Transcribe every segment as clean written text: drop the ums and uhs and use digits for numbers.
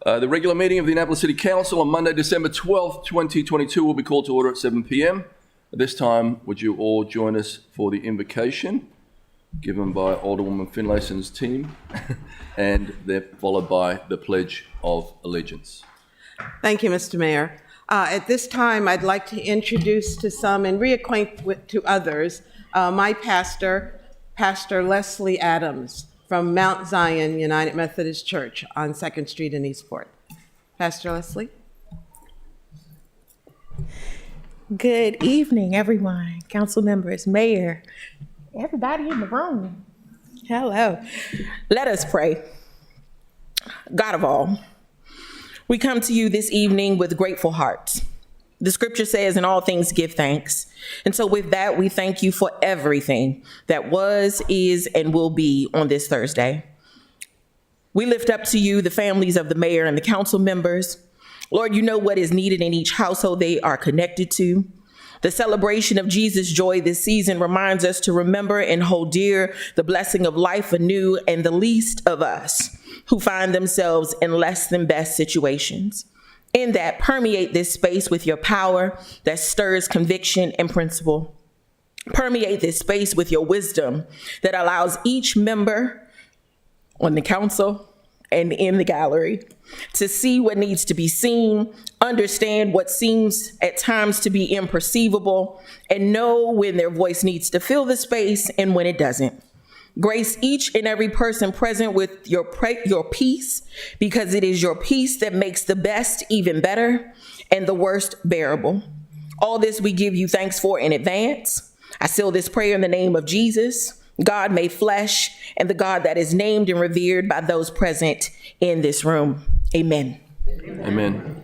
The regular meeting of the Annapolis City Council on Monday, December 12th, 2022 will be called to order at 7 p.m. At this time, would you all join us for the invocation given by Alderwoman Finlayson's team, and they're followed by the Pledge of Allegiance. Thank you, Mr. Mayor. At this time, I'd like to introduce to some and reacquaint to others my pastor, Pastor Leslie Adams from Mount Zion United Methodist Church on 2nd Street in Eastport. Pastor Leslie. Good evening, everyone, council members, mayor, everybody in the room. Hello. Let us pray. God of all, we come to you this evening with grateful hearts. The scripture says, in all things give thanks. And so with that, we thank you for everything that was, is, and will be on this Thursday. We lift up to you the families of the mayor and the council members. Lord, you know what is needed in each household they are connected to. The celebration of Jesus' joy this season reminds us to remember and hold dear the blessing of life anew and the least of us who find themselves in less than best situations. In that, permeate this space with your power that stirs conviction and principle. Permeate this space with your wisdom that allows each member on the council and in the gallery to see what needs to be seen, understand what seems at times to be imperceivable, and know when their voice needs to fill the space and when it doesn't. Grace each and every person present with your peace, because it is your peace that makes the best even better and the worst bearable. All this we give you thanks for in advance. I seal this prayer in the name of Jesus, God made flesh, and the God that is named and revered by those present in this room. Amen. Amen.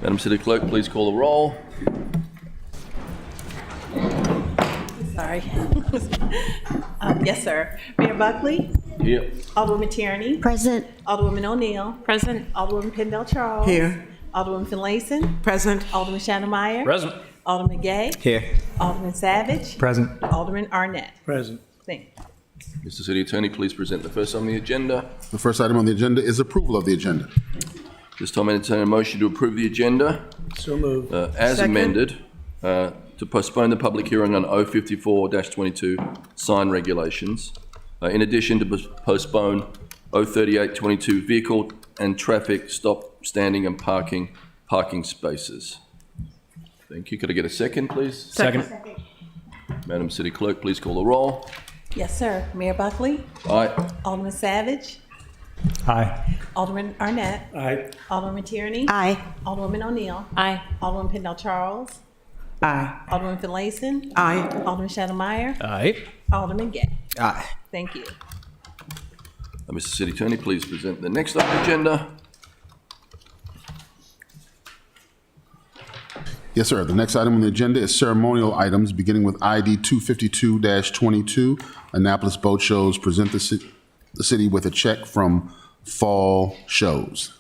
Madam City Clerk, please call the roll. Sorry. Yes, sir. Mayor Buckley? Here. Alderwoman Tierney? Present. Alderwoman O'Neill? Present. Alderwoman Pendell Charles? Here. Alderwoman Finlayson? Present. Alderman Shannon Meyer? Present. Alderman Gay? Here. Alderman Savage? Present. Alderman Arnett? Present. Thank you. Mr. City Attorney, please present the first on the agenda. The first item on the agenda is approval of the agenda. This time I entertain a motion to approve the agenda So moved. as Second. amended to postpone the public hearing on 054-22 sign regulations. In addition to postpone 038-22 vehicle and traffic stop, standing and parking spaces. Thank you. Could I get a second, please? Second. Madam City Clerk, please call the roll. Yes, sir. Mayor Buckley? Aye. Alderman Savage? Aye. Alderman Arnett? Aye. Alderman Tierney? Aye. Alderwoman O'Neill? Aye. Alderwoman Pendell Charles? Aye. Alderwoman Finlayson? Aye. Alderman Shannon Meyer? Aye. Alderman Gay? Aye. Thank you. Mr. City Attorney, please present the next on the agenda. Yes, sir. The next item on the agenda is ceremonial items, beginning with ID 252-22. Annapolis Boat Shows present the city with a check from Fall Shows.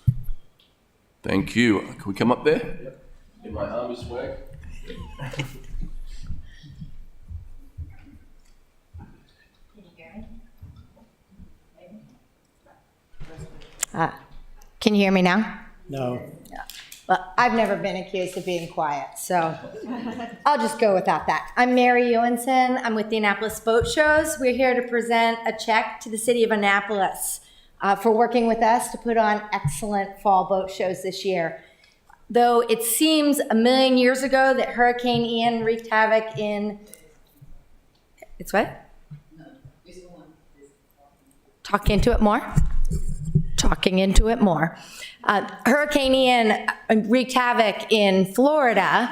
Thank you. Can we come up there? Yep. In my army swag. Can you hear me now? No. Well, I've never been accused of being quiet, so I'll just go without that. I'm Mary Ewenson. I'm with the Annapolis Boat Shows. We're here to present a check to the city of Annapolis for working with us to put on excellent fall boat shows this year. Though it seems a million years ago that Hurricane Ian wreaked havoc in... It's what? Talk into it more? Talking into it more. Hurricane Ian wreaked havoc in Florida,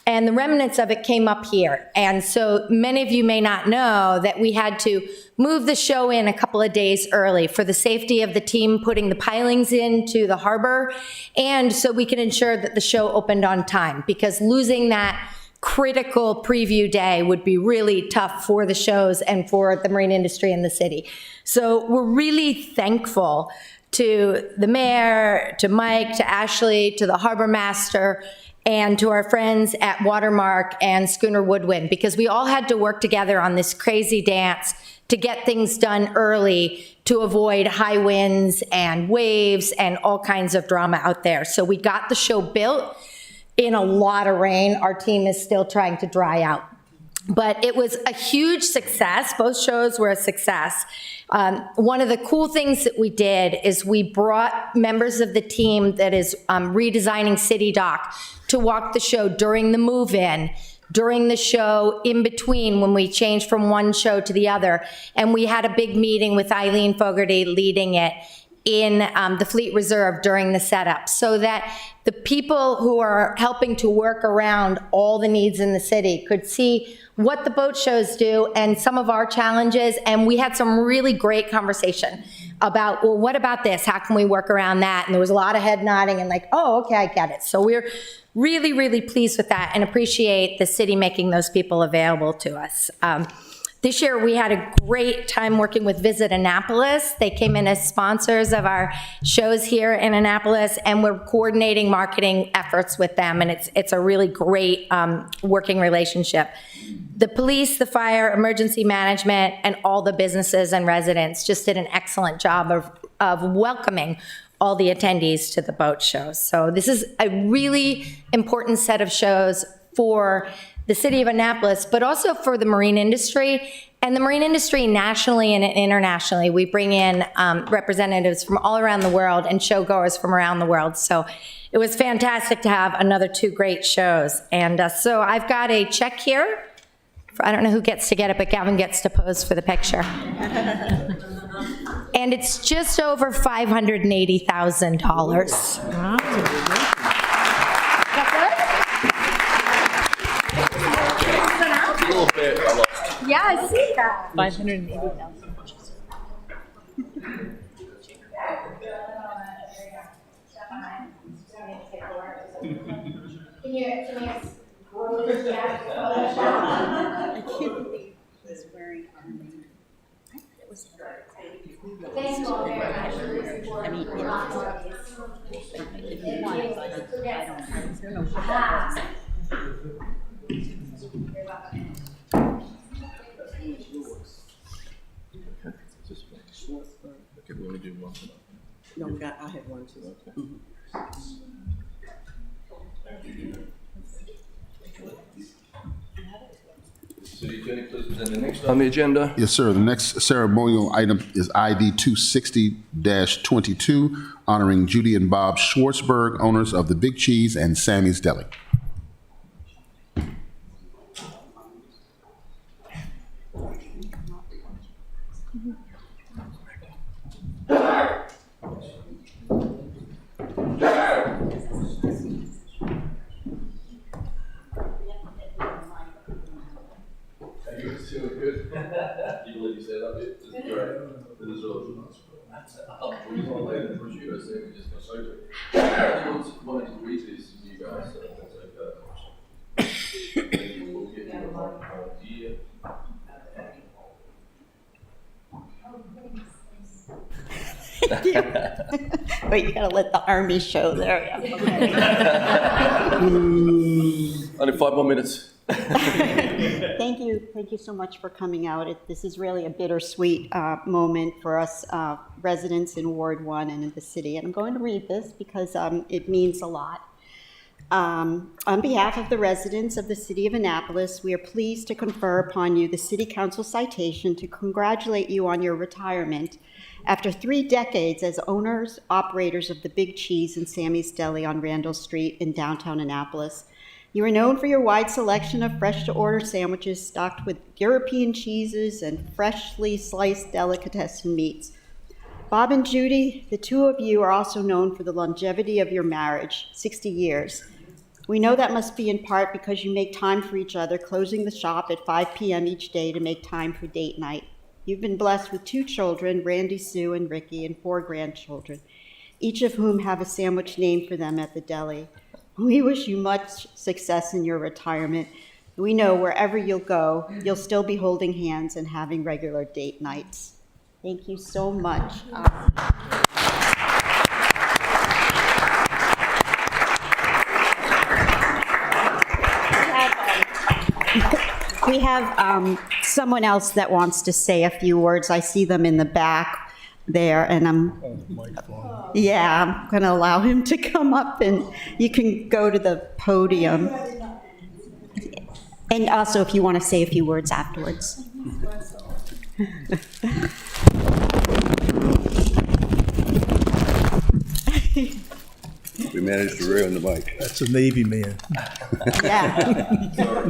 and the remnants of it came up here. And so many of you may not know that we had to move the show in a couple of days early for the safety of the team putting the pilings into the harbor, and so we can ensure that the show opened on time, because losing that critical preview day would be really tough for the shows and for the marine industry in the city. So we're really thankful to the mayor, to Mike, to Ashley, to the harbor master, and to our friends at Watermark and Schooner Woodwind, because we all had to work together on this crazy dance to get things done early to avoid high winds and waves and all kinds of drama out there. So we got the show built in a lot of rain. Our team is still trying to dry out. But it was a huge success. Both shows were a success. One of the cool things that we did is we brought members of the team that is redesigning City Dock to walk the show during the move-in, during the show, in between when we changed from one show to the other. And we had a big meeting with Eileen Fogarty leading it in the Fleet Reserve during the setup, so that the people who are helping to work around all the needs in the city could see what the boat shows do and some of our challenges. And we had some really great conversation about, well, what about this? How can we work around that? And there was a lot of head nodding and like, oh, okay, I get it. So we're really, really pleased with that and appreciate the city making those people available to us. This year, we had a great time working with Visit Annapolis. They came in as sponsors of our shows here in Annapolis, and we're coordinating marketing efforts with them, and it's a really great working relationship. The police, the fire, emergency management, and all the businesses and residents just did an excellent job of welcoming all the attendees to the boat shows. So this is a really important set of shows for the city of Annapolis, but also for the marine industry, and the marine industry nationally and internationally. We bring in representatives from all around the world and showgoers from around the world. So it was fantastic to have another 2 great shows. And so I've got a check here. I don't know who gets to get it, but Gavin gets to pose for the picture. And it's just over $580,000. Wow. Yeah, I see that. 580,000. Can you scroll this down? I can't believe he's wearing army. It was Thank you all very much. I mean, if you want, I don't know. Okay, we only do one. No, I have one too. City Attorney, please present the next on the agenda. Yes, sir. The next ceremonial item is ID 260-22, honoring Judy and Bob Schwartzberg, owners of the Big Cheese and Sammy's Deli. You believe you said that bit? This is great. This is really nice. We just want to lay the prosciutto, so we just go soak it. I wanted to read this to you guys, so that's okay. We'll get you a microphone here. Wait, you gotta let the army show there. Yeah. Only 5 more minutes. Thank you so much for coming out. This is really a bittersweet moment for us residents in Ward 1 and in the city. And I'm going to read this because it means a lot. On behalf of the residents of the city of Annapolis, we are pleased to confer upon you the City Council citation to congratulate you on your retirement after 3 decades as owners, operators of the Big Cheese and Sammy's Deli on Randall Street in downtown Annapolis. You are known for your wide selection of fresh-to-order sandwiches stocked with European cheeses and freshly sliced delicatessen meats. Bob and Judy, the 2 of you are also known for the longevity of your marriage, 60 years. We know that must be in part because you make time for each other, closing the shop at 5 p.m. each day to make time for date night. You've been blessed with 2 children, Randy, Sue, and Ricky, and 4 grandchildren, each of whom have a sandwich named for them at the deli. We wish you much success in your retirement. We know wherever you'll go, you'll still be holding hands and having regular date nights. Thank you so much. We have someone else that wants to say a few words. I see them in the back there, and I'm going to allow him to come up, and you can go to the podium. And also, if you want to say a few words afterwards. We managed to ruin the mic. That's a Navy man. Yeah,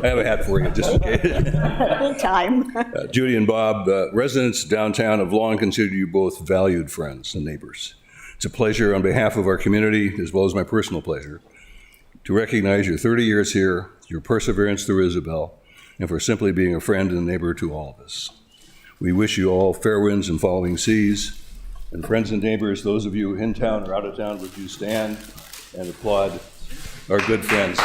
I have a hat for you, just in case. good time. Judy and Bob, residents downtown have long considered you both valued friends and neighbors. It's a pleasure on behalf of our community, as well as my personal pleasure, to recognize your 30 years here, your perseverance through Isabel, and for simply being a friend and neighbor to all of us. We wish you all fair winds and following seas. And friends and neighbors, those of you in town or out of town, would you stand and applaud our good friends?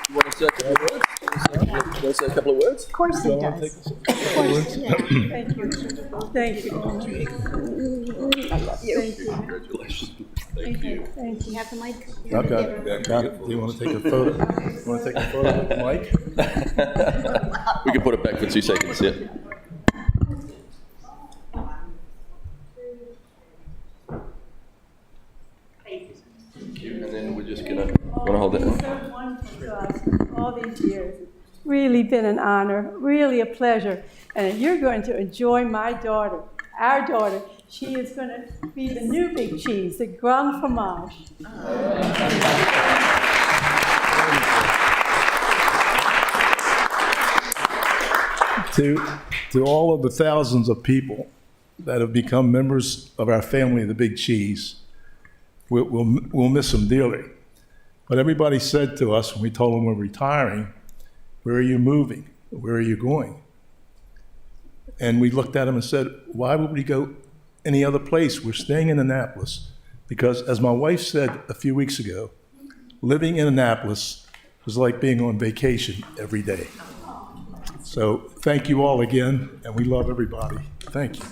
You want to say a couple of words? You want to say a couple of words? Of course he does. Thank you. Thank you. Congratulations. Thank you. Thank you. You have the mic? Okay. Got it. Do you want to take a photo? You want to take a photo with Mike? We can put it back for 2 seconds, yeah. Thank you. And then we're just gonna hold it. So wonderful to us all these years. Really been an honor, really a pleasure. And you're going to enjoy my daughter, our daughter. She is going to be the new big cheese, the Grand Fromage. To all of the thousands of people that have become members of our family of the Big Cheese, we'll miss them dearly. But everybody said to us when we told them we're retiring, where are you moving? Where are you going? And we looked at them and said, why would we go any other place? We're staying in Annapolis because, as my wife said a few weeks ago, living in Annapolis was like being on vacation every day. So thank you all again, and we love everybody. Thank you.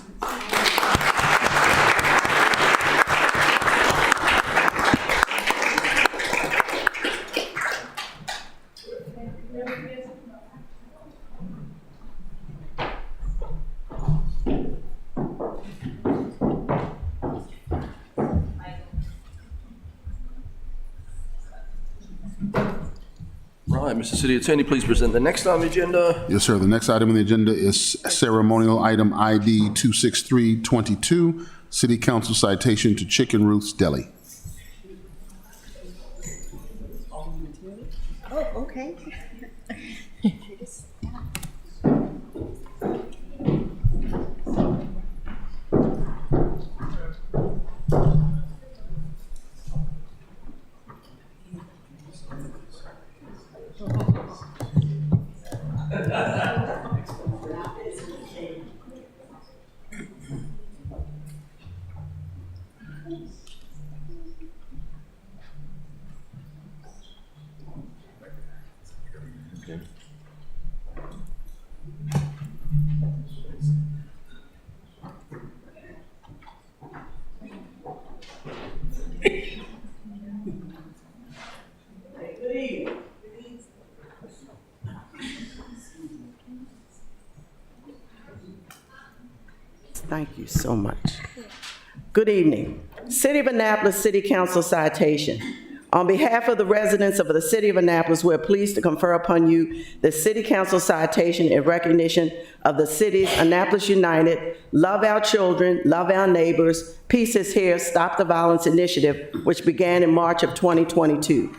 Right, Mr. City Attorney, please present the next item on the agenda. Yes, sir. The next item on the agenda is ceremonial item ID 26322, City Council citation to Chicken Ruth's Deli. Oh, okay. Thank you so much. Good evening. City of Annapolis City Council citation. On behalf of the residents of the City of Annapolis, we're pleased to confer upon you the City Council citation in recognition of the city's Annapolis United, Love Our Children, Love Our Neighbors, Peace is Here, Stop the Violence initiative, which began in March of 2022.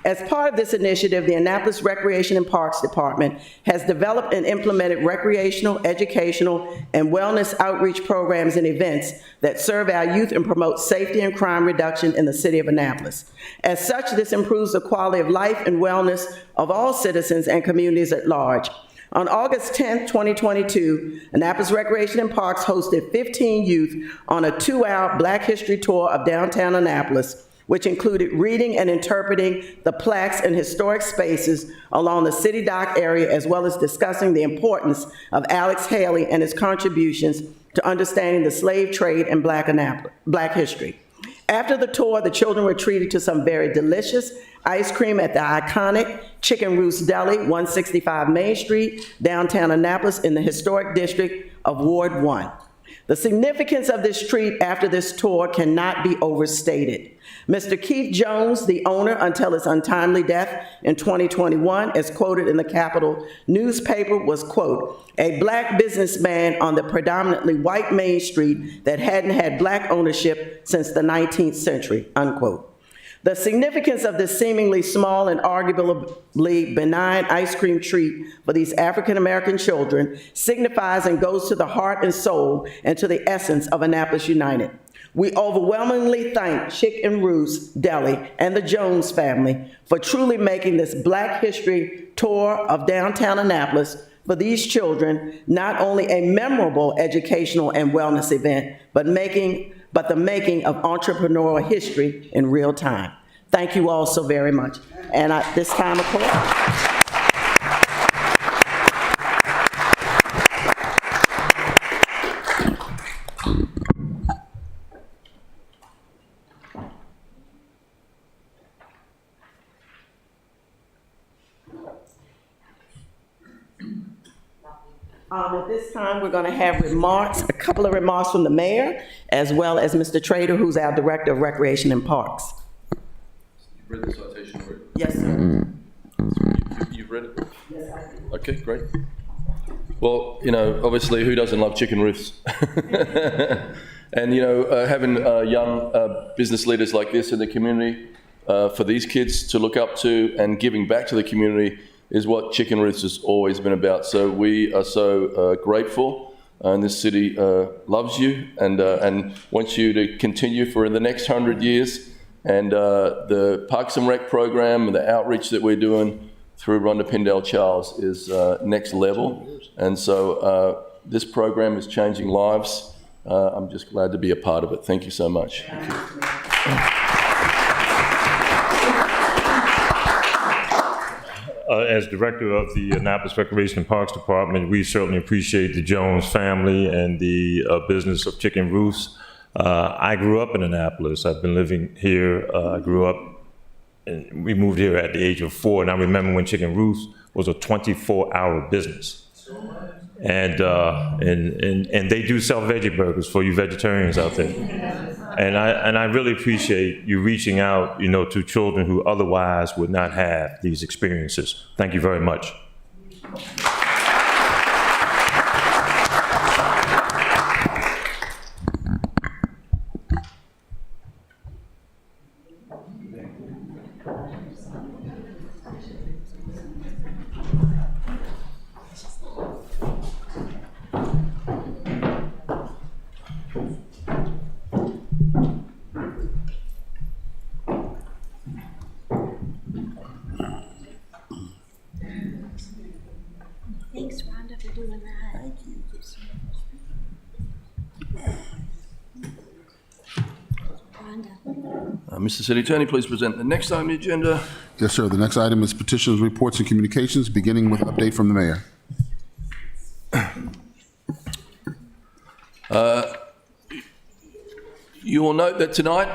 As part of this initiative, the Annapolis Recreation and Parks Department has developed and implemented recreational, educational, and wellness outreach programs and events that serve our youth and promote safety and crime reduction in the city of Annapolis. As such, this improves the quality of life and wellness of all citizens and communities at large. On August 10th, 2022, Annapolis Recreation and Parks hosted 15 youth on a 2-hour Black History tour of downtown Annapolis, which included reading and interpreting the plaques and historic spaces along the City Dock area, as well as discussing the importance of Alex Haley and his contributions to understanding the slave trade and Black history. After the tour, the children were treated to some very delicious ice cream at the iconic Chicken Roost Deli, 165 Main Street, downtown Annapolis in the historic district of Ward 1. The significance of this treat after this tour cannot be overstated. Mr. Keith Jones, the owner until his untimely death in 2021, as quoted in the Capital newspaper, was, quote, a Black businessman on the predominantly white Main Street that hadn't had Black ownership since the 19th century, unquote. The significance of this seemingly small and arguably benign ice cream treat for these African-American children signifies and goes to the heart and soul and to the essence of Annapolis United. We overwhelmingly thank Chicken Roost Deli and the Jones family for truly making this Black History tour of downtown Annapolis for these children not only a memorable educational and wellness event, but the making of entrepreneurial history in real time. Thank you all so very much. And at this time, of course, at this time, we're going to have a couple of remarks from the mayor, as well as Mr. Trader, who's our Director of Recreation and Parks. You've read the citation already? Yes, sir. You've read it? Yes, I did. Okay, great. Well, obviously, who doesn't love chicken roofs? And, having young business leaders like this in the community for these kids to look up to and giving back to the community is what Chicken Roots has always been about. So we are so grateful, and this city loves you and wants you to continue for the next 100 years. And the Parks and Rec program and the outreach that we're doing through Rhonda Pindell Charles is next level. And so this program is changing lives. I'm just glad to be a part of it. Thank you so much. Thank you. As director of the Annapolis Recreation and Parks Department, we certainly appreciate the Jones family and the business of Chicken Roost. I grew up in Annapolis. I've been living here. I grew up, and we moved here at the age of 4, and I remember when Chicken Roost was a 24-hour business. And they do sell veggie burgers for you vegetarians out there. And I really appreciate you reaching out, to children who otherwise would not have these experiences. Thank you very much. Thanks, Rhonda, for doing that. Thank you. Rhonda. Mr. City Attorney, please present the next item on the agenda. Yes, sir. The next item is petitions, reports, and communications, beginning with update from the mayor. You will note that tonight,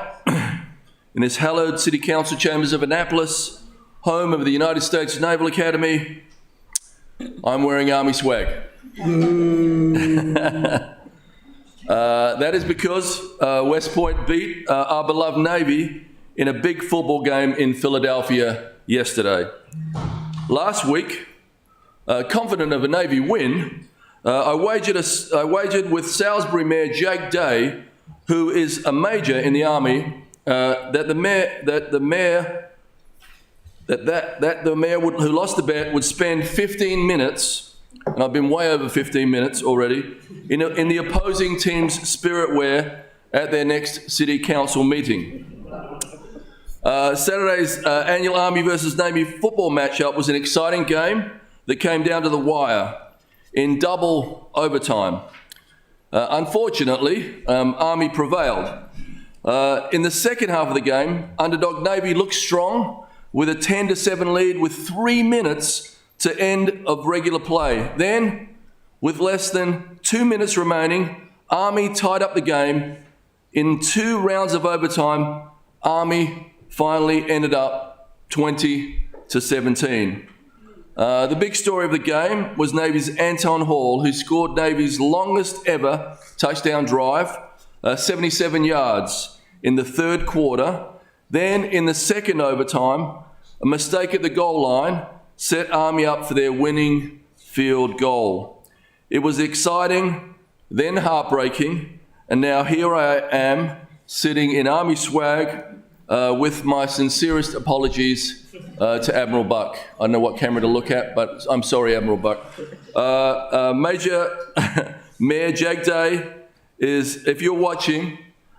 in this hallowed City Council chambers of Annapolis, home of the United States Naval Academy, I'm wearing Army swag. That is because West Point beat our beloved Navy in a big football game in Philadelphia yesterday. Last week, confident of a Navy win, I wagered with Salisbury Mayor Jake Day, who is a major in the Army, that the mayor that the mayor who lost the bet would spend 15 minutes, and I've been way over 15 minutes already, in the opposing team's spirit wear at their next city council meeting. Saturday's annual Army versus Navy football matchup was an exciting game that came down to the wire in double overtime. Unfortunately, Army prevailed. In the second half of the game, underdog Navy looked strong with a 10-7 lead with 3 minutes to end of regular play. Then, with less than 2 minutes remaining, Army tied up the game. In 2 rounds of overtime, Army finally ended up 20-17. The big story of the game was Navy's Anton Hall, who scored Navy's longest ever touchdown drive, 77 yards in the third quarter. Then in the second overtime, a mistake at the goal line set Army up for their winning field goal. It was exciting, then heartbreaking, and now here I am sitting in Army swag with my sincerest apologies to Admiral Buck. I don't know what camera to look at, but I'm sorry, Admiral Buck. Major Mayor Jag Day is, if you're watching,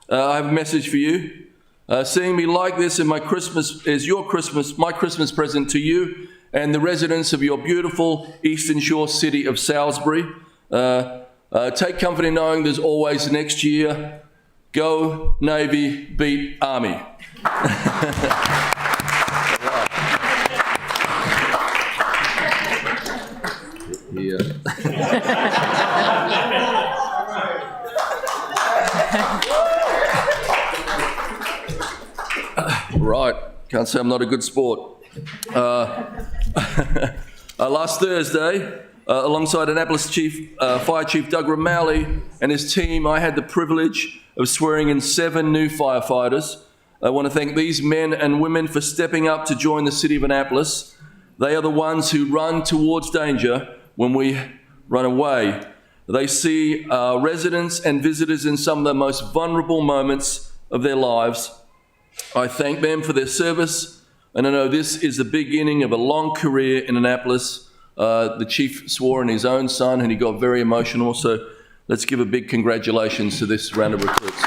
I have a message for you. Seeing me like this in my Christmas is my Christmas present to you and the residents of your beautiful Eastern Shore city of Salisbury. Take comfort in knowing there's always next year. Go Navy, beat Army. Yeah. Right, can't say I'm not a good sport. Last Thursday, alongside Annapolis Fire Chief Doug Romali and his team, I had the privilege of swearing in 7 new firefighters. I want to thank these men and women for stepping up to join the city of Annapolis. They are the ones who run towards danger when we run away. They see residents and visitors in some of the most vulnerable moments of their lives. I thank them for their service, and I know this is the beginning of a long career in Annapolis. The chief swore in his own son, and he got very emotional, so let's give a big congratulations to this round of recruits.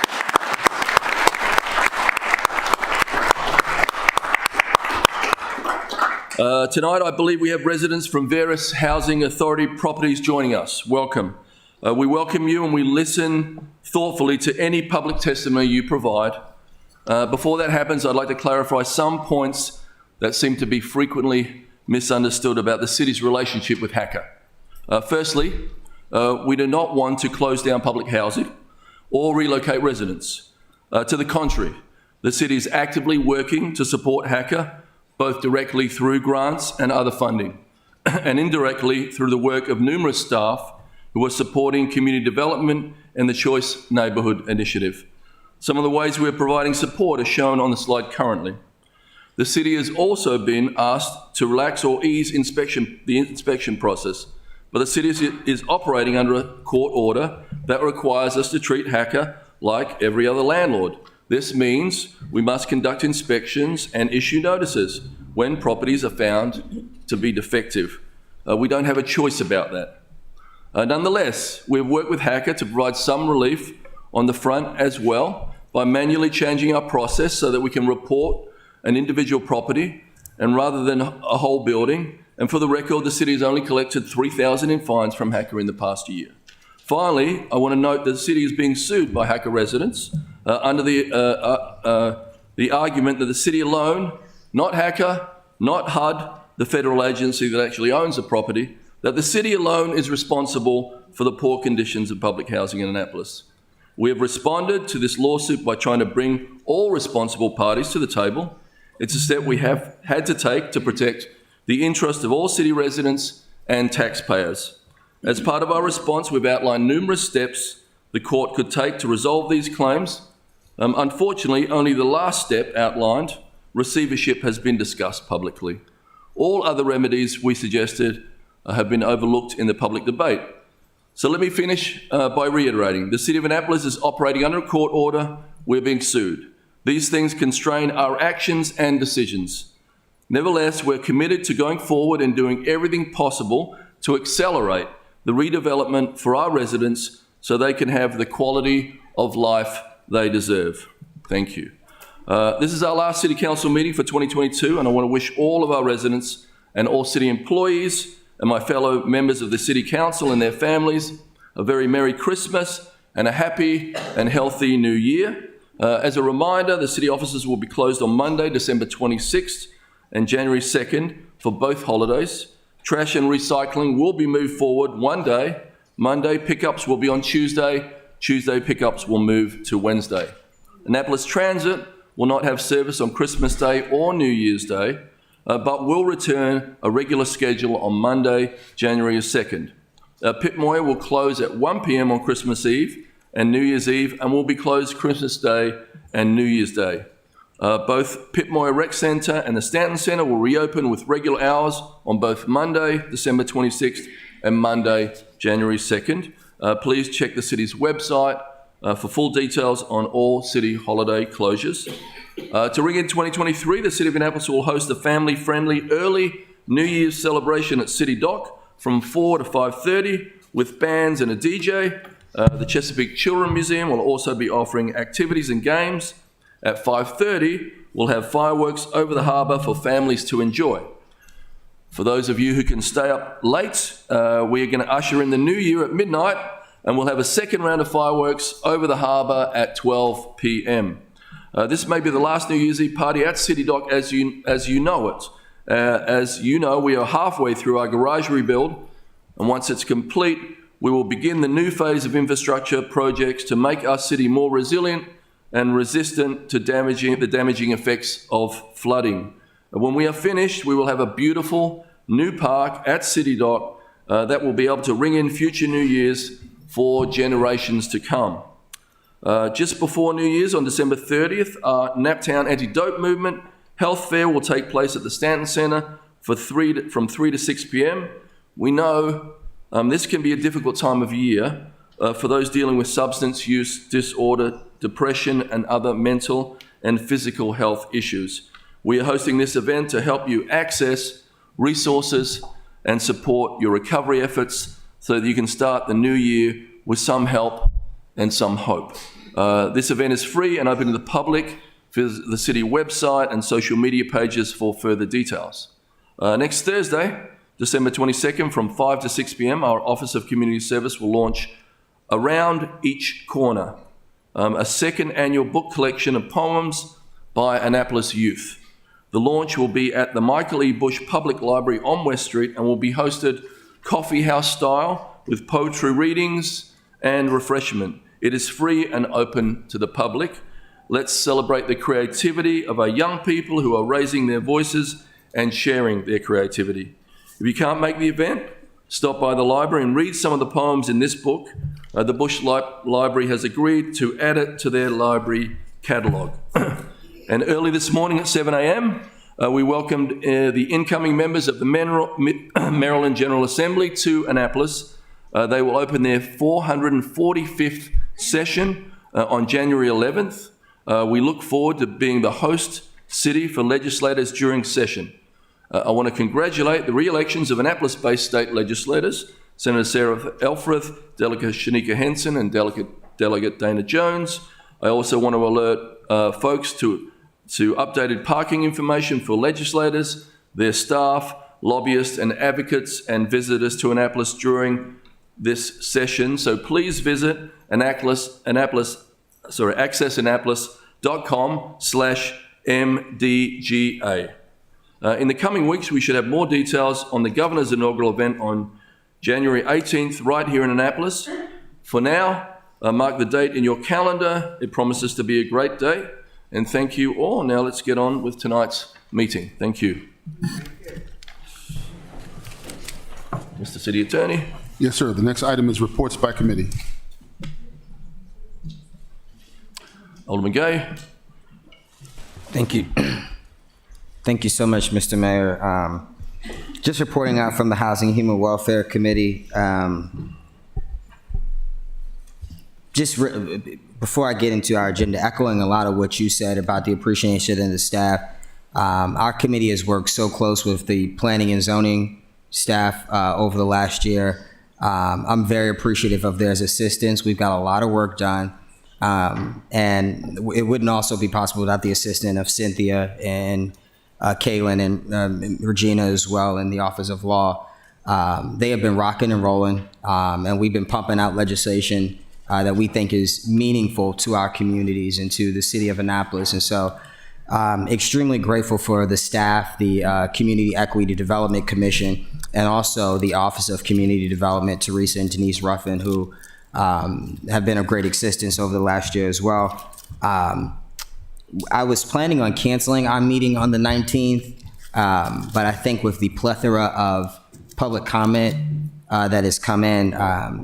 Tonight, I believe we have residents from various housing authority properties joining us. Welcome. We welcome you and we listen thoughtfully to any public testimony you provide. Before that happens, I'd like to clarify some points that seem to be frequently misunderstood about the city's relationship with HACA. Firstly, we do not want to close down public housing or relocate residents. To the contrary, the city is actively working to support HACA, both directly through grants and other funding, and indirectly through the work of numerous staff who are supporting community development and the Choice Neighbourhood Initiative. Some of the ways we're providing support are shown on the slide currently. The city has also been asked to relax or ease the inspection process, but the city is operating under a court order that requires us to treat HACA like every other landlord. This means we must conduct inspections and issue notices when properties are found to be defective. We don't have a choice about that. Nonetheless, we've worked with HACA to provide some relief on the front as well by manually changing our process so that we can report an individual property and rather than a whole building. And for the record, the city has only collected $3,000 in fines from HACA in the past year. Finally, I want to note that the city is being sued by HACA residents under the argument that the city alone, not HACA, not HUD, the federal agency that actually owns the property, that the city alone is responsible for the poor conditions of public housing in Annapolis. We have responded to this lawsuit by trying to bring all responsible parties to the table. It's a step we have had to take to protect the interest of all city residents and taxpayers. As part of our response, we've outlined numerous steps the court could take to resolve these claims. Unfortunately, only the last step outlined, receivership, has been discussed publicly. All other remedies we suggested have been overlooked in the public debate. So let me finish by reiterating. The City of Annapolis is operating under a court order. We're being sued. These things constrain our actions and decisions. Nevertheless, we're committed to going forward and doing everything possible to accelerate the redevelopment for our residents so they can have the quality of life they deserve. Thank you. This is our last City Council meeting for 2022, and I want to wish all of our residents and all City employees and my fellow members of the City Council and their families a very Merry Christmas and a happy and healthy New Year. As a reminder, the City offices will be closed on Monday, December 26th and January 2nd for both holidays. Trash and recycling will be moved forward one day. Monday pickups will be on Tuesday. Tuesday pickups will move to Wednesday. Annapolis Transit will not have service on Christmas Day or New Year's Day, but will return a regular schedule on Monday, January 2nd. Pit Moyer will close at 1 p.m. on Christmas Eve and New Year's Eve, and will be closed Christmas Day and New Year's Day. Both Pit Moyer Rec Centre and the Stanton Centre will reopen with regular hours on both Monday, December 26th, and Monday, January 2nd. Please check the City's website for full details on all City holiday closures. To ring in 2023, the City of Annapolis will host a family-friendly early New Year's celebration at City Dock from 4 to 5:30 with bands and a DJ. The Chesapeake Children Museum will also be offering activities and games. At 5:30, we'll have fireworks over the harbour for families to enjoy. For those of you who can stay up late, we are going to usher in the new year at midnight, and we'll have a second round of fireworks over the harbour at 12 p.m. This may be the last New Year's Eve party at City Dock as you know it. As you know, we are halfway through our garage rebuild, and once it's complete, we will begin the new phase of infrastructure projects to make our city more resilient and resistant to the damaging effects of flooding. And when we are finished, we will have a beautiful new park at City Dock that will be able to ring in future New Years for generations to come. Just before New Year's, on December 30th, our Naptown Anti-Dope Movement Health Fair will take place at the Stanton Centre from 3 to 6 p.m. We know this can be a difficult time of year for those dealing with substance use disorder, depression, and other mental and physical health issues. We are hosting this event to help you access resources and support your recovery efforts so that you can start the new year with some help and some hope. This event is free and open to the public. Visit the City website and social media pages for further details. Next Thursday, December 22nd, from 5 to 6 p.m, our Office of Community Service will launch Around Each Corner, a second annual book collection of poems by Annapolis youth. The launch will be at the Michael E. Bush Public Library on West Street and will be hosted coffee house style with poetry readings and refreshment. It is free and open to the public. Let's celebrate the creativity of our young people who are raising their voices and sharing their creativity. If you can't make the event, stop by the library and read some of the poems in this book. The Bush Library has agreed to add it to their library catalogue. And early this morning at 7 a.m, we welcomed the incoming members of the Maryland General Assembly to Annapolis. They will open their 445th session on January 11th. We look forward to being the host city for legislators during session. I want to congratulate the re-elections of Annapolis-based state legislators, Senator Sarah Elfreth, Delegate Shanika Henson, and Delegate Dana Jones. I also want to alert folks to updated parking information for legislators, their staff, lobbyists, and advocates, and visitors to Annapolis during this session. So please visit accessannapolis.com/MDGA. In the coming weeks, we should have more details on the Governor's inaugural event on January 18th, right here in Annapolis. For now, mark the date in your calendar. It promises to be a great day. And thank you all. Now let's get on with tonight's meeting. Thank you. Mr. City Attorney. Yes, sir. The next item is reports by committee. Alderman Gay. Thank you. Thank you so much, Mr. Mayor. Just reporting out from the Housing and Human Welfare Committee. Before I get into our agenda, echoing a lot of what you said about the appreciation of the staff. Our committee has worked so close with the planning and zoning staff over the last year. I'm very appreciative of their assistance. We've got a lot of work done. And it wouldn't also be possible without the assistance of Cynthia and Kaylin and Regina as well in the Office of Law. They have been rocking and rolling, and we've been pumping out legislation that we think is meaningful to our communities and to the city of Annapolis. And so extremely grateful for the staff, the Community Equity Development Commission, and also the Office of Community Development, Teresa and Denise Ruffin, who have been of great assistance over the last year as well. I was planning on canceling our meeting on the 19th, but I think with the plethora of public comment that has come in,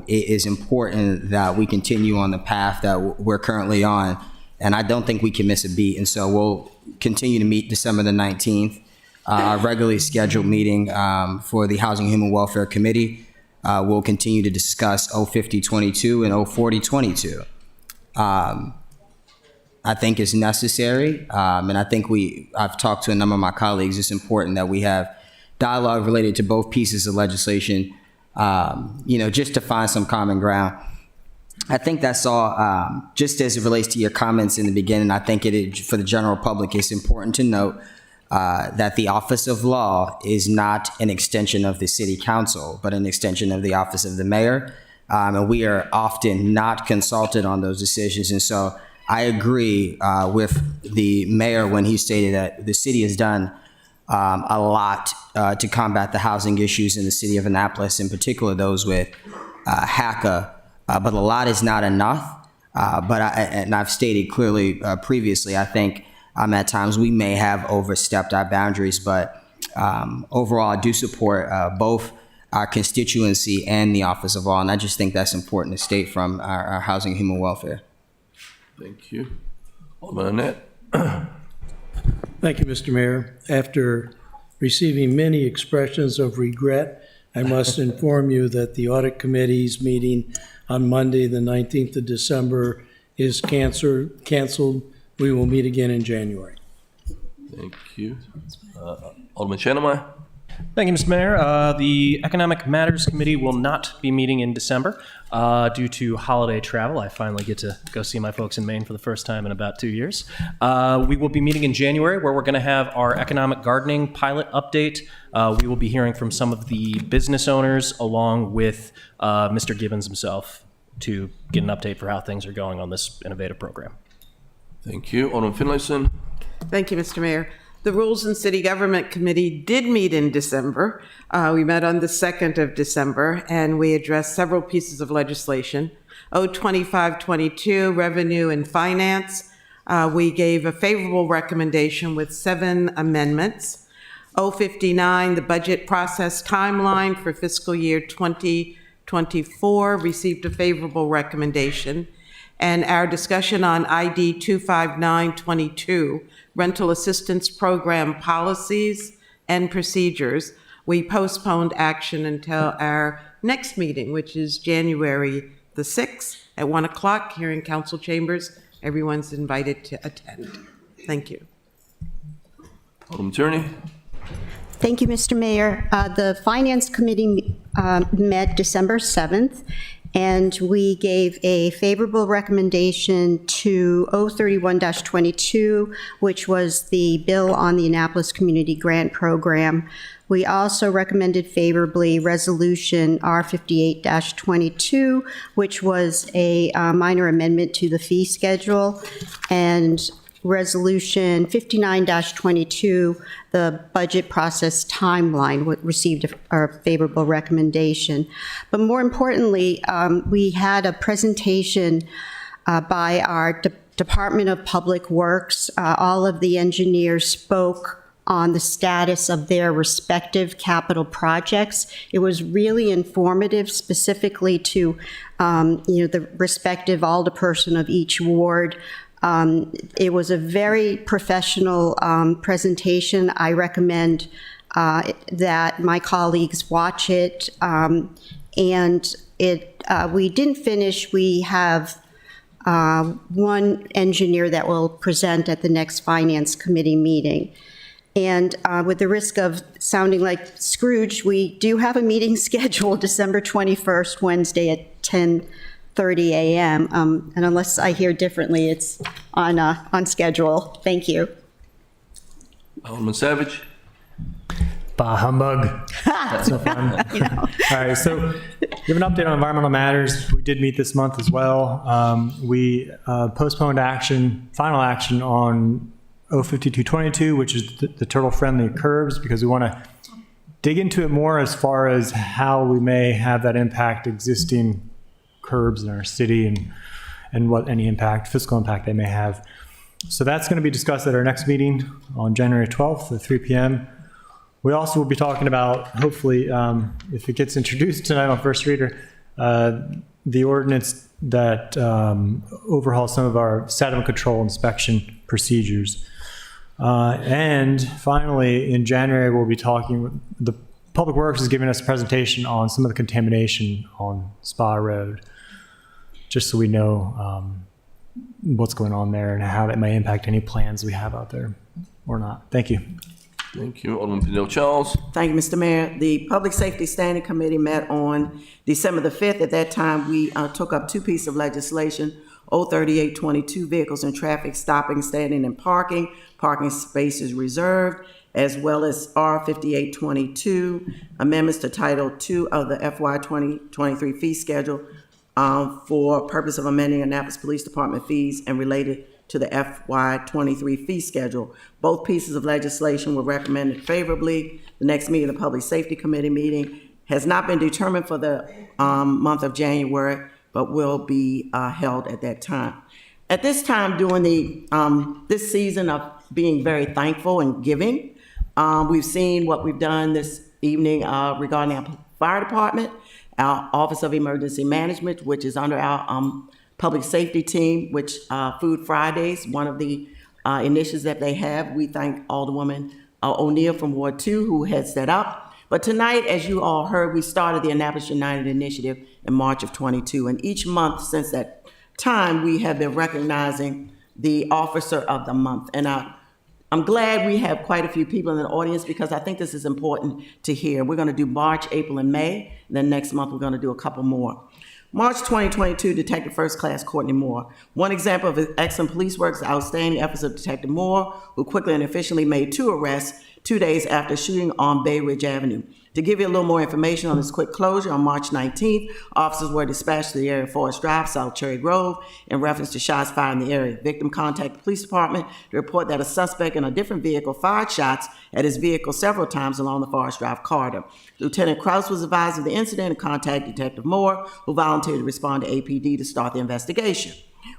it is important that we continue on the path that we're currently on. And I don't think we can miss a beat. And so we'll continue to meet December the 19th, our regularly scheduled meeting for the Housing and Human Welfare Committee. We'll continue to discuss 05022 and 04022. I think it's necessary, and I think I've talked to a number of my colleagues, it's important that we have dialogue related to both pieces of legislation, just to find some common ground. I think that's all. Just as it relates to your comments in the beginning, I think for the general public, it's important to note that the Office of Law is not an extension of the City Council, but an extension of the Office of the Mayor. And we are often not consulted on those decisions. And so I agree with the mayor when he stated that the city has done a lot to combat the housing issues in the city of Annapolis, in particular those with HACA. But a lot is not enough. And I've stated clearly previously, I think at times we may have overstepped our boundaries, but overall I do support both our constituency and the Office of Law, and I just think that's important to state from our Housing and Human Welfare. Thank you. Alderman Annette. Thank you, Mr. Mayor. After receiving many expressions of regret, I must inform you that the Audit Committee's meeting on Monday, the 19th of December, is canceled. We will meet again in January. Thank you. Alderman Shannemeyer. Thank you, Mr. Mayor. The Economic Matters Committee will not be meeting in December due to holiday travel. I finally get to go see my folks in Maine for the first time in about 2 years. We will be meeting in January, where we're going to have our economic gardening pilot update. We will be hearing from some of the business owners along with Mr. Gibbons himself to get an update for how things are going on this innovative program. Thank you. Alderman Finlayson. Thank you, Mr. Mayor. The Rules and City Government Committee did meet in December. We met on the 2nd of December, and we addressed several pieces of legislation. 02522, Revenue and Finance. We gave a favorable recommendation with 7 amendments. 059, the Budget Process Timeline for fiscal year 2024, received a favorable recommendation. And our discussion on ID 25922, Rental Assistance Program Policies and Procedures, we postponed action until our next meeting, which is January the 6th at 1 o'clock here in Council Chambers. Everyone's invited to attend. Thank you. Alderman Tierney. Thank you, Mr. Mayor. The Finance Committee met December 7th, and we gave a favorable recommendation to 031-22, which was the bill on the Annapolis Community Grant Program. We also recommended favorably Resolution R58-22, which was a minor amendment to the fee schedule, and Resolution 59-22, the budget process timeline, received a favorable recommendation. But more importantly, we had a presentation by our Department of Public Works. All of the engineers spoke on the status of their respective capital projects. It was really informative, specifically to the respective alderperson of each ward. It was a very professional presentation. I recommend that my colleagues watch it. And we didn't finish. We have one engineer that will present at the next Finance Committee meeting. And with the risk of sounding like Scrooge, we do have a meeting scheduled December 21st, Wednesday at 10:30 a.m. And unless I hear differently, it's on schedule. Thank you. Alderman Savage? Bah humbug. So fun. All right, so give an update on environmental matters. We did meet this month as well. We postponed final action on 05222, which is the turtle-friendly curbs, because we want to dig into it more as far as how we may have that impact existing curbs in our city and what any fiscal impact they may have. So that's going to be discussed at our next meeting on January 12th at 3 p.m. We also will be talking about, hopefully, if it gets introduced tonight on first reader, the ordinance that overhauls some of our sediment control inspection procedures. And finally, in January, we'll be talking, the Public Works is giving us a presentation on some of the contamination on Spa Road, just so we know what's going on there and how that may impact any plans we have out there or not. Thank you. Thank you. Alderman Peniel-Charles? Thank you, Mr. Mayor. The Public Safety Standing Committee met on December the 5th. At that time, we took up two pieces of legislation, 03822, vehicles and traffic stopping, standing, and parking spaces reserved, as well as R5822, amendments to Title II of the FY 2023 fee schedule for purpose of amending Annapolis Police Department fees and related to the FY 23 fee schedule. Both pieces of legislation were recommended favorably. The next meeting of the Public Safety Committee meeting has not been determined for the month of January, but will be held at that time. At this time, during this season of being very thankful and giving, we've seen what we've done this evening regarding our fire department, our Office of Emergency Management, which is under our public safety team, which Food Fridays, one of the initiatives that they have. We thank Alderwoman O'Neill from Ward 2 who heads that up. But tonight, as you all heard, we started the Annapolis United Initiative in March of 22. And each month since that time, we have been recognizing the Officer of the Month. And I'm glad we have quite a few people in the audience because I think this is important to hear. We're going to do March, April, and May. And then next month, we're going to do a couple more. March 2022, Detective First Class Courtney Moore. One example of his excellent police work is the outstanding efforts of Detective Moore, who quickly and efficiently made 2 arrests 2 days after shooting on Bay Ridge Avenue. To give you a little more information on this quick closure, on March 19th, officers were dispatched to the area of Forest Drive, South Cherry Grove, in reference to shots fired in the area. Victim contacted the police department to report that a suspect in a different vehicle fired shots at his vehicle several times along the Forest Drive corridor. Lieutenant Krause was advised of the incident and contacted Detective Moore, who volunteered to respond to APD to start the investigation.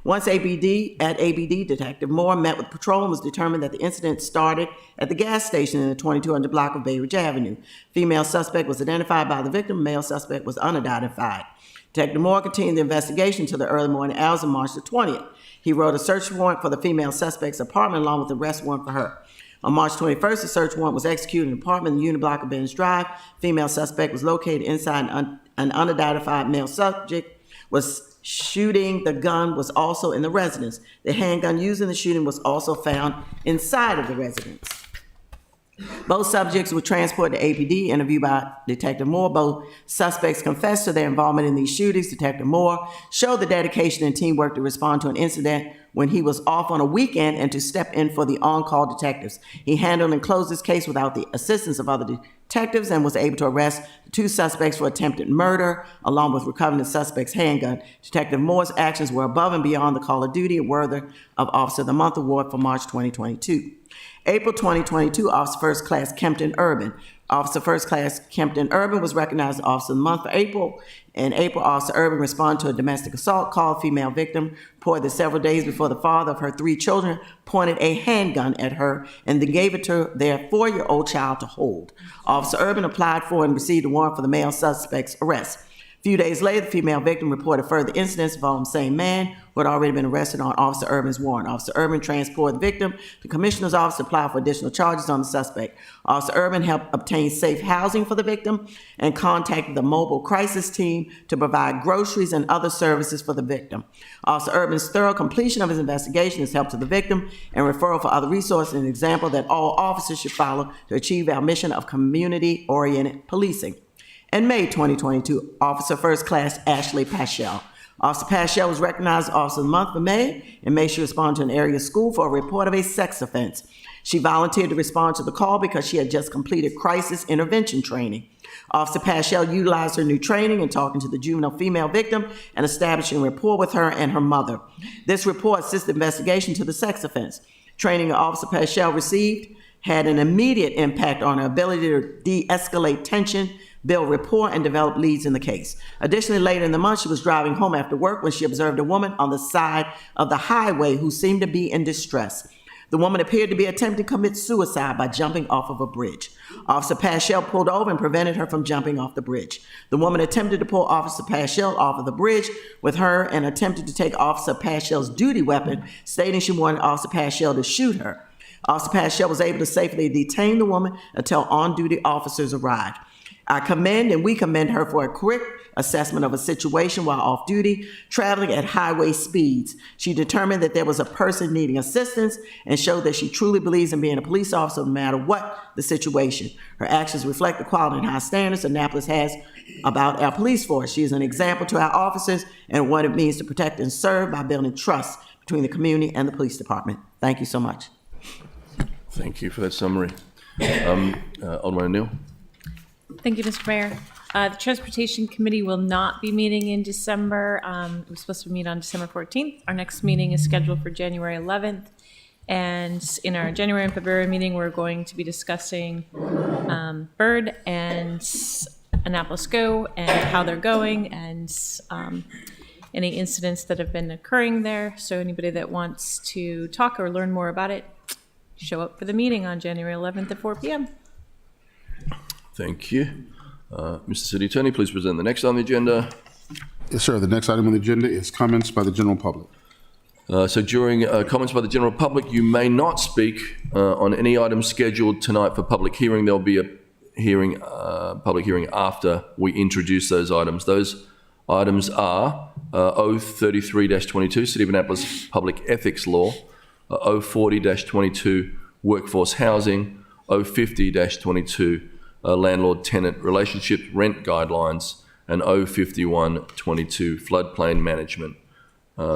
Once at ABD, Detective Moore met with patrol and was determined that the incident started at the gas station in the 2200 block of Bay Ridge Avenue. Female suspect was identified by the victim. Male suspect was unidentified. Detective Moore continued the investigation until the early morning hours of March the 20th. He wrote a search warrant for the female suspect's apartment along with the arrest warrant for her. On March 21st, the search warrant was executed in an apartment in the unit block of Ben's Drive. Female suspect was located inside an unidentified male subject was shooting. The gun was also in the residence. The handgun used in the shooting was also found inside of the residence. Both subjects were transported to APD, interviewed by Detective Moore. Both suspects confessed to their involvement in these shootings. Detective Moore showed the dedication and teamwork to respond to an incident when he was off on a weekend and to step in for the on-call detectives. He handled and closed this case without the assistance of other detectives and was able to arrest the 2 suspects for attempted murder, along with recovering the suspect's handgun. Detective Moore's actions were above and beyond the call of duty and worthy of Officer of the Month award for March 2022. April 2022, Officer First Class Kempton Urban. Officer First Class Kempton Urban was recognized as Officer of the Month for April. In April, Officer Urban responded to a domestic assault call. Female victim reported that several days before the father of her 3 children pointed a handgun at her and then gave it to their 4-year-old child to hold. Officer Urban applied for and received a warrant for the male suspect's arrest. few days later, the female victim reported further incidents involving the same man who had already been arrested on Officer Urban's warrant. Officer Urban transported the victim to Commissioner's office to apply for additional charges on the suspect. Officer Urban helped obtain safe housing for the victim and contacted the mobile crisis team to provide groceries and other services for the victim. Officer Urban's thorough completion of his investigation has helped to the victim and referral for other resources, an example that all officers should follow to achieve our mission of community-oriented policing. In May 2022, Officer First Class Ashley Paschal. Officer Paschal was recognized as Officer of the Month for May. In May, she responded to an area school for a report of a sex offense. She volunteered to respond to the call because she had just completed crisis intervention training. Officer Paschal utilized her new training in talking to the juvenile female victim and establishing rapport with her and her mother. This rapport assisted investigation to the sex offense. Training Officer Paschal received had an immediate impact on her ability to de-escalate tension, build rapport, and develop leads in the case. Additionally, later in the month, she was driving home after work when she observed a woman on the side of the highway who seemed to be in distress. The woman appeared to be attempting to commit suicide by jumping off of a bridge. Officer Paschal pulled over and prevented her from jumping off the bridge. The woman attempted to pull Officer Paschal off of the bridge with her and attempted to take Officer Paschal's duty weapon, stating she wanted Officer Paschal to shoot her. Officer Paschal was able to safely detain the woman until on-duty officers arrived. I commend and we commend her for a quick assessment of a situation while off duty, traveling at highway speeds. She determined that there was a person needing assistance and showed that she truly believes in being a police officer no matter what the situation. Her actions reflect the quality and high standards Annapolis has about our police force. She is an example to our officers and what it means to protect and serve by building trust between the community and the police department. Thank you so much. Thank you for that summary. Alderman O'Neill. Thank you, Mr. Mayor. The Transportation Committee will not be meeting in December. We're supposed to meet on December 14th. Our next meeting is scheduled for January 11th. And in our January and February meeting, we're going to be discussing Bird and Annapolis Go and how they're going and any incidents that have been occurring there. So anybody that wants to talk or learn more about it, show up for the meeting on January 11th at 4 p.m. Thank you. Mr. City Attorney, please present the next on the agenda. Yes, sir. The next item on the agenda is comments by the general public. So during comments by the general public, you may not speak on any item scheduled tonight for public hearing. There'll be a hearing, public hearing after we introduce those items. Those items are 033-22, City of Annapolis Public Ethics Law, 040-22, Workforce Housing, 050-22, Landlord-Tenant Relationships, Rent Guidelines, and 051-22, Floodplain Management.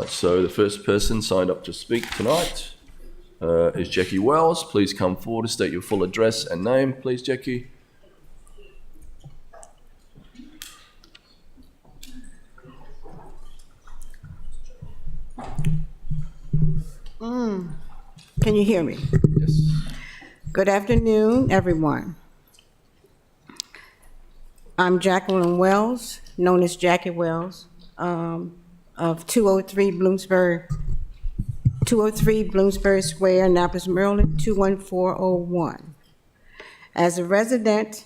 So the first person signed up to speak tonight is Jackie Wells. Please come forward to state your full address and name, please, Jackie. Can you hear me? Yes. Good afternoon, everyone. I'm Jacqueline Wells, known as Jackie Wells, of 203 Bloomsbury Square, Annapolis, Maryland, 21401. As a resident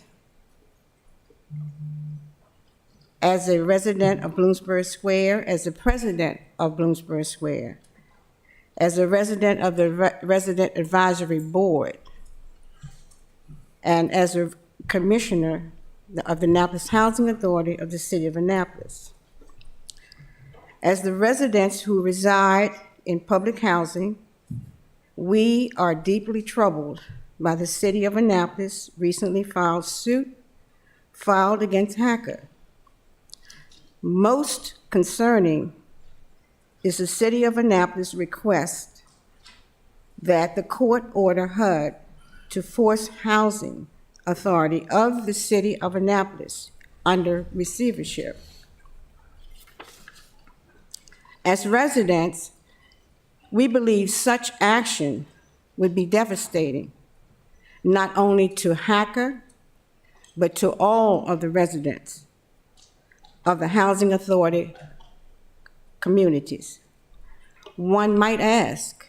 of Bloomsbury Square, as the president of Bloomsbury Square, as a resident of the Resident Advisory Board, and as a commissioner of the Annapolis Housing Authority of the City of Annapolis. As the residents who reside in public housing, we are deeply troubled by the City of Annapolis recently filed suit filed against Hacker. Most concerning is the City of Annapolis' request that the court order HUD to force housing authority of the City of Annapolis under receivership. As residents, we believe such action would be devastating, not only to Hacker, but to all of the residents of the Housing Authority communities. One might ask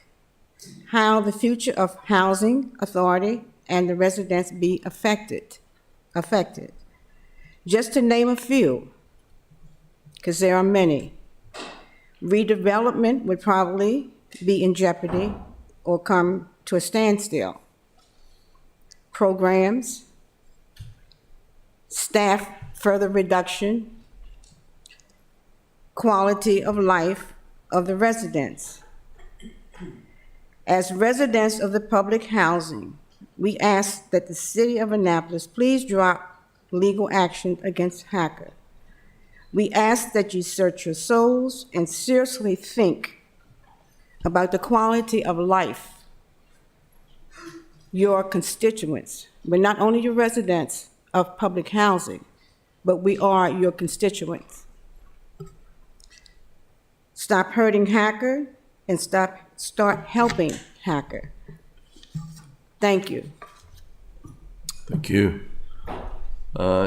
how the future of Housing Authority and the residents be affected. Just to name a few, because there are many. Redevelopment would probably be in jeopardy or come to a standstill. Programs, staff further reduction, quality of life of the residents. As residents of the public housing, we ask that the City of Annapolis please drop legal action against Hacker. We ask that you search your souls and seriously think about the quality of life your constituents. We're not only your residents of public housing, but we are your constituents. Stop hurting Hacker and start helping Hacker. Thank you. Thank you.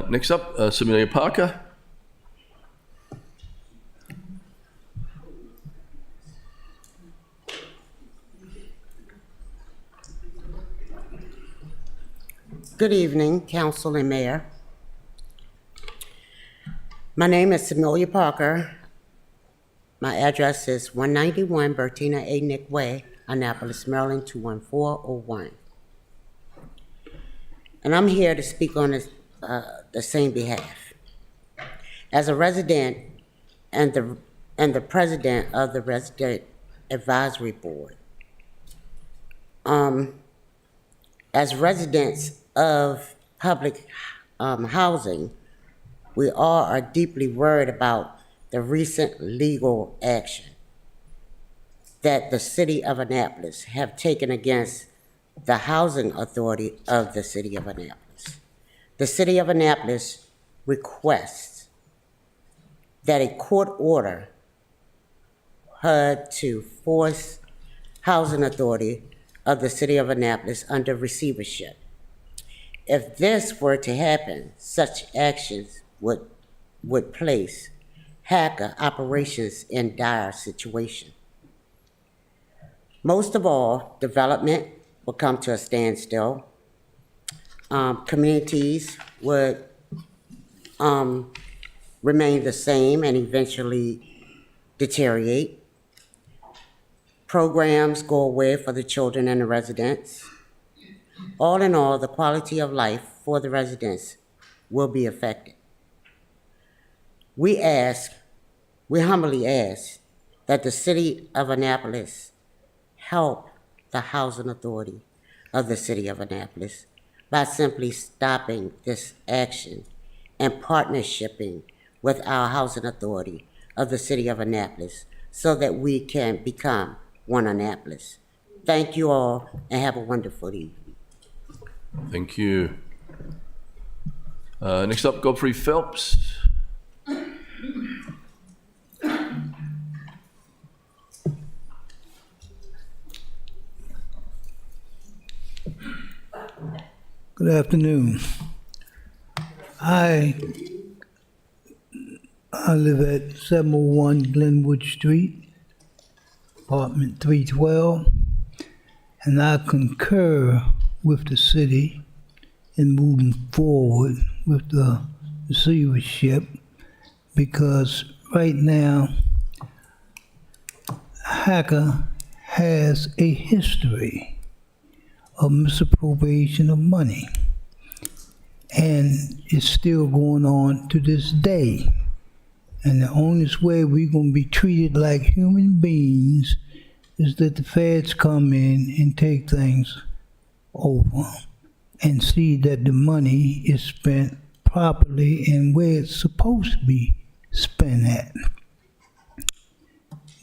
Next up, Samelia Parker. Good evening, Council and Mayor. My name is Samelia Parker. My address is 191 Bertina A. Nick Way, Annapolis, Maryland, 21401. And I'm here to speak on the same behalf. As a resident and the president of the Resident Advisory Board, as residents of public housing, we all are deeply worried about the recent legal action that the City of Annapolis have taken against the Housing Authority of the City of Annapolis. The City of Annapolis requests that a court order HUD to force Housing Authority of the City of Annapolis under receivership. If this were to happen, such actions would place Hacker operations in dire situation. Most of all, development will come to a standstill. Communities would remain the same and eventually deteriorate. Programs go away for the children and the residents. All in all, the quality of life for the residents will be affected. We humbly ask that the City of Annapolis help the Housing Authority of the City of Annapolis by simply stopping this action and partnershiping with our Housing Authority of the City of Annapolis so that we can become one Annapolis. Thank you all and have a wonderful evening. Thank you. Next up, Godfrey Phelps. Good afternoon. I live at 701 Glenwood Street, apartment 312, and I concur with the city in moving forward with the receivership, because right now Hacker has a history of misappropriation of money, and it's still going on to this day. And the only way we're going to be treated like human beings is that the feds come in and take things over and see that the money is spent properly and where it's supposed to be spent at.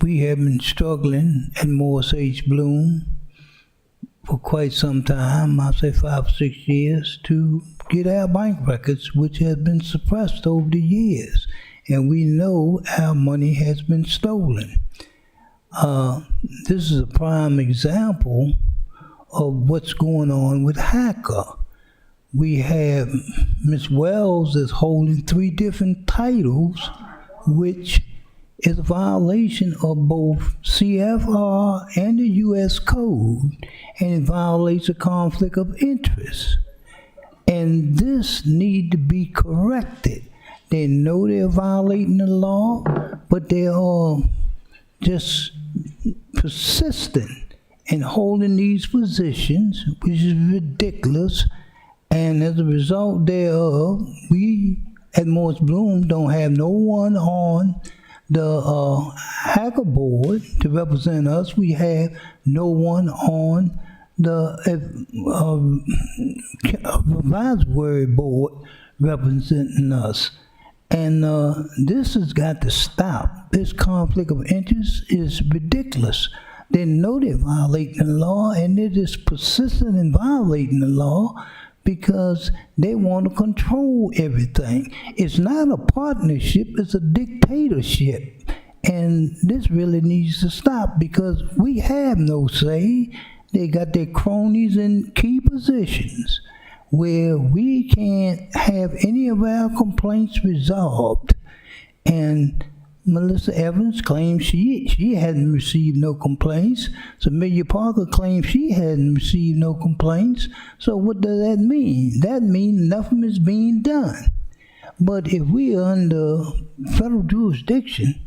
We have been struggling at Morris H. Bloom for quite some time, I'll say 5 or 6 years, to get our bank records, which has been suppressed over the years. And we know our money has been stolen. This is a prime example of what's going on with Hacker. We have Ms. Wells is holding 3 different titles, which is a violation of both CFR and the U.S. Code, and it violates a conflict of interest. And this need to be corrected. They know they're violating the law, but they are just persistent in holding these positions, which is ridiculous. And as a result thereof, we at Morris Bloom don't have no one on the Hacker Board to represent us. We have no one on the Advisory Board representing us. And this has got to stop. This conflict of interest is ridiculous. They know they're violating the law, and they're just persistent in violating the law because they want to control everything. It's not a partnership, it's a dictatorship. And this really needs to stop because we have no say. They got their cronies in key positions where we can't have any of our complaints resolved. And Melissa Evans claims she hadn't received no complaints. Amelia Parker claims she hadn't received no complaints. So what does that mean? That means nothing is being done. But if we are under federal jurisdiction,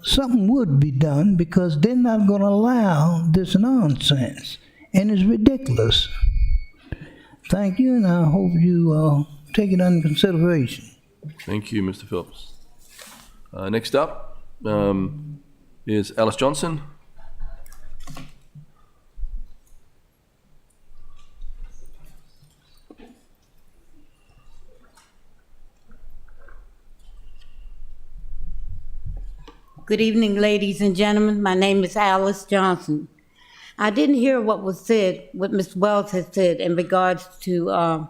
something would be done because they're not going to allow this nonsense. And it's ridiculous. Thank you, and I hope you take it under consideration. Thank you, Mr. Phillips. Next up is Alice Johnson. Good evening, ladies and gentlemen. My name is Alice Johnson. I didn't hear what was said, what Ms. Wells has said in regards to a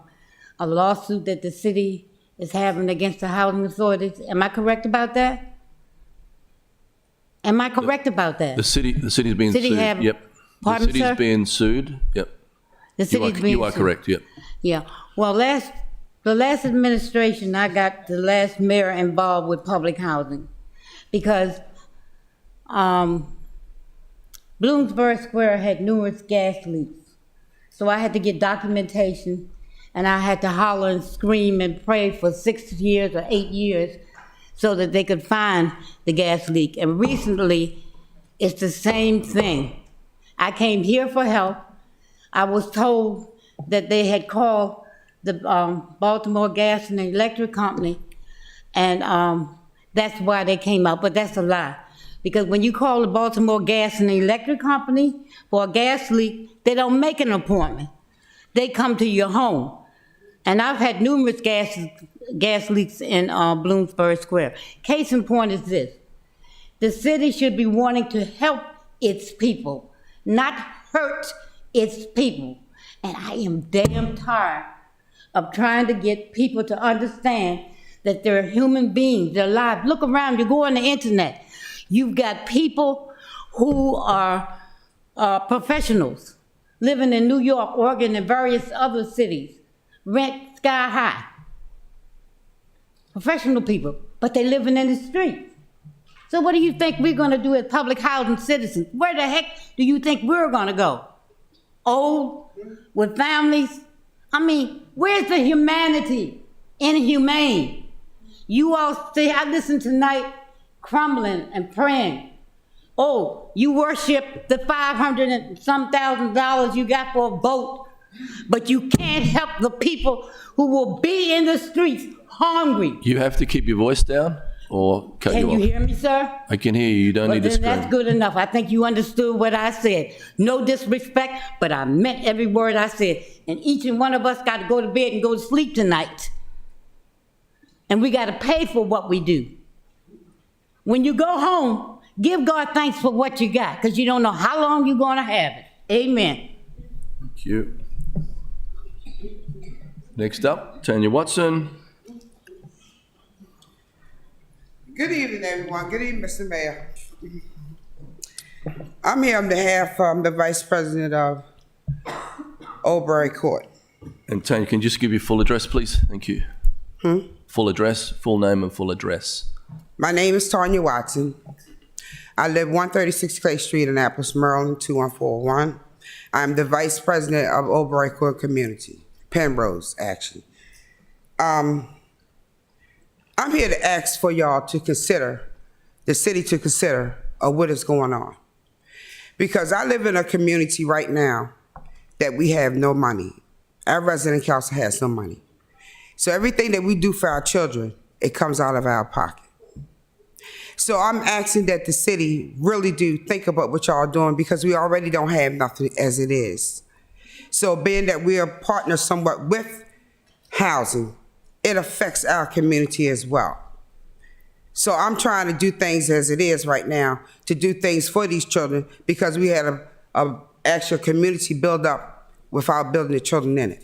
lawsuit that the city is having against the housing authorities. Am I correct about that? Am I correct about that? The city's being City sued. have- Yep. Pardon, the city's sir? being sued. Yep. The city's being You are sued. correct. Yep. Yeah, well, the last administration, I got the last mayor involved with public housing because Bloomsbury Square had numerous gas leaks. So I had to get documentation and I had to holler and scream and pray for 6 years or 8 years so that they could find the gas leak. And recently, it's the same thing. I came here for help. I was told that they had called the Baltimore Gas and Electric Company, and that's why they came out, but that's a lie. Because when you call the Baltimore Gas and Electric Company for a gas leak, they don't make an appointment. They come to your home. And I've had numerous gas leaks in Bloomsbury Square. Case in point is this. The city should be wanting to help its people, not hurt its people. And I am damn tired of trying to get people to understand that they're human beings, they're alive. Look around, you go on the internet. You've got people who are professionals living in New York, Oregon, and various other cities, rent sky high. Professional people, but they're living in the streets. So what do you think we're gonna do as public housing citizens? Where the heck do you think we're gonna go? Old, with families? I mean, where's the humanity? Inhumane. You all say, I listened tonight, crumbling and praying. Oh, you worship the $500 and some $1,000 you got for a vote, but you can't help the people who will be in the streets hungry. You have to keep your voice down or cut Can you you off. hear me, sir? I can hear you. You don't Well, need to then scream. that's good enough. I think you understood what I said. No disrespect, but I meant every word I said. And each and one of us got to go to bed and go to sleep tonight. And we got to pay for what we do. When you go home, give God thanks for what you got, because you don't know how long you're going to have it. Amen. Thank you. Next up, Tanya Watson. Good evening, everyone. Good evening, Mr. Mayor. I'm here on behalf of the Vice President of Old Court. And Tanya, can you just give your full address, please? Thank you. Full address, full name, and full address. My name is Tanya Watson. I live 136 Clay Street, Annapolis, Maryland, 21401. I'm the Vice President of Old Court Community, Penrose, actually. I'm here to ask for y'all to consider, the city to consider what is going on. Because I live in a community right now that we have no money. Our resident council has no money. So everything that we do for our children, it comes out of our pocket. So I'm asking that the city really do think about what y'all are doing, because we already don't have nothing as it is. So being that we are partnered somewhat with housing, it affects our community as well. So I'm trying to do things as it is right now, to do things for these children, because we had a actual community build up without building the children in it,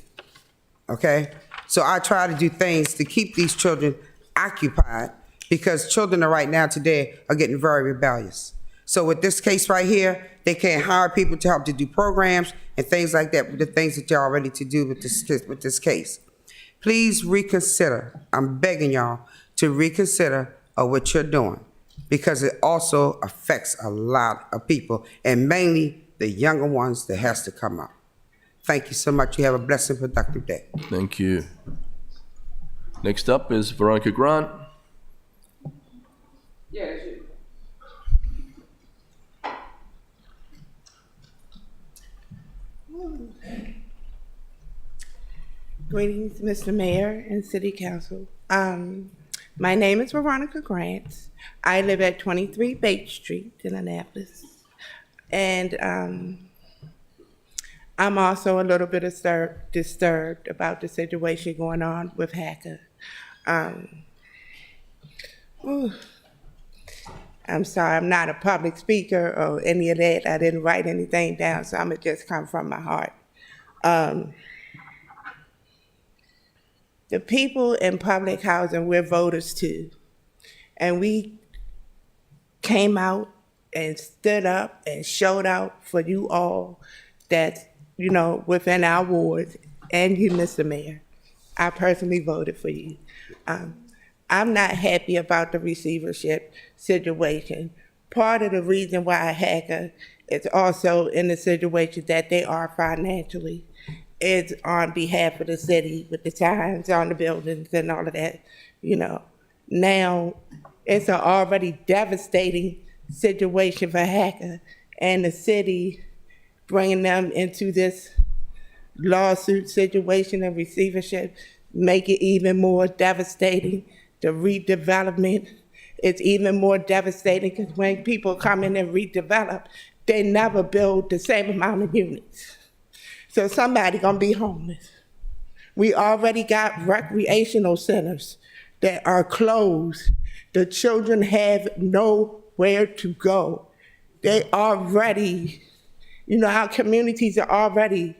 okay? So I try to do things to keep these children occupied, because children are right now today are getting very rebellious. So with this case right here, they can't hire people to help to do programs and things like that, with the things that y'all are ready to do with this case. Please reconsider. I'm begging y'all to reconsider what you're doing, because it also affects a lot of people, and mainly the younger ones that has to come up. Thank you so much. You have a blessed and productive day. Thank you. Next up is Veronica Grant. Yeah, that's you. Greetings, Mr. Mayor and City Council. My name is Veronica Grant. I live at 23 Bates Street in Annapolis. And I'm also a little bit disturbed about the situation going on with Hacker. I'm sorry, I'm not a public speaker or any of that. I didn't write anything down, so I'm gonna just come from my heart. The people in public housing, we're voters too. And we came out and stood up and showed out for you all that, you know, within our wards, and you, Mr. Mayor. I personally voted for you. I'm not happy about the receivership situation. Part of the reason why Hacker is also in the situation that they are financially is on behalf of the city, with the signs on the buildings and all of that, you know. Now, it's an already devastating situation for Hacker, and the city bringing them into this lawsuit situation and receivership make it even more devastating. The redevelopment is even more devastating, because when people come in and redevelop, they never build the same amount of units. So somebody gonna be homeless. We already got recreational centers that are closed. The children have nowhere to go. They already, you know, our communities are already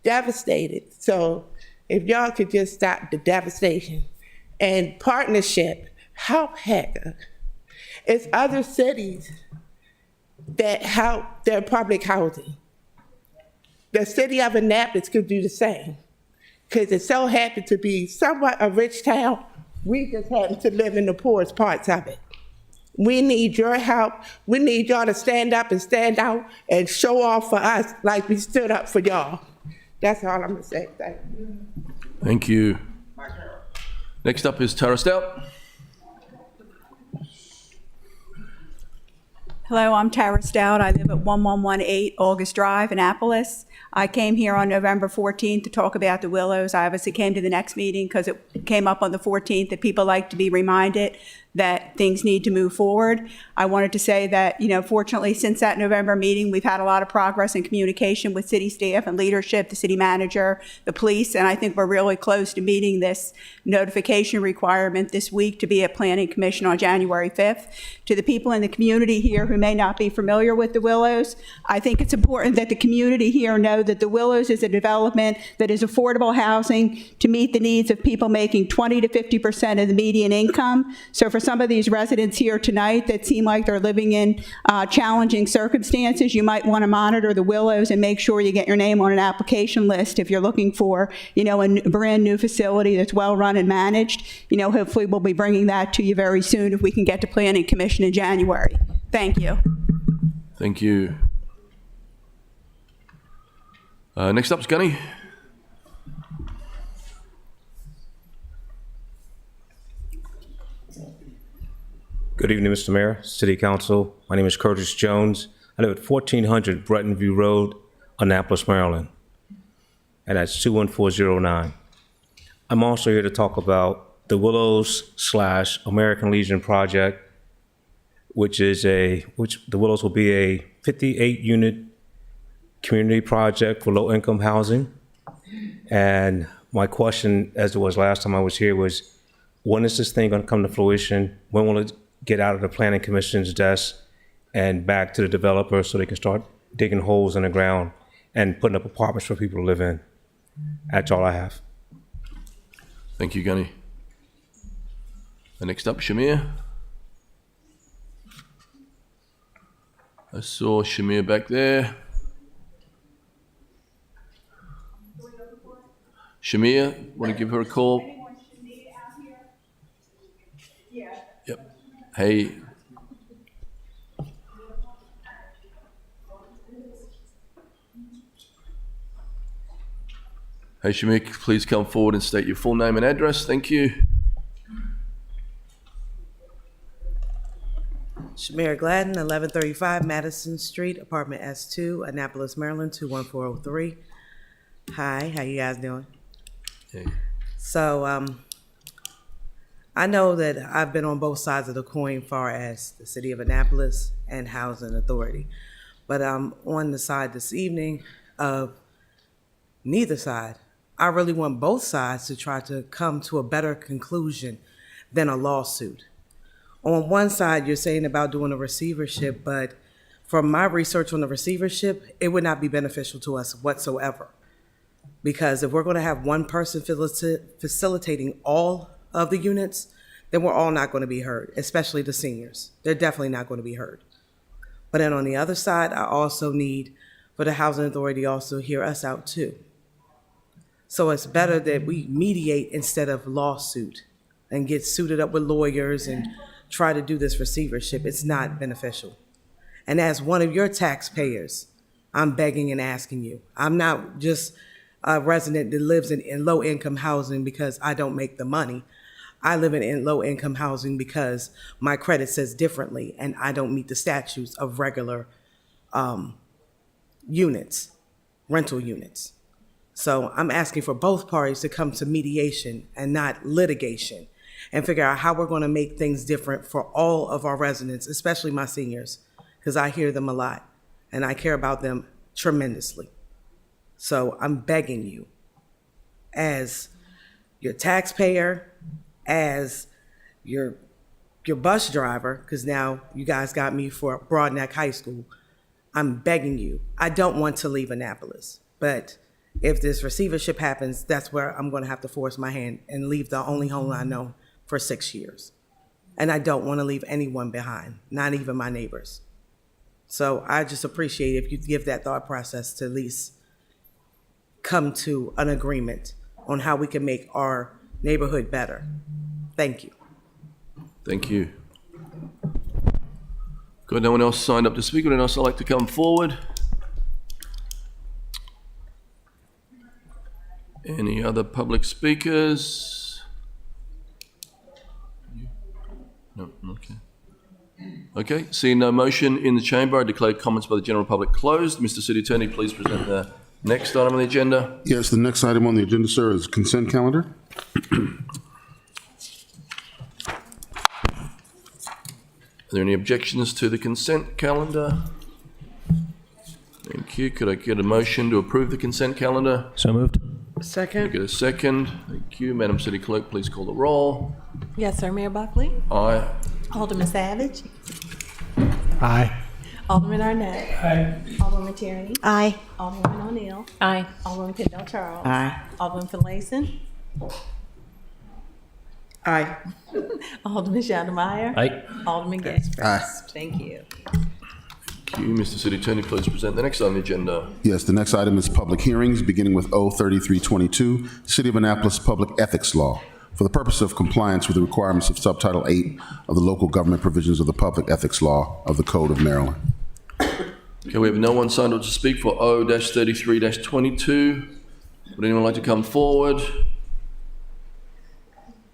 devastated. So if y'all could just stop the devastation and partnership, help Hacker. It's other cities that help their public housing. The city of Annapolis could do the same, because it so happened to be somewhat a rich town. We just happen to live in the poorest parts of it. We need your help. We need y'all to stand up and stand out and show off for us like we stood up for y'all. That's all I'm gonna say. Thank you. Thank you. Next up is Tara Stout. Hello, I'm Tara Stout. I live at 1118 August Drive, Annapolis. I came here on November 14th to talk about the Willows. I obviously came to the next meeting because it came up on the 14th that people like to be reminded that things need to move forward. I wanted to say that, you know, fortunately, since that November meeting, we've had a lot of progress in communication with city staff and leadership, the city manager, the police, and I think we're really close to meeting this notification requirement this week to be at Planning Commission on January 5th. To the people in the community here who may not be familiar with the Willows, I think it's important that the community here know that the Willows is a development that is affordable housing to meet the needs of people making 20 to 50% of the median income. So for some of these residents here tonight that seem like they're living in challenging circumstances, you might want to monitor the Willows and make sure you get your name on an application list if you're looking for, you know, a brand new facility that's well run and managed. You know, hopefully we'll be bringing that to you very soon if we can get to Planning Commission in January. Thank you. Thank you. Next up is Gunny. Good evening, Mr. Mayor, City Council. My name is Curtis Jones. I live at 1400 Breton View Road, Annapolis, Maryland. And that's 21409. I'm also here to talk about the Willows / American Legion project, which the Willows will be a 58-unit community project for low-income housing. And my question, as it was last time I was here, was when is this thing going to come to fruition? When will it get out of the Planning Commission's desk and back to the developer so they can start digging holes in the ground and putting up apartments for people to live in? That's all I have. Thank you, Gunny. Next up, Shamir. I saw Shamir back there. Shamir, want to give her a call? Yep. Hey. Hey, Shamir, please come forward and state your full name and address. Thank you. Shamir Gladden, 1135 Madison Street, apartment S2, Annapolis, Maryland, 21403. Hi, how you guys doing? Hey. So, I know that I've been on both sides of the coin far as the City of Annapolis and Housing Authority, but I'm on the side this evening of neither side. I really want both sides to try to come to a better conclusion than a lawsuit. On one side, you're saying about doing a receivership, but from my research on the receivership, it would not be beneficial to us whatsoever. Because if we're going to have one person facilitating all of the units, then we're all not going to be heard, especially the seniors. They're definitely not going to be heard. But then on the other side, I also need for the Housing Authority to also hear us out too. So it's better that we mediate instead of lawsuit and get suited up with lawyers and try to do this receivership. It's not beneficial. And as one of your taxpayers, I'm begging and asking you. I'm not just a resident that lives in low-income housing because I don't make the money. I live in low-income housing because my credit says differently and I don't meet the statutes of regular units, rental units. So I'm asking for both parties to come to mediation and not litigation and figure out how we're going to make things different for all of our residents, especially my seniors, because I hear them a lot and I care about them tremendously. So I'm begging you, as your taxpayer, as your bus driver, because now you guys got me for Broadneck High School, I'm begging you. I don't want to leave Annapolis, but if this receivership happens, that's where I'm going to have to force my hand and leave the only home I know for 6 years. And I don't want to leave anyone behind, not even my neighbors. So I just appreciate if you give that thought process to at least come to an agreement on how we can make our neighborhood better. Thank you. Thank you. Got no one else signed up to speak? Anyone else I'd like to come forward? Any other public speakers? No, okay. Okay, seeing no motion in the chamber, I declare comments by the general public closed. Mr. City Attorney, please present the next item on the agenda. Yes, the next item on the agenda, sir, is consent calendar. Are there any objections to the consent calendar? Thank you. Could I get a motion to approve the consent calendar? So moved. Second. Get a second. Thank you. Madam City Clerk, please call the roll. Yes, sir. Mayor Buckley? Aye. Alderman Savage? Aye. Alderman Arnett? Aye. Alderman Tierney? Aye. Alderman O'Neill? Aye. Alderman Kendall Charles? Aye. Alderman Finlayson? Aye. Alderman Shandemeyer? Aye. Alderman Gaspar? Aye. Thank you. Thank you. Mr. City Attorney, please present the next on the agenda. Yes, the next item is public hearings, beginning with O3322, City of Annapolis Public Ethics Law, for the purpose of compliance with the requirements of Subtitle 8 of the local government provisions of the Public Ethics Law of the Code of Maryland. Okay, we have no one signed up to speak for O-33-22. Would anyone like to come forward?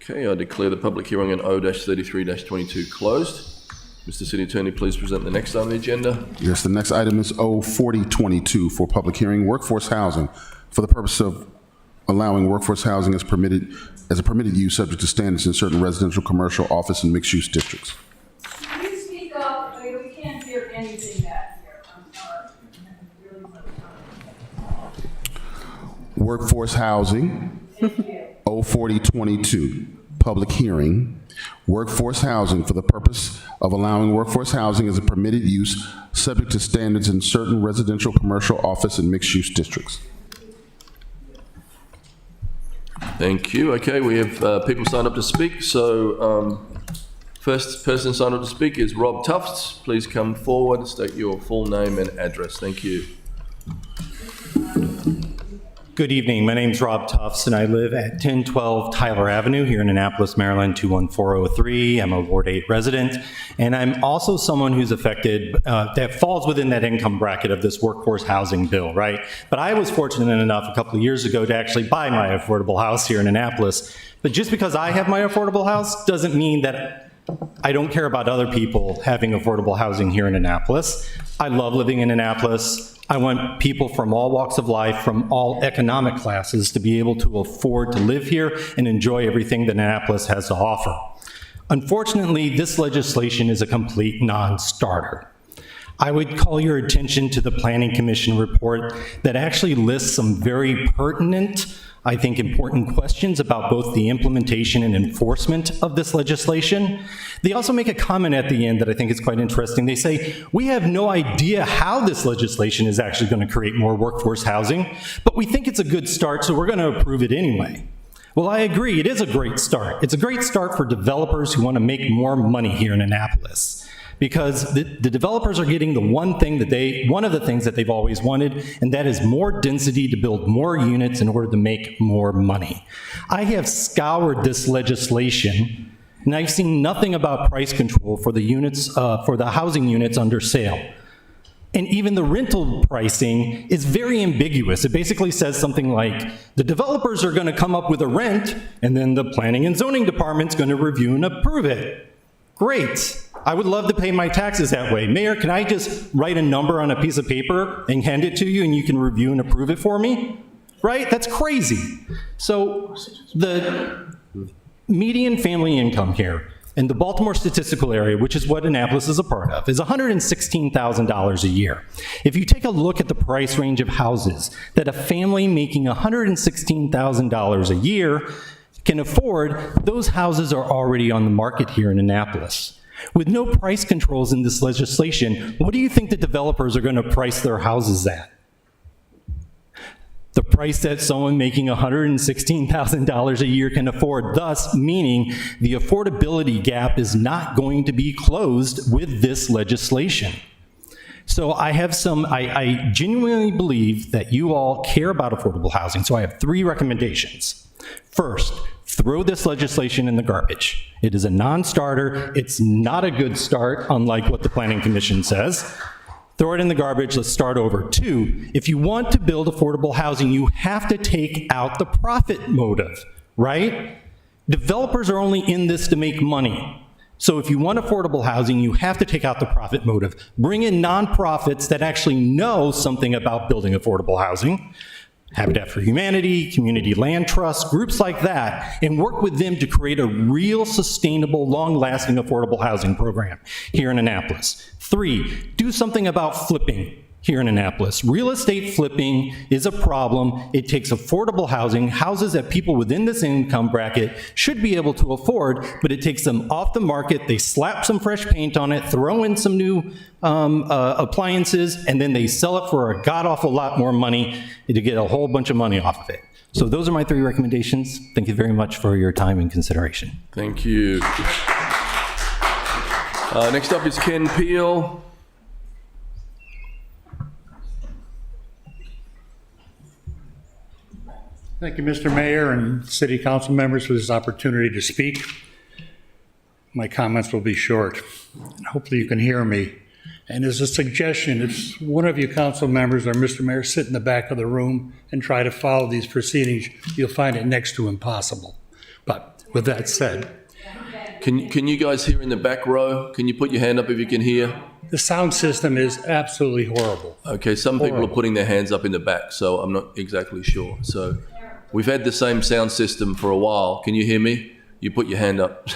Okay, I declare the public hearing on O-33-22 closed. Mr. City Attorney, please present the next item on the agenda. Yes, the next item is O4022 for public hearing, workforce housing, for the purpose of allowing workforce housing as a permitted use subject to standards in certain residential, commercial, office, and mixed-use districts. Please speak up, we can't hear anything back here, I'm sorry. Workforce housing, O4022, public hearing, workforce housing for the purpose of allowing workforce housing as a permitted use subject to standards in certain residential, commercial, office, and mixed-use districts. Thank you. Okay, we have people signed up to speak. So first person signed up to speak is Rob Tufts. Please come forward, state your full name and address. Thank you. Good evening. My name is Rob Tufts, and I live at 1012 Tyler Avenue here in Annapolis, Maryland, 21403. I'm a Ward 8 resident, and I'm also someone who's affected, that falls within that income bracket of this workforce housing bill, right? But I was fortunate enough a couple of years ago to actually buy my affordable house here in Annapolis. But just because I have my affordable house doesn't mean that I don't care about other people having affordable housing here in Annapolis. I love living in Annapolis. I want people from all walks of life, from all economic classes, to be able to afford to live here and enjoy everything that Annapolis has to offer. Unfortunately, this legislation is a complete non-starter. I would call your attention to the Planning Commission report that actually lists some very pertinent, I think, important questions about both the implementation and enforcement of this legislation. They also make a comment at the end that I think is quite interesting. They say, we have no idea how this legislation is actually going to create more workforce housing, but we think it's a good start, so we're going to approve it anyway. Well, I agree, it is a great start. It's a great start for developers who want to make more money here in Annapolis, because the developers are getting the one of the things that they've always wanted, and that is more density to build more units in order to make more money. I have scoured this legislation, and I've seen nothing about price control for the units, for the housing units under sale. And even the rental pricing is very ambiguous. It basically says something like, the developers are going to come up with a rent, and then the planning and zoning department's going to review and approve it. Great. I would love to pay my taxes that way. Mayor, can I just write a number on a piece of paper and hand it to you and you can review and approve it for me? Right? That's crazy. So the median family income here in the Baltimore statistical area, which is what Annapolis is a part of, is $116,000 a year. If you take a look at the price range of houses that a family making $116,000 a year can afford, those houses are already on the market here in Annapolis. With no price controls in this legislation, what do you think the developers are going to price their houses at? The price that someone making $116,000 a year can afford, thus meaning the affordability gap is not going to be closed with this legislation. So I genuinely believe that you all care about affordable housing, so I have 3 recommendations. First, throw this legislation in the garbage. It is a non-starter. It's not a good start, unlike what the Planning Commission says. Throw it in the garbage. Let's start over. 2, if you want to build affordable housing, you have to take out the profit motive, right? Developers are only in this to make money. So if you want affordable housing, you have to take out the profit motive. Bring in nonprofits that actually know something about building affordable housing. Habitat for Humanity, Community Land Trust, groups like that, and work with them to create a real, sustainable, long-lasting affordable housing program here in Annapolis. 3, do something about flipping here in Annapolis. Real estate flipping is a problem. It takes affordable housing, houses that people within this income bracket should be able to afford, but it takes them off the market, they slap some fresh paint on it, throw in some new appliances, and then they sell it for a god-awful lot more money to get a whole bunch of money off of it. So those are my 3 recommendations. Thank you very much for your time and consideration. Thank you. Next up is Ken Peel. Thank you, Mr. Mayor and City Council members, for this opportunity to speak. My comments will be short. Hopefully you can hear me. And as a suggestion, if one of you council members or Mr. Mayor sit in the back of the room and try to follow these proceedings, you'll find it next to impossible. But with that said, Can you guys hear in the back row? Can you put your hand up if you can hear? The sound system is absolutely horrible. Okay, some people are putting their hands up in the back, so I'm not exactly sure. So we've had the same sound system for a while. Can you hear me? You put your hand up.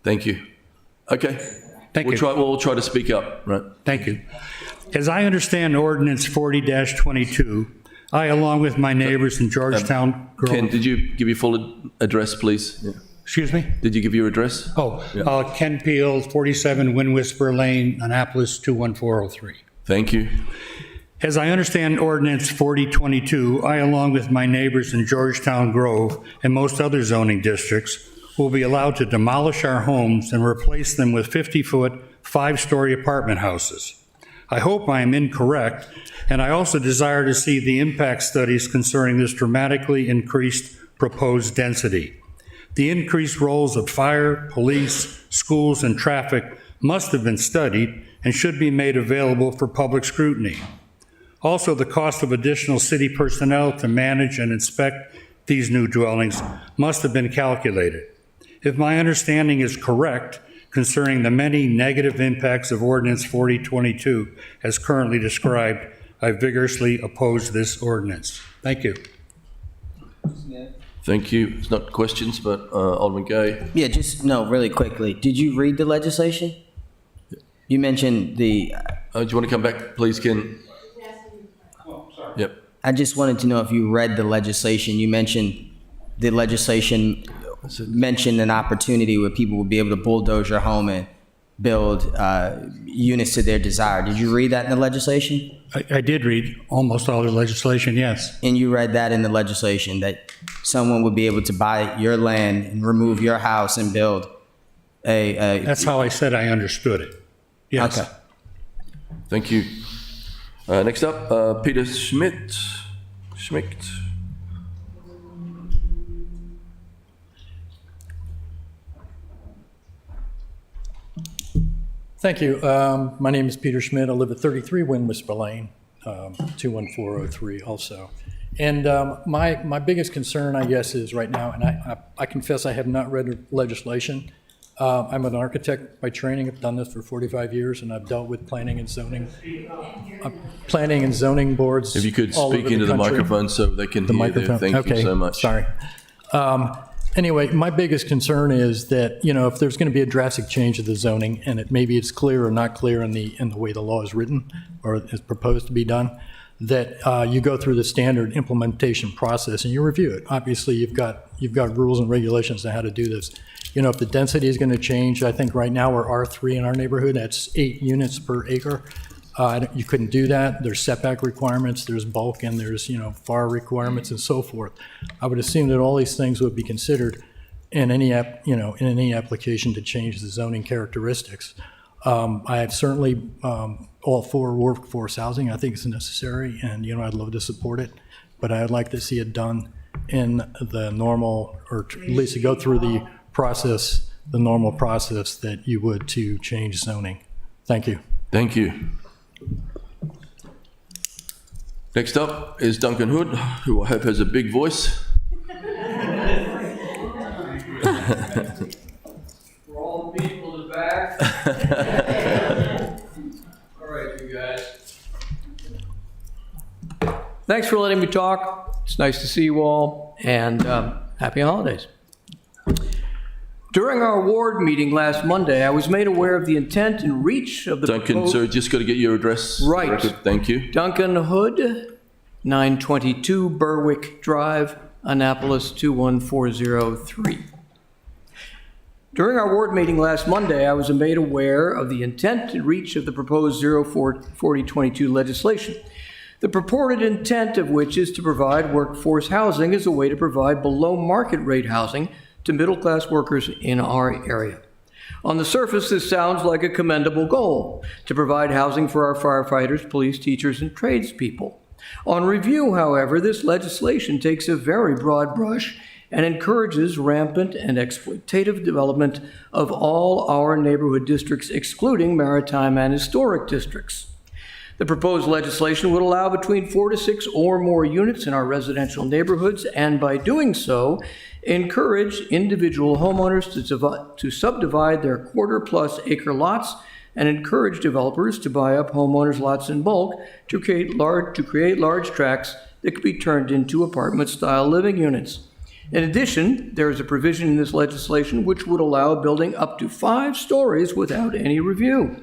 Thank you. Okay. We'll try to speak up, right? Thank you. As I understand ordinance 40-22, I, along with my neighbors in Georgetown. Ken, did you give your full address, please? Yeah. Excuse me? Did you give your address? Ken Peel, 47 Wind Whisper Lane, Annapolis 21403. Thank you. As I understand ordinance 4022, I, along with my neighbors in Georgetown Grove and most other zoning districts, will be allowed to demolish our homes and replace them with 50-foot, 5-story apartment houses. I hope I am incorrect, and I also desire to see the impact studies concerning this dramatically increased proposed density. The increased roles of fire, police, schools, and traffic must have been studied and should be made available for public scrutiny. Also, the cost of additional city personnel to manage and inspect these new dwellings must have been calculated. If my understanding is correct concerning the many negative impacts of Ordinance 4022 as currently described, I vigorously oppose this ordinance. Thank you. Thank you. It's not questions, but Alderman Gay. Yeah, really quickly. Did you read the legislation? You mentioned the... do you want to come back, please, Ken? Yep. I just wanted to know if you read the legislation. You mentioned the legislation mentioned an opportunity where people would be able to bulldoze your home and build units to their desire. Did you read that in the legislation? I did read almost all the legislation, yes. And you read that in the legislation, that someone would be able to buy your land and remove your house and build a... That's how I said I understood it. Yes. Okay. Thank you. Next up, Peter Schmidt. Thank you. My name is Peter Schmidt. I live at 33 Wind Whisper Lane, 21403 also. And my biggest concern, I guess, is right now, and I confess I have not read the legislation. I'm an architect by training. I've done this for 45 years, and I've dealt with planning and zoning boards. If you could Oh, speak into the microphone so they can hear you. Thank you so much. Sorry. Anyway, my biggest concern is that, if there's going to be a drastic change of the zoning, and maybe it's clear or not clear in the way the law is written or is proposed to be done, that you go through the standard implementation process and you review it. Obviously, you've got rules and regulations on how to do this. If the density is going to change, I think right now we're R3 in our neighborhood. That's 8 units per acre. You couldn't do that. There's setback requirements, there's bulk, and there's, FAR requirements and so forth. I would assume that all these things would be considered in any application to change the zoning characteristics. I have certainly all for workforce housing. I think it's necessary, and, I'd love to support it, but I'd like to see it done in the normal, or at least to go through the normal process that you would to change zoning. Thank you. Thank you. Next up is Duncan Hood, who I hope has a big voice. For all the people in the back. All right, you guys. Thanks for letting me talk. It's nice to see you all, and happy holidays. During our ward meeting last Monday, I was made aware of the intent and reach of the Duncan, sir, just got to get your address. Right. Record. Thank you. Duncan Hood, 922 Berwick Drive, Annapolis 21403. During our ward meeting last Monday, I was made aware of the intent and reach of the proposed 4022 legislation. The purported intent of which is to provide workforce housing as a way to provide below market rate housing to middle-class workers in our area. On the surface, this sounds like a commendable goal, to provide housing for our firefighters, police, teachers, and tradespeople. On review, however, this legislation takes a very broad brush and encourages rampant and exploitative development of all our neighborhood districts, excluding maritime and historic districts. The proposed legislation would allow between 4 to 6 or more units in our residential neighborhoods, and by doing so, encourage individual homeowners to subdivide their quarter-plus acre lots and encourage developers to buy up homeowners' lots in bulk to create large tracts that could be turned into apartment-style living units. In addition, there is a provision in this legislation which would allow building up to 5 stories without any review.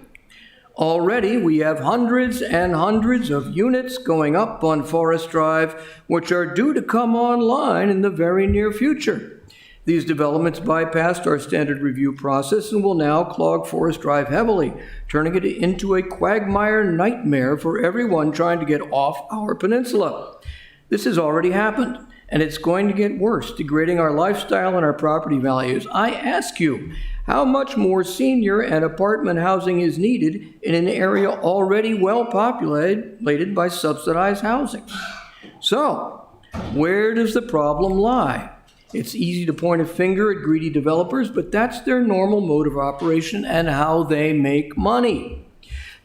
Already, we have hundreds and hundreds of units going up on Forest Drive, which are due to come online in the very near future. These developments bypassed our standard review process and will now clog Forest Drive heavily, turning it into a quagmire nightmare for everyone trying to get off our peninsula. This has already happened, and it's going to get worse, degrading our lifestyle and our property values. I ask you, how much more senior and apartment housing is needed in an area already well populated by subsidized housing? So, where does the problem lie? It's easy to point a finger at greedy developers, but that's their normal mode of operation and how they make money.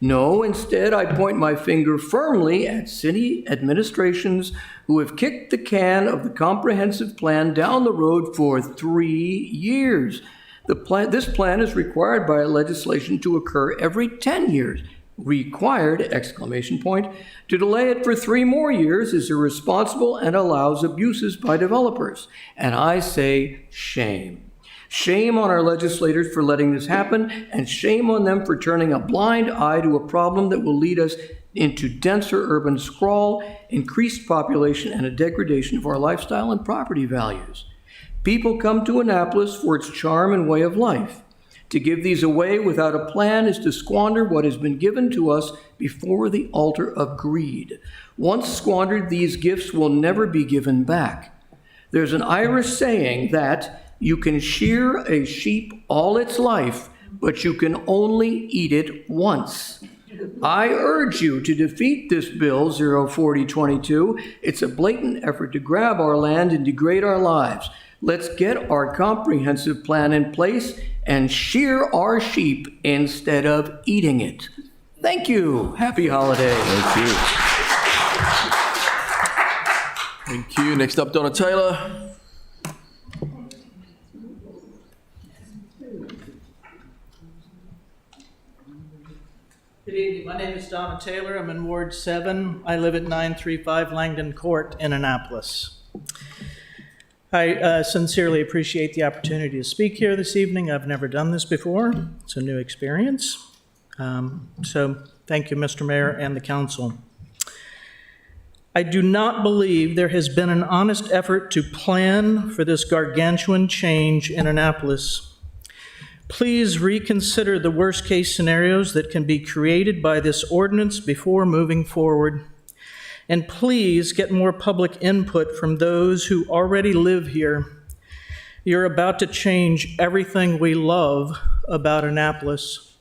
No, instead, I point my finger firmly at city administrations who have kicked the can of the comprehensive plan down the road for 3 years. This plan is required by legislation to occur every 10 years. Required, exclamation point. To delay it for 3 more years is irresponsible and allows abuses by developers. And I say shame. Shame on our legislators for letting this happen, and shame on them for turning a blind eye to a problem that will lead us into denser urban sprawl, increased population, and a degradation of our lifestyle and property values. People come to Annapolis for its charm and way of life. To give these away without a plan is to squander what has been given to us before the altar of greed. Once squandered, these gifts will never be given back. There's an Irish saying that you can shear a sheep all its life, but you can only eat it once. I urge you to defeat this bill 04022. It's a blatant effort to grab our land and degrade our lives. Let's get our comprehensive plan in place and shear our sheep instead of eating it. Thank you. Happy holidays. Thank you. Thank you. Next up, Donna Taylor. Good evening. My name is Donna Taylor. I'm in Ward 7. I live at 935 Langdon Court in Annapolis. I sincerely appreciate the opportunity to speak here this evening. I've never done this before. It's a new experience. So thank you, Mr. Mayor and the council. I do not believe there has been an honest effort to plan for this gargantuan change in Annapolis. Please reconsider the worst-case scenarios that can be created by this ordinance before moving forward. And please get more public input from those who already live here. You're about to change everything we love about Annapolis.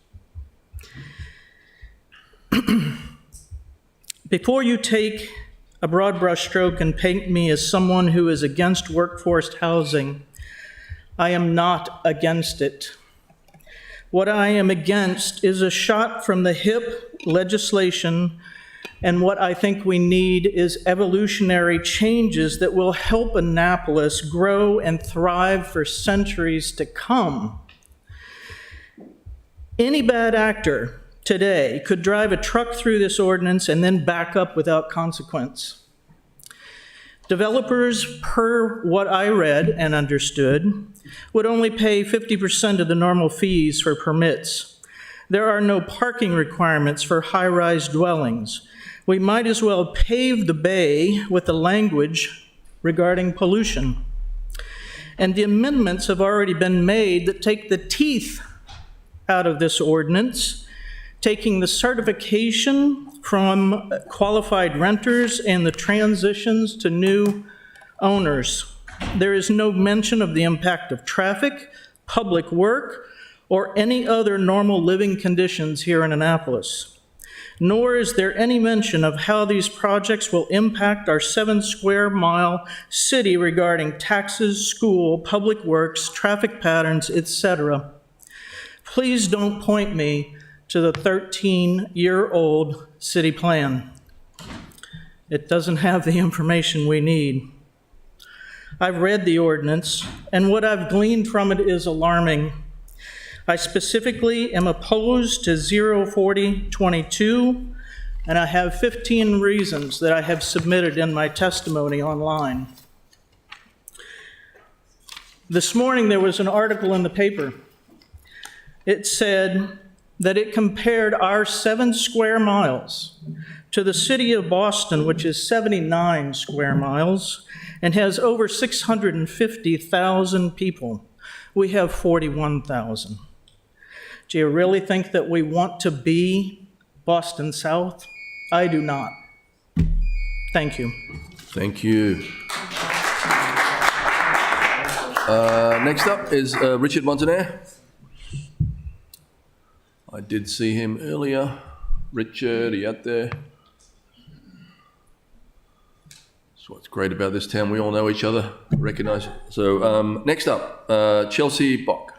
Before you take a broad brushstroke and paint me as someone who is against workforce housing, I am not against it. What I am against is a shot from the hip legislation, and what I think we need is evolutionary changes that will help Annapolis grow and thrive for centuries to come. Any bad actor today could drive a truck through this ordinance and then back up without consequence. Developers, per what I read and understood, would only pay 50% of the normal fees for permits. There are no parking requirements for high-rise dwellings. We might as well pave the bay with the language regarding pollution. And the amendments have already been made that take the teeth out of this ordinance, taking the certification from qualified renters and the transitions to new owners. There is no mention of the impact of traffic, public work, or any other normal living conditions here in Annapolis. Nor is there any mention of how these projects will impact our 7-square-mile city regarding taxes, school, public works, traffic patterns, etc. Please don't point me to the 13-year-old city plan. It doesn't have the information we need. I've read the ordinance, and what I've gleaned from it is alarming. I specifically am opposed to 04022, and I have 15 reasons that I have submitted in my testimony online. This morning, there was an article in the paper. It said that it compared our 7 square miles to the city of Boston, which is 79 square miles and has over 650,000 people. We have 41,000. Do you really think that we want to be Boston South? I do not. Thank you. Thank you. Next up is Richard Montaner. I did see him earlier. Richard, are you out there? That's what's great about this town. We all know each other, recognize it. So next up, Chelsea Bock.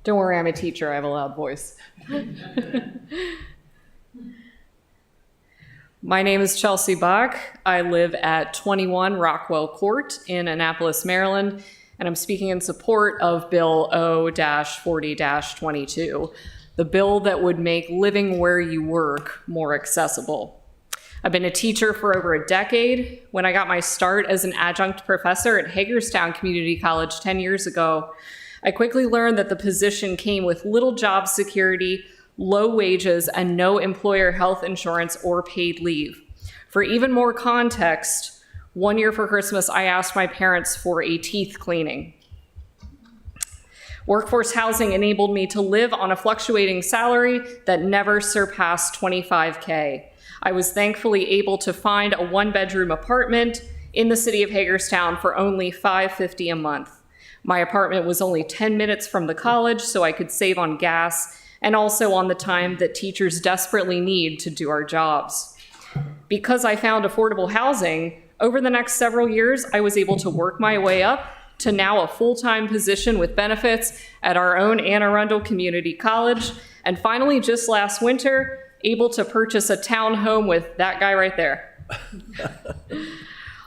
Don't worry, I'm a teacher. I have a loud voice. My name is Chelsea Bach. I live at 21 Rockwell Court in Annapolis, Maryland, and I'm speaking in support of Bill O-40-22, the bill that would make living where you work more accessible. I've been a teacher for over a decade. When I got my start as an adjunct professor at Hagerstown Community College 10 years ago, I quickly learned that the position came with little job security, low wages, and no employer health insurance or paid leave. For even more context, one year for Christmas, I asked my parents for a teeth cleaning. Workforce housing enabled me to live on a fluctuating salary that never surpassed $25K. I was thankfully able to find a one-bedroom apartment in the city of Hagerstown for only $550 a month. My apartment was only 10 minutes from the college, so I could save on gas and also on the time that teachers desperately need to do our jobs. Because I found affordable housing, over the next several years, I was able to work my way up to now a full-time position with benefits at our own Anne Arundel Community College, and finally, just last winter, able to purchase a townhome with that guy right there.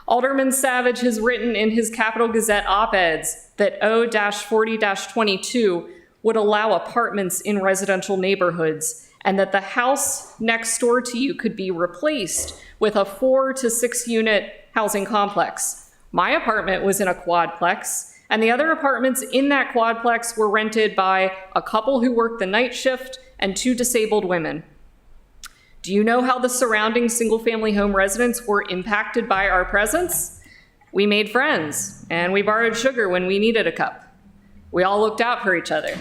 Alderman Savage has written in his Capital Gazette op-eds that O-40-22 would allow apartments in residential neighborhoods, and that the house next door to you could be replaced with a 4 to 6 unit housing complex. My apartment was in a quadplex, and the other apartments in that quadplex were rented by a couple who worked the night shift and 2 disabled women. Do you know how the surrounding single-family home residents were impacted by our presence? We made friends, and we borrowed sugar when we needed a cup. We all looked out for each other.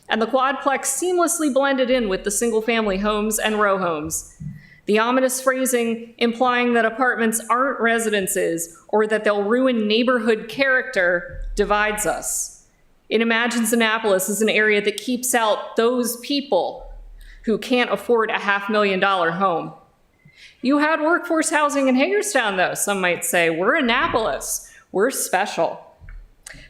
And the quadplex seamlessly blended in with the single-family homes and row homes. The ominous phrasing implying that apartments aren't residences or that they'll ruin neighborhood character divides us. It imagines Annapolis as an area that keeps out those people who can't afford a $500,000 home. You had workforce housing in Hagerstown, though, some might say. We're Annapolis. We're special.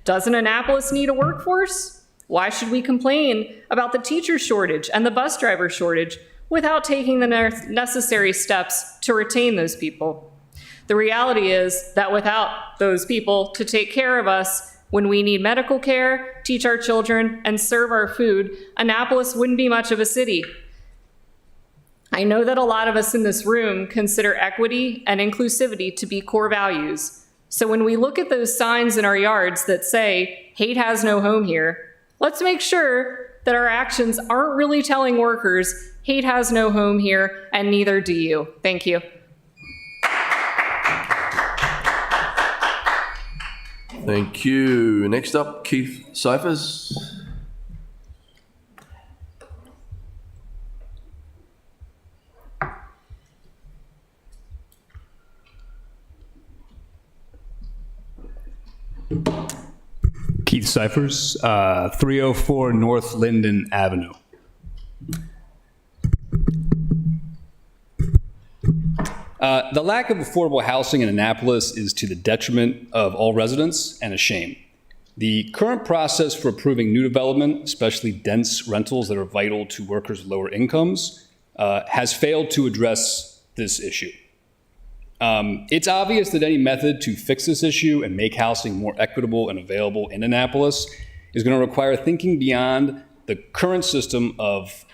Doesn't Annapolis need a workforce? Why should we complain about the teacher shortage and the bus driver shortage without taking the necessary steps to retain those people? The reality is that without those people to take care of us when we need medical care, teach our children, and serve our food, Annapolis wouldn't be much of a city. I know that a lot of us in this room consider equity and inclusivity to be core values. So when we look at those signs in our yards that say, hate has no home here, let's make sure that our actions aren't really telling workers, hate has no home here, and neither do you. Thank you. Thank you. Next up, Keith Cyphers. Keith Cyphers, 304 North Linden Avenue. The lack of affordable housing in Annapolis is to the detriment of all residents and a shame. The current process for approving new development, especially dense rentals that are vital to workers with lower incomes, has failed to address this issue. It's obvious that any method to fix this issue and make housing more equitable and available in Annapolis is going to require thinking beyond the current system of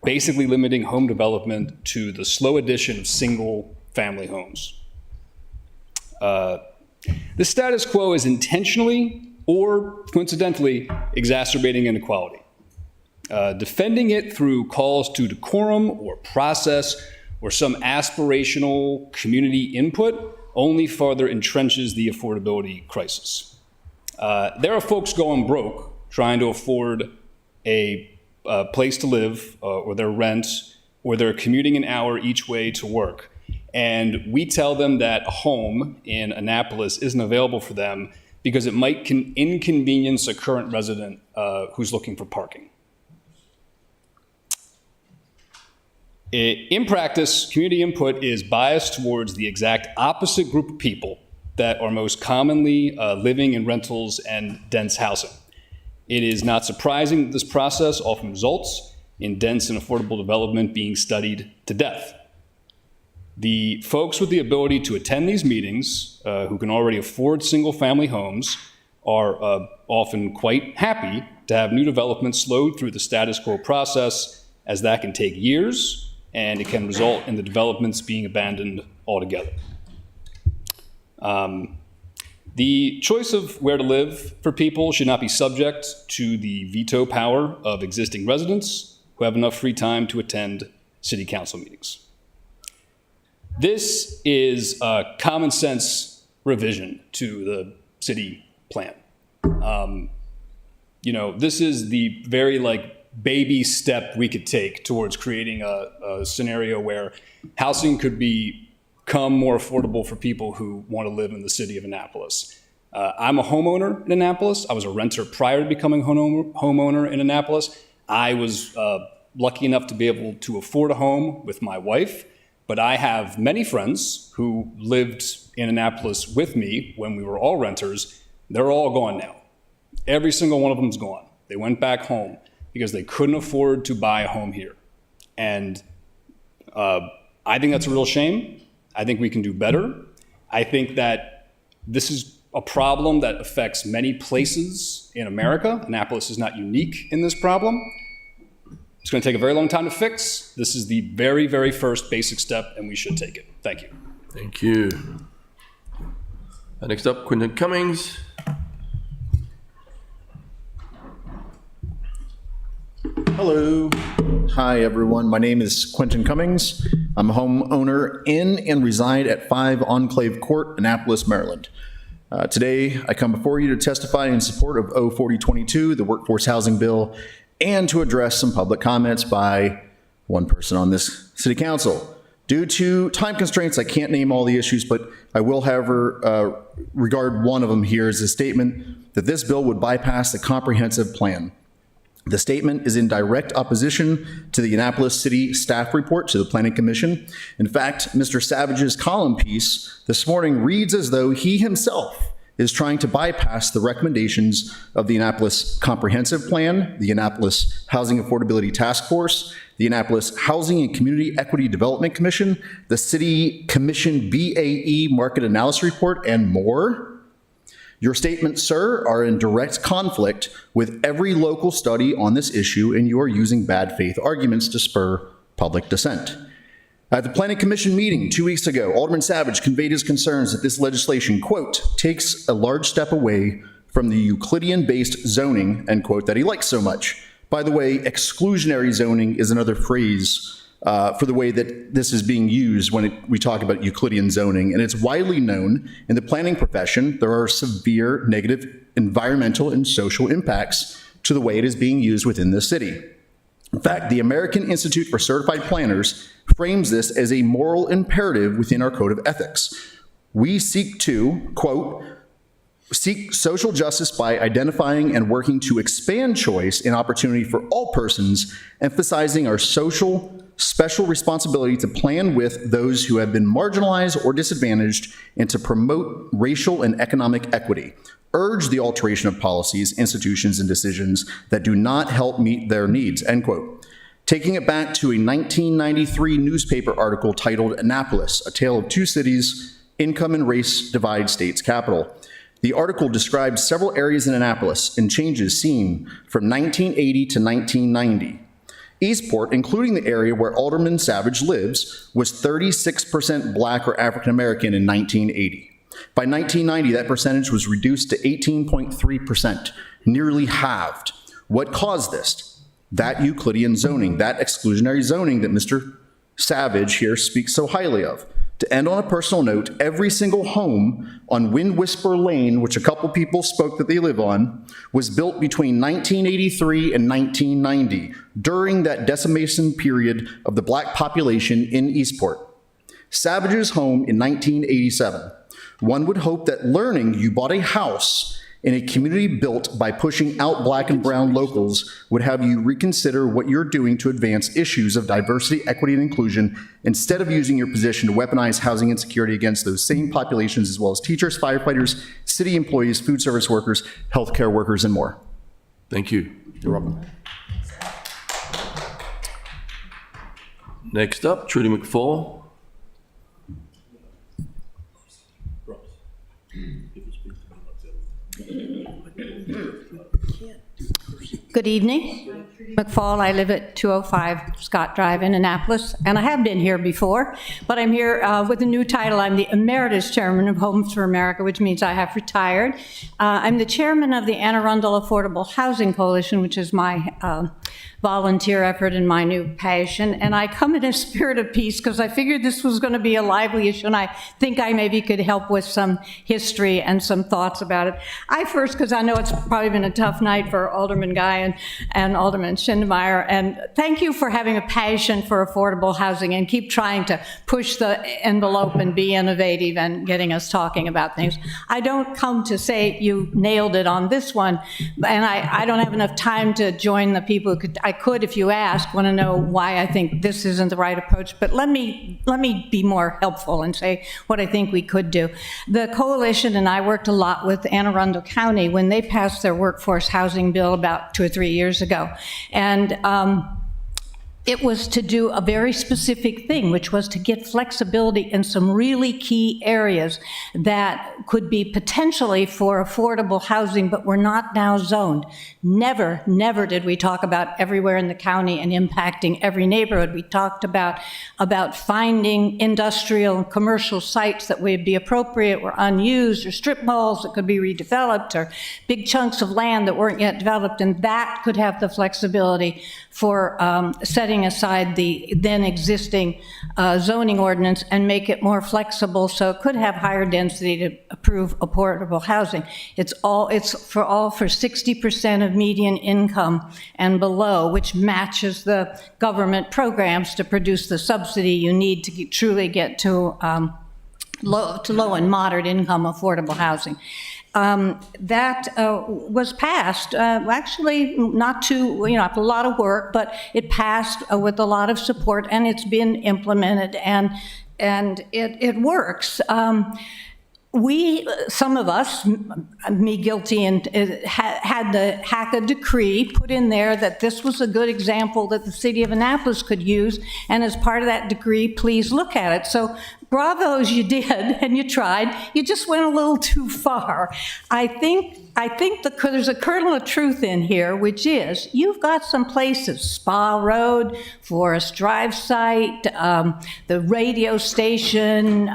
basically limiting home development to the slow addition of single-family homes. The status quo is intentionally or coincidentally exacerbating inequality. Defending it through calls to decorum or process or some aspirational community input only further entrenches the affordability crisis. There are folks going broke trying to afford a place to live or their rent, or they're commuting an hour each way to work. And we tell them that a home in Annapolis isn't available for them because it might inconvenience a current resident who's looking for parking. In practice, community input is biased towards the exact opposite group of people that are most commonly living in rentals and dense housing. It is not surprising that this process often results in dense and affordable development being studied to death. The folks with the ability to attend these meetings, who can already afford single-family homes, are often quite happy to have new development slowed through the status quo process, as that can take years, and it can result in the developments being abandoned altogether. The choice of where to live for people should not be subject to the veto power of existing residents who have enough free time to attend city council meetings. This is a common sense revision to the city plan. This is the very baby step we could take towards creating a scenario where housing could become more affordable for people who want to live in the city of Annapolis. I'm a homeowner in Annapolis. I was a renter prior to becoming homeowner in Annapolis. I was lucky enough to be able to afford a home with my wife, but I have many friends who lived in Annapolis with me when we were all renters. They're all gone now. Every single one of them's gone. They went back home because they couldn't afford to buy a home here. And I think that's a real shame. I think we can do better. I think that this is a problem that affects many places in America. Annapolis is not unique in this problem. It's going to take a very long time to fix. This is the very, very first basic step, and we should take it. Thank you. Thank you. Next up, Quentin Cummings. Hello. Hi, everyone. My name is Quentin Cummings. I'm a homeowner in and reside at 5 Enclave Court, Annapolis, Maryland. Today, I come before you to testify in support of O4022, the Workforce Housing Bill, and to address some public comments by one person on this city council. Due to time constraints, I can't name all the issues, but I will, however, regard one of them here as a statement that this bill would bypass the comprehensive plan. The statement is in direct opposition to the Annapolis City staff report to the Planning Commission. In fact, Mr. Savage's column piece this morning reads as though he himself is trying to bypass the recommendations of the Annapolis Comprehensive Plan, the Annapolis Housing Affordability Task Force, the Annapolis Housing and Community Equity Development Commission, the City Commission BAE Market Analysis Report, and more. Your statements, sir, are in direct conflict with every local study on this issue, and you are using bad faith arguments to spur public dissent. At the Planning Commission meeting 2 weeks ago, Alderman Savage conveyed his concerns that this legislation, quote, takes a large step away from the Euclidean-based zoning, end quote, that he likes so much. By the way, exclusionary zoning is another phrase for the way that this is being used when we talk about Euclidean zoning. And it's widely known in the planning profession there are severe negative environmental and social impacts to the way it is being used within the city. In fact, the American Institute for Certified Planners frames this as a moral imperative within our code of ethics. We seek to, quote, seek social justice by identifying and working to expand choice and opportunity for all persons, emphasizing our social, special responsibility to plan with those who have been marginalized or disadvantaged and to promote racial and economic equity. Urge the alteration of policies, institutions, and decisions that do not help meet their needs, end quote. Taking it back to a 1993 newspaper article titled Annapolis, A Tale of Two Cities, Income and Race Divide State's Capital. The article described several areas in Annapolis and changes seen from 1980 to 1990. Eastport, including the area where Alderman Savage lives, was 36% Black or African American in 1980. By 1990, that percentage was reduced to 18.3%, nearly halved. What caused this? That Euclidean zoning, that exclusionary zoning that Mr. Savage here speaks so highly of. To end on a personal note, every single home on Wind Whisper Lane, which a couple people spoke that they live on, was built between 1983 and 1990, during that decimation period of the Black population in Eastport. Savage's home in 1987. One would hope that learning you bought a house in a community built by pushing out Black and brown locals would have you reconsider what you're doing to advance issues of diversity, equity, and inclusion, instead of using your position to weaponize housing insecurity against those same populations, as well as teachers, firefighters, city employees, food service workers, healthcare workers, and more. Thank you. You're welcome. Next up, Trudy McFall. Good evening. McFall, I live at 205 Scott Drive in Annapolis, and I have been here before, but I'm here with a new title. I'm the Emeritus Chairman of Homes for America, which means I have retired. I'm the chairman of the Anne Arundel Affordable Housing Coalition, which is my volunteer effort and my new passion. And I come in a spirit of peace because I figured this was going to be a lively issue, and I think I maybe could help with some history and some thoughts about it. I first, because I know it's probably been a tough night for Alderman Guy and Alderman Schindemeyer, and thank you for having a passion for affordable housing and keep trying to push the envelope and be innovative and getting us talking about things. I don't come to say you nailed it on this one, and I don't have enough time to join the people who could. I could, if you ask, want to know why I think this isn't the right approach, but let me be more helpful and say what I think we could do. The coalition and I worked a lot with Anne Arundel County when they passed their workforce housing bill about 2 or 3 years ago. And it was to do a very specific thing, which was to get flexibility in some really key areas that could be potentially for affordable housing, but were not now zoned. Never, never did we talk about everywhere in the county and impacting every neighborhood. We talked about finding industrial and commercial sites that would be appropriate, were unused, or strip malls that could be redeveloped, or big chunks of land that weren't yet developed, and that could have the flexibility for setting aside the then existing zoning ordinance and make it more flexible so it could have higher density to approve affordable housing. It's for 60% of median income and below, which matches the government programs to produce the subsidy you need to truly get to low and moderate income affordable housing. That was passed, actually not too, after a lot of work, but it passed with a lot of support, and it's been implemented, and it works. Some of us, me guilty, and had to hack a decree, put in there that this was a good example that the city of Annapolis could use, and as part of that decree, please look at it. So bravos, you did, and you tried. You just went a little too far. I think there's a kernel of truth in here, which is you've got some places, Spa Road, Forest Drive site, the radio station,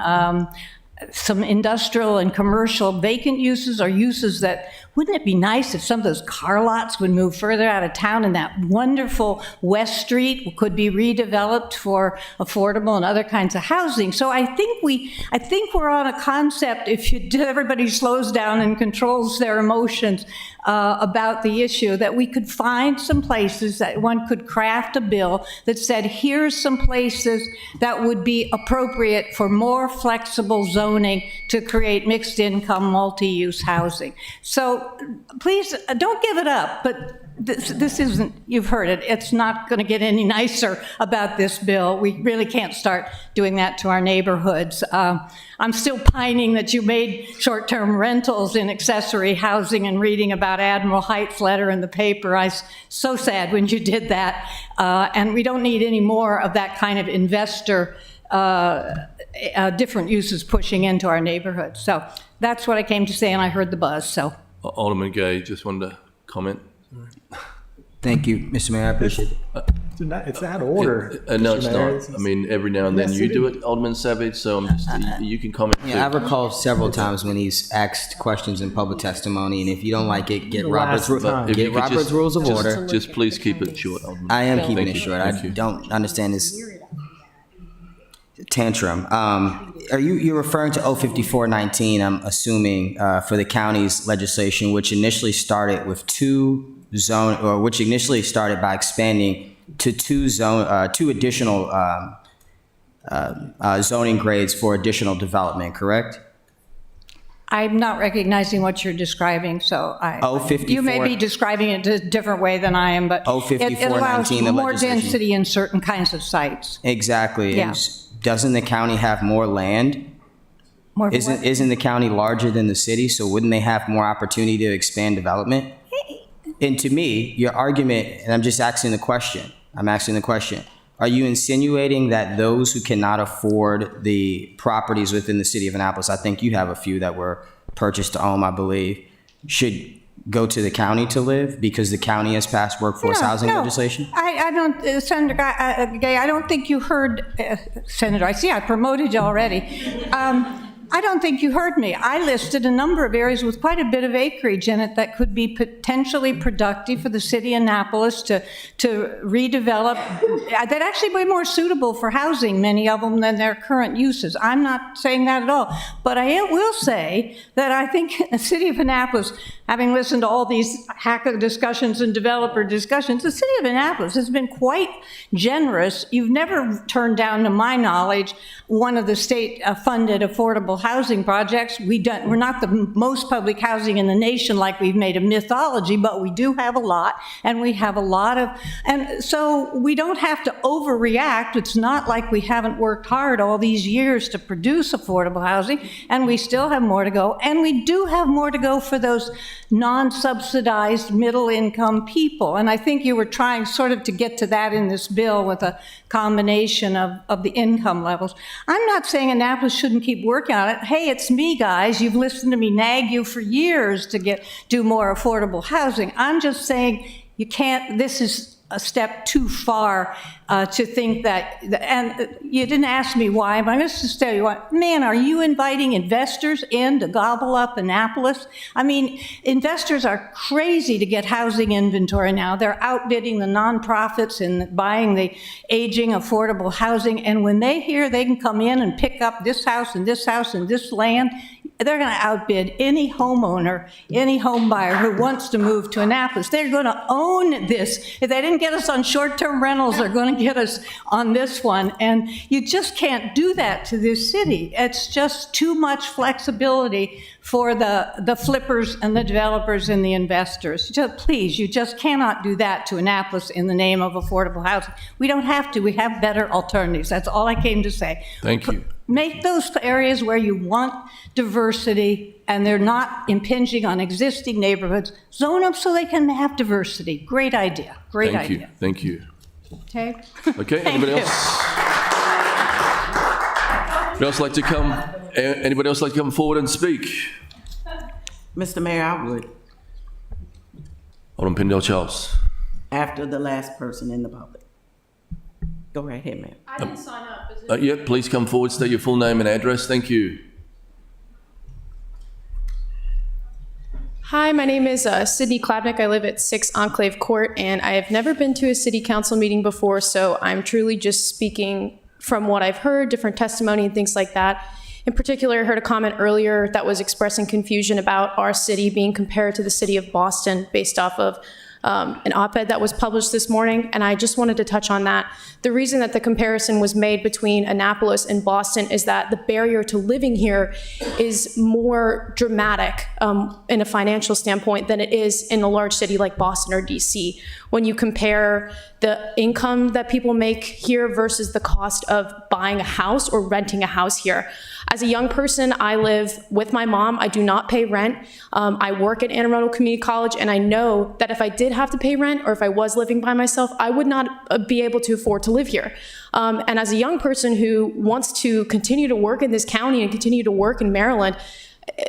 some industrial and commercial vacant uses, or uses that, wouldn't it be nice if some of those car lots would move further out of town and that wonderful West Street could be redeveloped for affordable and other kinds of housing? So I think we're on a concept, if everybody slows down and controls their emotions about the issue, that we could find some places that one could craft a bill that said, here's some places that would be appropriate for more flexible zoning to create mixed income, multi-use housing. So So please, don't give it up, but this isn't, you've heard it, it's not going to get any nicer about this bill. We really can't start doing that to our neighborhoods. I'm still pining that you made short-term rentals in accessory housing and reading about Admiral Heights' letter in the paper. I was so sad when you did that. And we don't need any more of that kind of investor different uses pushing into our neighborhoods. So that's what I came to say, and I heard the buzz, so. Alderman Gay just wanted to comment. Thank you, Mr. Mayor, I appreciate it. It's out of order. No, Mr. it's Mayor. not. I mean, every now and then you do it, Alderman Savage, so I'm just, you can comment too. Yeah, I recall several times when he's asked questions in public testimony, and if you don't like it, get The Robert's, last time. If you get could Robert's Rules of Order. Just please keep it short, Alderman. I am keeping Thank it you. short. Thank I you. don't understand this tantrum. Are you're referring to 05419, I'm assuming, for the county's legislation, which initially started with which initially started by expanding to two additional zoning grades for additional development, correct? I'm not recognizing what you're describing, so you may be describing it a different way than I am, but it allows 05419, the more legislation. density in certain kinds of sites. Exactly. Yeah. And doesn't the county have more land? More of what? Isn't the county larger than the city, so wouldn't they have more opportunity to expand development? And to me, your argument, and I'm asking the question, are you insinuating that those who cannot afford the properties within the city of Annapolis, I think you have a few that were purchased to own, I believe, should go to the county to live because the county has passed workforce housing legislation? I don't, Senator Gay, I don't think you heard, Senator, I see I promoted you already. I don't think you heard me. I listed a number of areas with quite a bit of acreage in it that could be potentially productive for the city of Annapolis to redevelop, that actually be more suitable for housing, many of them, than their current uses. I'm not saying that at all. But I will say that I think the city of Annapolis, having listened to all these hacker discussions and developer discussions, the city of Annapolis has been quite generous. You've never turned down, to my knowledge, one of the state-funded affordable housing projects. We're not the most public housing in the nation like we've made a mythology, but we do have a lot, and we have a lot of, and so we don't have to overreact. It's not like we haven't worked hard all these years to produce affordable housing, and we still have more to go, and we do have more to go for those non-subsidized middle-income people. And I think you were trying sort of to get to that in this bill with a combination of the income levels. I'm not saying Annapolis shouldn't keep working on it. Hey, it's me, guys. You've listened to me nag you for years to do more affordable housing. I'm just saying you can't, this is a step too far to think that, and you didn't ask me why, but I'm just to tell you what, man, are you inviting investors in to gobble up Annapolis? I mean, investors are crazy to get housing inventory now. They're outbidding the nonprofits in buying the aging affordable housing, and when they hear they can come in and pick up this house and this house and this land, they're going to outbid any homeowner, any home buyer who wants to move to Annapolis. They're going to own this. If they didn't get us on short-term rentals, they're going to get us on this one. And you just can't do that to this city. It's just too much flexibility for the flippers and the developers and the investors. Please, you just cannot do that to Annapolis in the name of affordable housing. We don't have to. We have better alternatives. That's all I came to say. Thank you. Make those areas where you want diversity and they're not impinging on existing neighborhoods, zone them so they can have diversity. Great idea. Great idea. Thank you. Okay. Okay, anybody else? Anybody else like to come forward and speak? Mr. Mayor, I would, Alderman Pendle Charles. after the last person in the public. Go right ahead, ma'am. I didn't sign up. Is it? Yeah, please come forward, state your full name and address. Thank you. Hi, my name is Sydney Klabnik. I live at 6 Enclave Court, and I have never been to a city council meeting before, so I'm truly just speaking from what I've heard, different testimony and things like that. In particular, I heard a comment earlier that was expressing confusion about our city being compared to the city of Boston based off of an op-ed that was published this morning, and I just wanted to touch on that. The reason that the comparison was made between Annapolis and Boston is that the barrier to living here is more dramatic in a financial standpoint than it is in a large city like Boston or DC. When you compare the income that people make here versus the cost of buying a house or renting a house here. As a young person, I live with my mom. I do not pay rent. I work at Anne Arundel Community College, and I know that if I did have to pay rent or if I was living by myself, I would not be able to afford to live here. And as a young person who wants to continue to work in this county and continue to work in Maryland,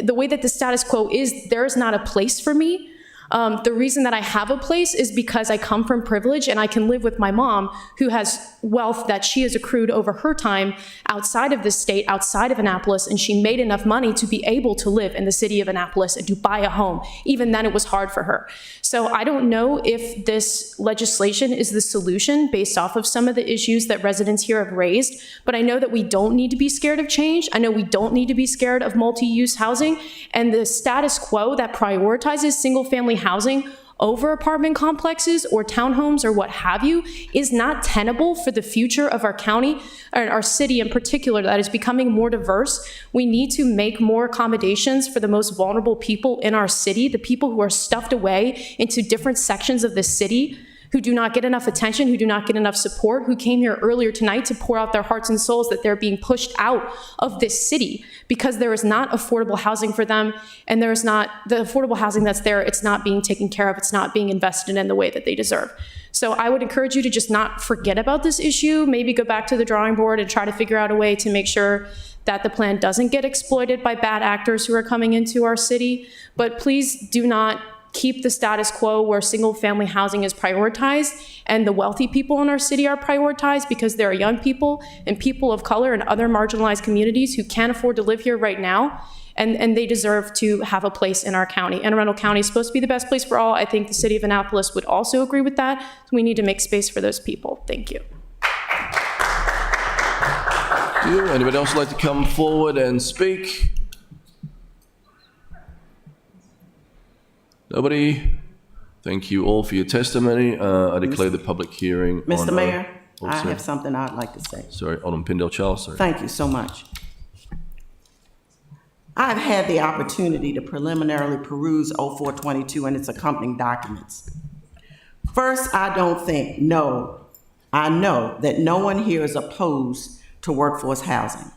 the way that the status quo is, there is not a place for me. The reason that I have a place is because I come from privilege and I can live with my mom, who has wealth that she has accrued over her time outside of this state, outside of Annapolis, and she made enough money to be able to live in the city of Annapolis and to buy a home. Even then, it was hard for her. So I don't know if this legislation is the solution based off of some of the issues that residents here have raised, but I know that we don't need to be scared of change. I know we don't need to be scared of multi-use housing, and the status quo that prioritizes single-family housing over apartment complexes or townhomes or what have you is not tenable for the future of our county, or our city in particular, that is becoming more diverse. We need to make more accommodations for the most vulnerable people in our city, the people who are stuffed away into different sections of the city, who do not get enough attention, who do not get enough support, who came here earlier tonight to pour out their hearts and souls that they're being pushed out of this city because there is not affordable housing for them, and there is not the affordable housing that's there, it's not being taken care of, it's not being invested in the way that they deserve. So I would encourage you to just not forget about this issue, maybe go back to the drawing board and try to figure out a way to make sure that the plan doesn't get exploited by bad actors who are coming into our city. But please do not keep the status quo where single-family housing is prioritized and the wealthy people in our city are prioritized, because there are young people and people of color and other marginalized communities who can't afford to live here right now, and they deserve to have a place in our county. Anne Arundel County is supposed to be the best place for all. I think the city of Annapolis would also agree with that. So we need to make space for those people. Thank you. Anybody else like to come forward and speak? Nobody? Thank you all for your testimony. I declare the public hearing. Mr. Mayor, I sorry. have something I'd like to say. Sorry, Alderman Pindell-Charles, sorry. Thank you so much. I've had the opportunity to preliminarily peruse 0422 and its accompanying documents. First, I know that no one here is opposed to workforce housing.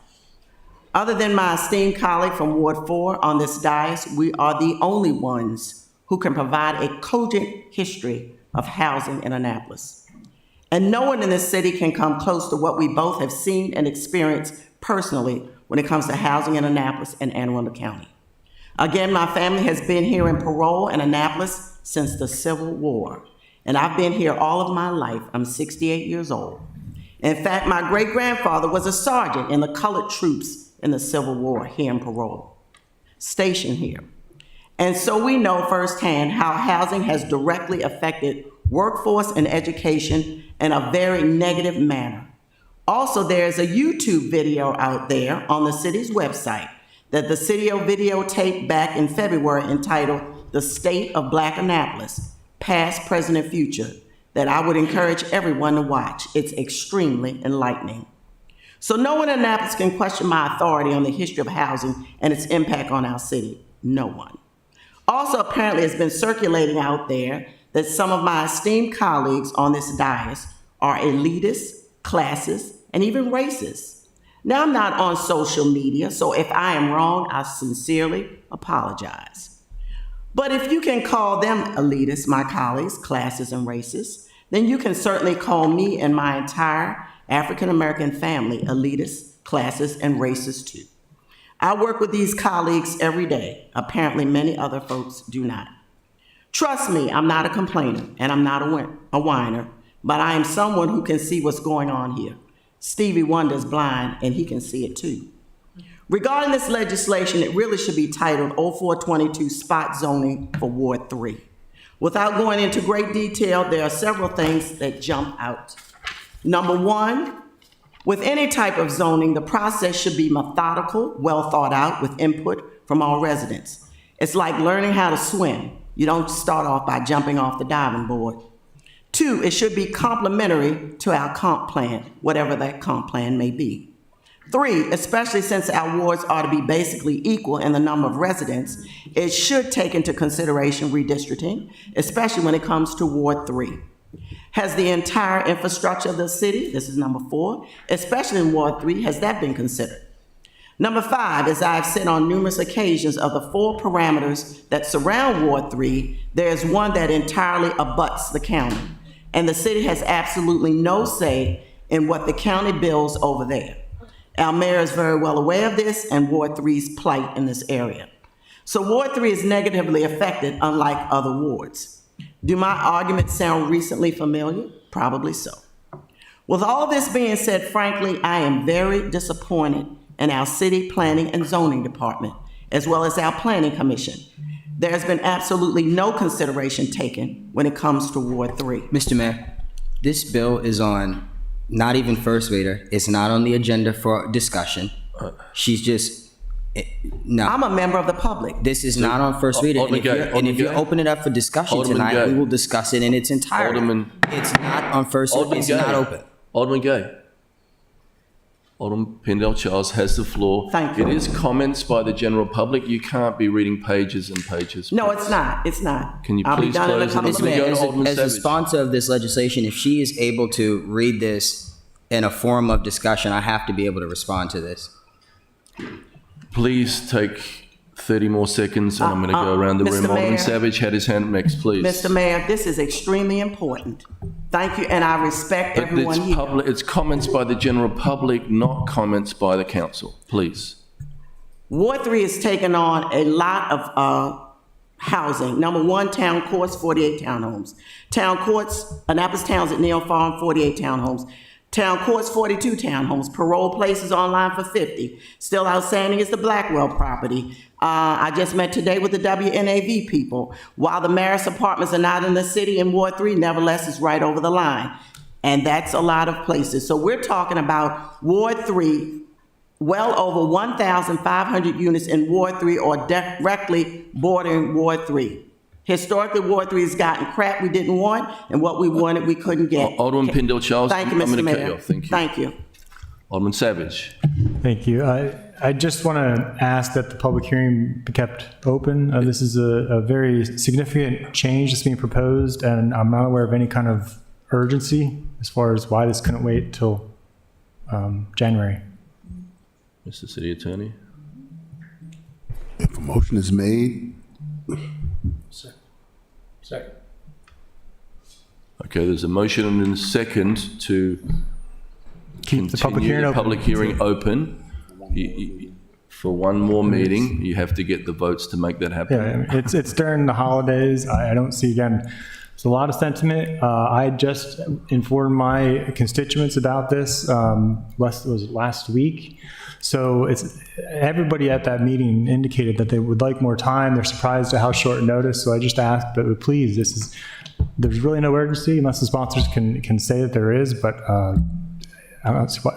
Other than my esteemed colleague from Ward 4 on this dais, we are the only ones who can provide a cogent history of housing in Annapolis. And no one in this city can come close to what we both have seen and experienced personally when it comes to housing in Annapolis and Anne Arundel County. Again, my family has been here in parole in Annapolis since the Civil War, and I've been here all of my life. I'm 68 years old. In fact, my great-grandfather was a sergeant in the colored troops in the Civil War here in parole, stationed here. And so we know firsthand how housing has directly affected workforce and education in a very negative manner. Also, there's a YouTube video out there on the city's website that the city videotaped back in February entitled "The State of Black Annapolis, Past, Present, and Future," that I would encourage everyone to watch. It's extremely enlightening. So no one in Annapolis can question my authority on the history of housing and its impact on our city. No one. Also, apparently, it's been circulating out there that some of my esteemed colleagues on this dais are elitists, classists, and even racist. Now, I'm not on social media, so if I am wrong, I sincerely apologize. But if you can call them elitists, my colleagues, classists, and racists, then you can certainly call me and my entire African-American family elitists, classists, and racists too. I work with these colleagues every day. Apparently, many other folks do not. Trust me, I'm not a complainer, and I'm not a whiner, but I am someone who can see what's going on here. Stevie Wonder's blind, and he can see it too. Regarding this legislation, it really should be titled 0422 Spot Zoning for Ward 3. Without going into great detail, there are several things that jump out. Number one, with any type of zoning, the process should be methodical, well thought out, with input from all residents. It's like learning how to swim. You don't start off by jumping off the diving board. 2, it should be complementary to our comp plan, whatever that comp plan may be. 3, especially since our wards ought to be basically equal in the number of residents, it should take into consideration redistricting, especially when it comes to Ward 3. Has the entire infrastructure of the city, this is number 4, especially in Ward 3, has that been considered? Number 5, as I've said on numerous occasions, of the 4 parameters that surround Ward 3, there's one that entirely abuts the county, and the city has absolutely no say in what the county builds over there. Our mayor is very well aware of this and Ward 3's plight in this area. So Ward 3 is negatively affected, unlike other wards. Do my arguments sound recently familiar? Probably so. With all this being said, frankly, I am very disappointed in our city planning and zoning department, as well as our planning commission. There has been absolutely no consideration taken when it comes to Ward 3. Mr. Mayor, this bill is on not even first reader. It's not on the agenda for discussion. She's just, no. I'm a member of the public. This is not on first reader. And if you open it up for discussion tonight, we will discuss it in its entirety. It's not on first reader. It's not open. Alderman Gay. Alderman Pindell Charles has the floor. Thank you. It is comments by the general public. You can't be reading pages and pages. No, it's not. It's not. Can you I'll be please done in a close it? couple of minutes. As a sponsor of this legislation, if she is able to read this in a forum of discussion, I have to be able to respond to this. Please take 30 more seconds and I'm going to go around the Mr. room. Alderman Mayor. Savage had his hand next, please. Mr. Mayor, this is extremely important. Thank you, and I respect But everyone here. it's comments by the general public, not comments by the council. Please. Ward 3 has taken on a lot of housing. Number 1, Town Courts, 48 townhomes. Town Courts, Annapolis Towns at Neal Farm, 48 townhomes. Town Courts, 42 townhomes. Parole Places online for 50. Still outstanding is the Blackwell property. I just met today with the WNAV people. While the Maris apartments are not in the city in Ward 3, nevertheless, it's right over the line. And that's a lot of places. So we're talking about Ward 3, well over 1,500 units in Ward 3 or directly bordering Ward 3. Historically, Ward 3 has gotten crap we didn't want, and what we wanted we couldn't get. Alderman Pindell Charles, Thank you, I'm Mr. going to cut Mayor. you off. Thank you. Thank you. Alderman Savage. Thank you. I just want to ask that the public hearing be kept open. This is a very significant change that's being proposed, and I'm not aware of any kind of urgency as far as why this couldn't wait till January. Mr. City Attorney. If a motion is made. Second. Okay, there's a motion and a second to Keep the public continue hearing the open. public hearing open. For one more meeting, you have to get the votes to make that happen. Yeah, it's during the holidays. I don't see, again, there's a lot of sentiment. I just informed my constituents about this last week. So everybody at that meeting indicated that they would like more time. They're surprised at how short notice. So I just asked, but please, there's really no urgency unless the sponsors can say that there is. But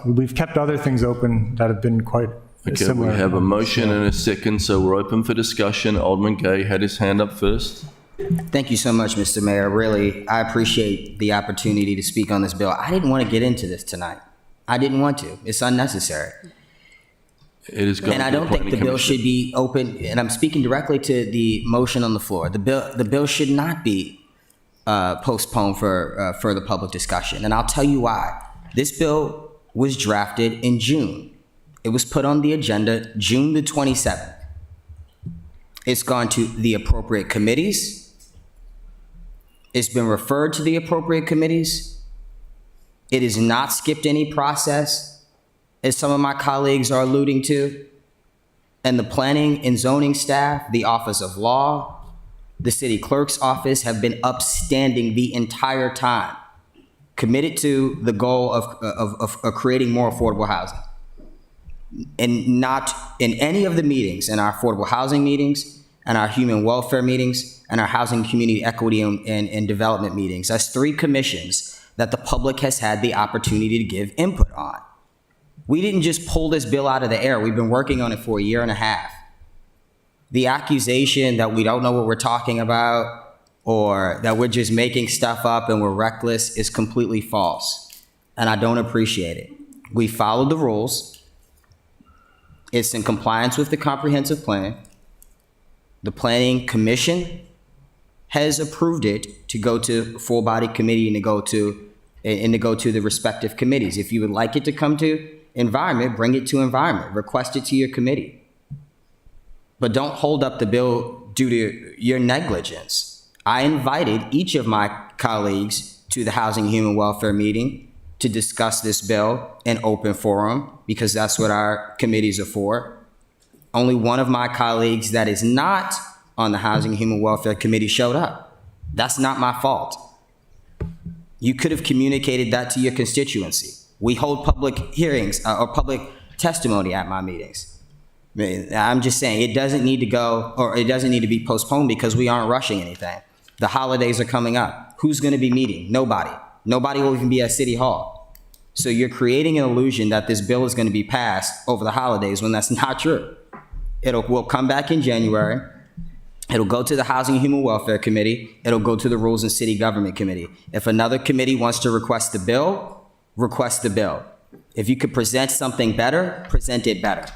we've kept other things open that have been quite similar. We have a motion and a second, so we're open for discussion. Alderman Gay had his hand up first. Thank you so much, Mr. Mayor. Really, I appreciate the opportunity to speak on this bill. I didn't want to get into this tonight. I didn't want to. It's unnecessary. It is going and to I the don't think the planning bill commission. should be open, and I'm speaking directly to the motion on the floor. The bill should not be postponed for further public discussion, and I'll tell you why. This bill was drafted in June. It was put on the agenda June the 27th. It's gone to the appropriate committees. It's been referred to the appropriate committees. It has not skipped any process, as some of my colleagues are alluding to. And the planning and zoning staff, the Office of Law, the city clerk's office have been upstanding the entire time, committed to the goal of creating more affordable housing. And not in any of the meetings, in our affordable housing meetings, and our human welfare meetings, and our housing community equity and development meetings. That's 3 commissions that the public has had the opportunity to give input on. We didn't just pull this bill out of the air. We've been working on it for a year and a half. the accusation that we don't know what we're talking about or that we're just making stuff up and we're reckless is completely false. And I don't appreciate it. We followed the rules. It's in compliance with the comprehensive plan. The Planning Commission has approved it to go to full body committee and to go to the respective committees. If you would like it to come to environment, bring it to environment, request it to your committee. But don't hold up the bill due to your negligence. I invited each of my colleagues to the Housing and Human Welfare meeting to discuss this bill in open forum, because that's what our committees are for. Only one of my colleagues that is not on the Housing and Human Welfare Committee showed up. That's not my fault. You could have communicated that to your constituency. We hold public hearings or public testimony at my meetings. I'm just saying it doesn't need to go, or it doesn't need to be postponed because we aren't rushing anything. The holidays are coming up. Who's going to be meeting? Nobody. Nobody will even be at City Hall. So you're creating an illusion that this bill is going to be passed over the holidays when that's not true. We'll come back in January. It'll go to the Housing and Human Welfare Committee. It'll go to the Rules and City Government Committee. If another committee wants to request the bill, request the bill. If you could present something better, present it better.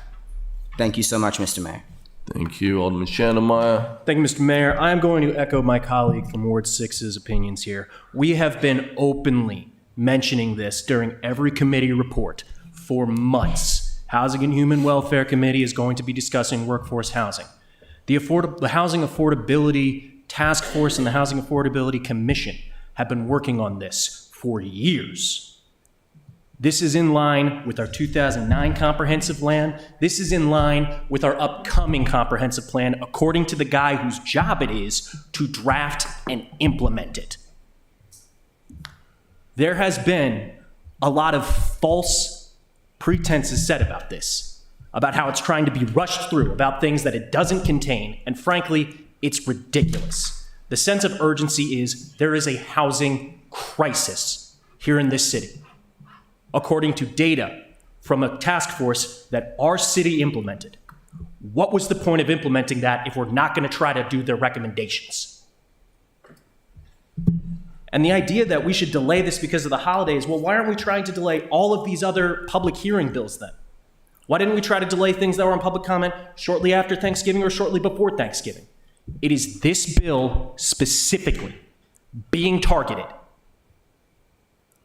Thank you so much, Mr. Mayor. Thank you, Alderman Schneidermeyer. Thank you, Mr. Mayor. I'm going to echo my colleague from Ward 6's opinions here. We have been openly mentioning this during every committee report for months. Housing and Human Welfare Committee is going to be discussing workforce housing. The Housing Affordability Task Force and the Housing Affordability Commission have been working on this for years. This is in line with our 2009 comprehensive plan. This is in line with our upcoming comprehensive plan, according to the guy whose job it is to draft and implement it. There has been a lot of false pretenses said about this, about how it's trying to be rushed through, about things that it doesn't contain, and frankly, it's ridiculous. The sense of urgency is there is a housing crisis here in this city. According to data from a task force that our city implemented. What was the point of implementing that if we're not going to try to do their recommendations? And the idea that we should delay this because of the holidays, well, why aren't we trying to delay all of these other public hearing bills then? Why didn't we try to delay things that were on public comment shortly after Thanksgiving or shortly before Thanksgiving? It is this bill specifically being targeted.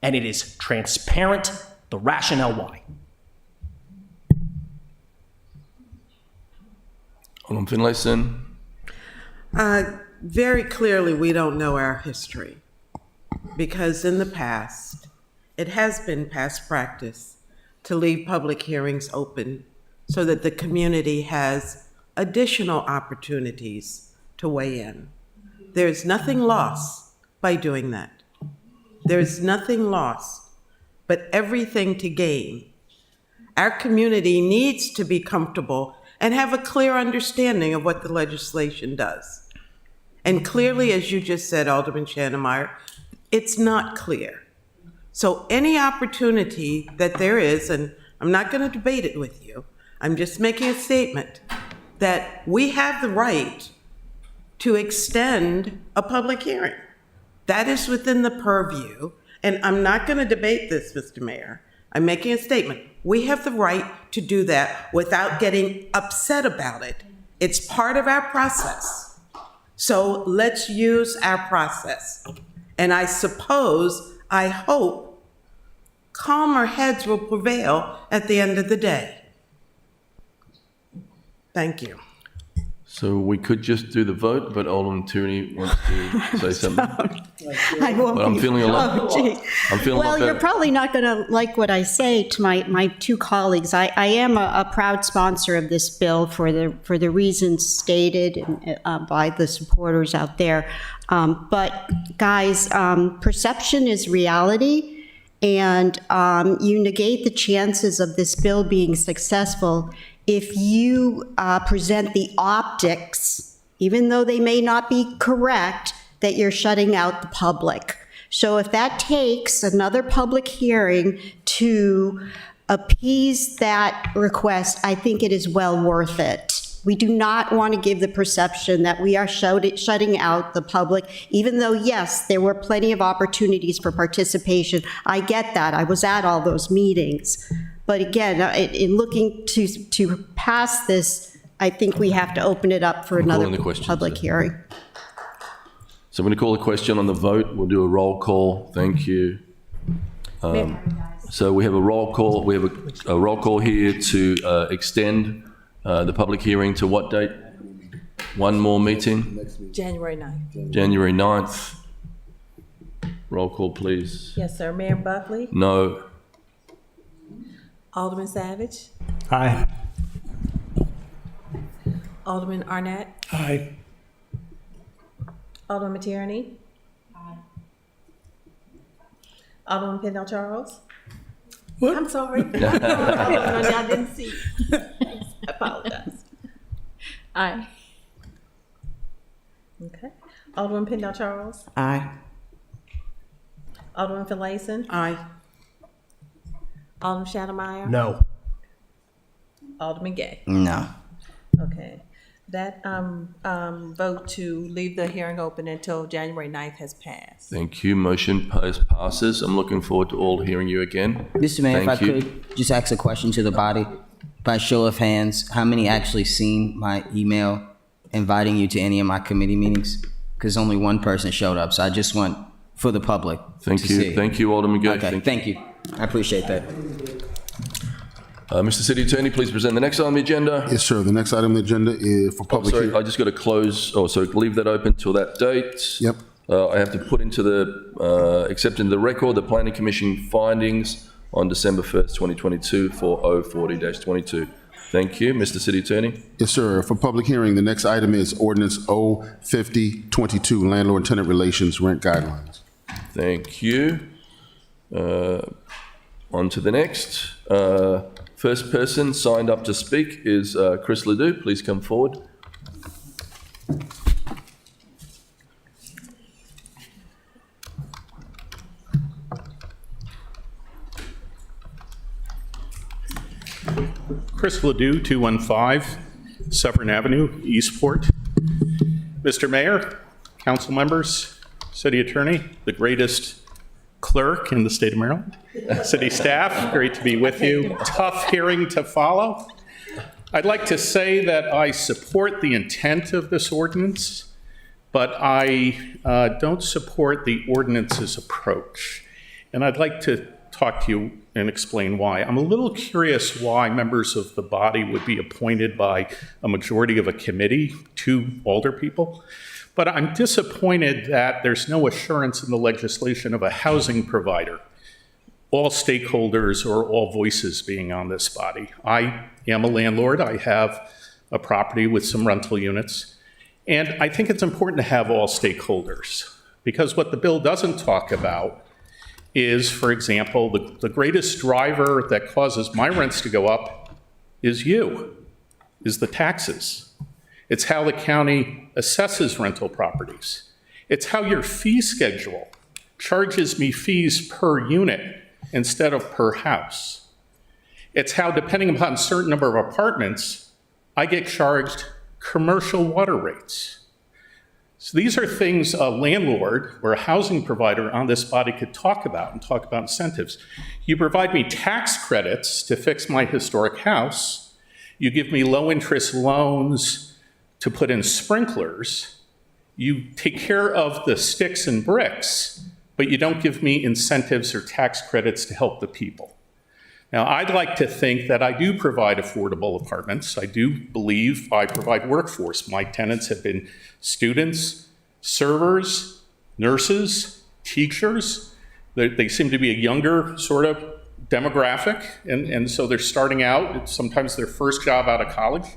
And it is transparent, the rationale why. Alderman Finlayson. Very clearly, we don't know our history, because in the past, it has been past practice to leave public hearings open so that the community has additional opportunities to weigh in. There's nothing lost by doing that. There's nothing lost, but everything to gain. Our community needs to be comfortable and have a clear understanding of what the legislation does. And clearly, as you just said, Alderman Schneidermeyer, it's not clear. So any opportunity that there is, and I'm not going to debate it with you, I'm just making a statement that we have the right to extend a public hearing. That is within the purview, and I'm not going to debate this, Mr. Mayor. I'm making a statement. We have the right to do that without getting upset about it. It's part of our process. So let's use our process. And I suppose, I hope, calmer heads will prevail at the end of the day. Thank you. So we could just do the vote, but Alderman Tierney wants to say something. I won't But I'm be- feeling a lot. Oh, gee. I'm feeling Well, a lot better. you're probably not going to like what I say to my two colleagues. I am a proud sponsor of this bill for the reasons stated by the supporters out there. But guys, perception is reality, and you negate the chances of this bill being successful if you present the optics, even though they may not be correct, that you're shutting out the public. So if that takes another public hearing to appease that request, I think it is well worth it. We do not want to give the perception that we are shutting out the public, even though, yes, there were plenty of opportunities for participation. I get that. I was at all those meetings. But again, in looking to pass this, I think we have to open it up for another public hearing. So I'm going to call a question on the vote. We'll do a roll call. Thank you. So we have a roll call. We have a roll call here to extend the public hearing to what date? One more meeting? January 9th. January 9th. Roll call, please. Yes, sir. Mayor Buckley? No. Alderman Savage? Aye. Alderman Arnett? Aye. Alderman Tierney? Aye. Alderman Pendle Charles? What? I'm sorry. I didn't see. I apologize. Aye. Okay. Alderman Pendle Charles? Aye. Alderman Finlayson? Aye. Alderman Shademeyer? No. Alderman Gay? No. Okay. That vote to leave the hearing open until January 9th has passed. Thank you. Motion passes. I'm looking forward to all hearing you again. Mr. Mayor, if I Thank you. could just ask a question to the body. By show of hands, how many actually seen my email inviting you to any of my committee meetings? Because only one person showed up, so I just want for the public Thank to you. see. Thank you, Alderman Gay. Okay, thank you. I appreciate that. Mr. City Attorney, please present the next item on the agenda. Yes, sir. The next item on the agenda is for public Sorry, hearing. I just got to close, leave that open till that date. Yep. I have to put into the, accept into the record the Planning Commission findings on December 1st, 2022 for 040-22. Thank you. Mr. City Attorney. Yes, sir. For public hearing, the next item is ordinance 05022, landlord-tenant relations rent guidelines. Thank you. On to the next. First person signed up to speak is Chris Ledoux. Please come forward. Chris Ledoux, 215 Severn Avenue, Eastport. Mr. Mayor, council members, city attorney, the greatest clerk in the state of Maryland, city staff, great to be with you. Tough hearing to follow. I'd like to say that I support the intent of this ordinance, but I don't support the ordinance's approach. And I'd like to talk to you and explain why. I'm a little curious why members of the body would be appointed by a majority of a committee, 2 older people. But I'm disappointed that there's no assurance in the legislation of a housing provider, all stakeholders or all voices being on this body. I am a landlord. I have a property with some rental units. And I think it's important to have all stakeholders, because what the bill doesn't talk about is, for example, the greatest driver that causes my rents to go up is the taxes. It's how the county assesses rental properties. It's how your fee schedule charges me fees per unit instead of per house. It's how, depending upon a certain number of apartments, I get charged commercial water rates. So these are things a landlord or a housing provider on this body could talk about and talk about incentives. You provide me tax credits to fix my historic house. You give me low interest loans to put in sprinklers. You take care of the sticks and bricks, but you don't give me incentives or tax credits to help the people. Now, I'd like to think that I do provide affordable apartments. I do believe I provide workforce. My tenants have been students, servers, nurses, teachers. They seem to be a younger sort of demographic, and so they're starting out. It's sometimes their first job out of college.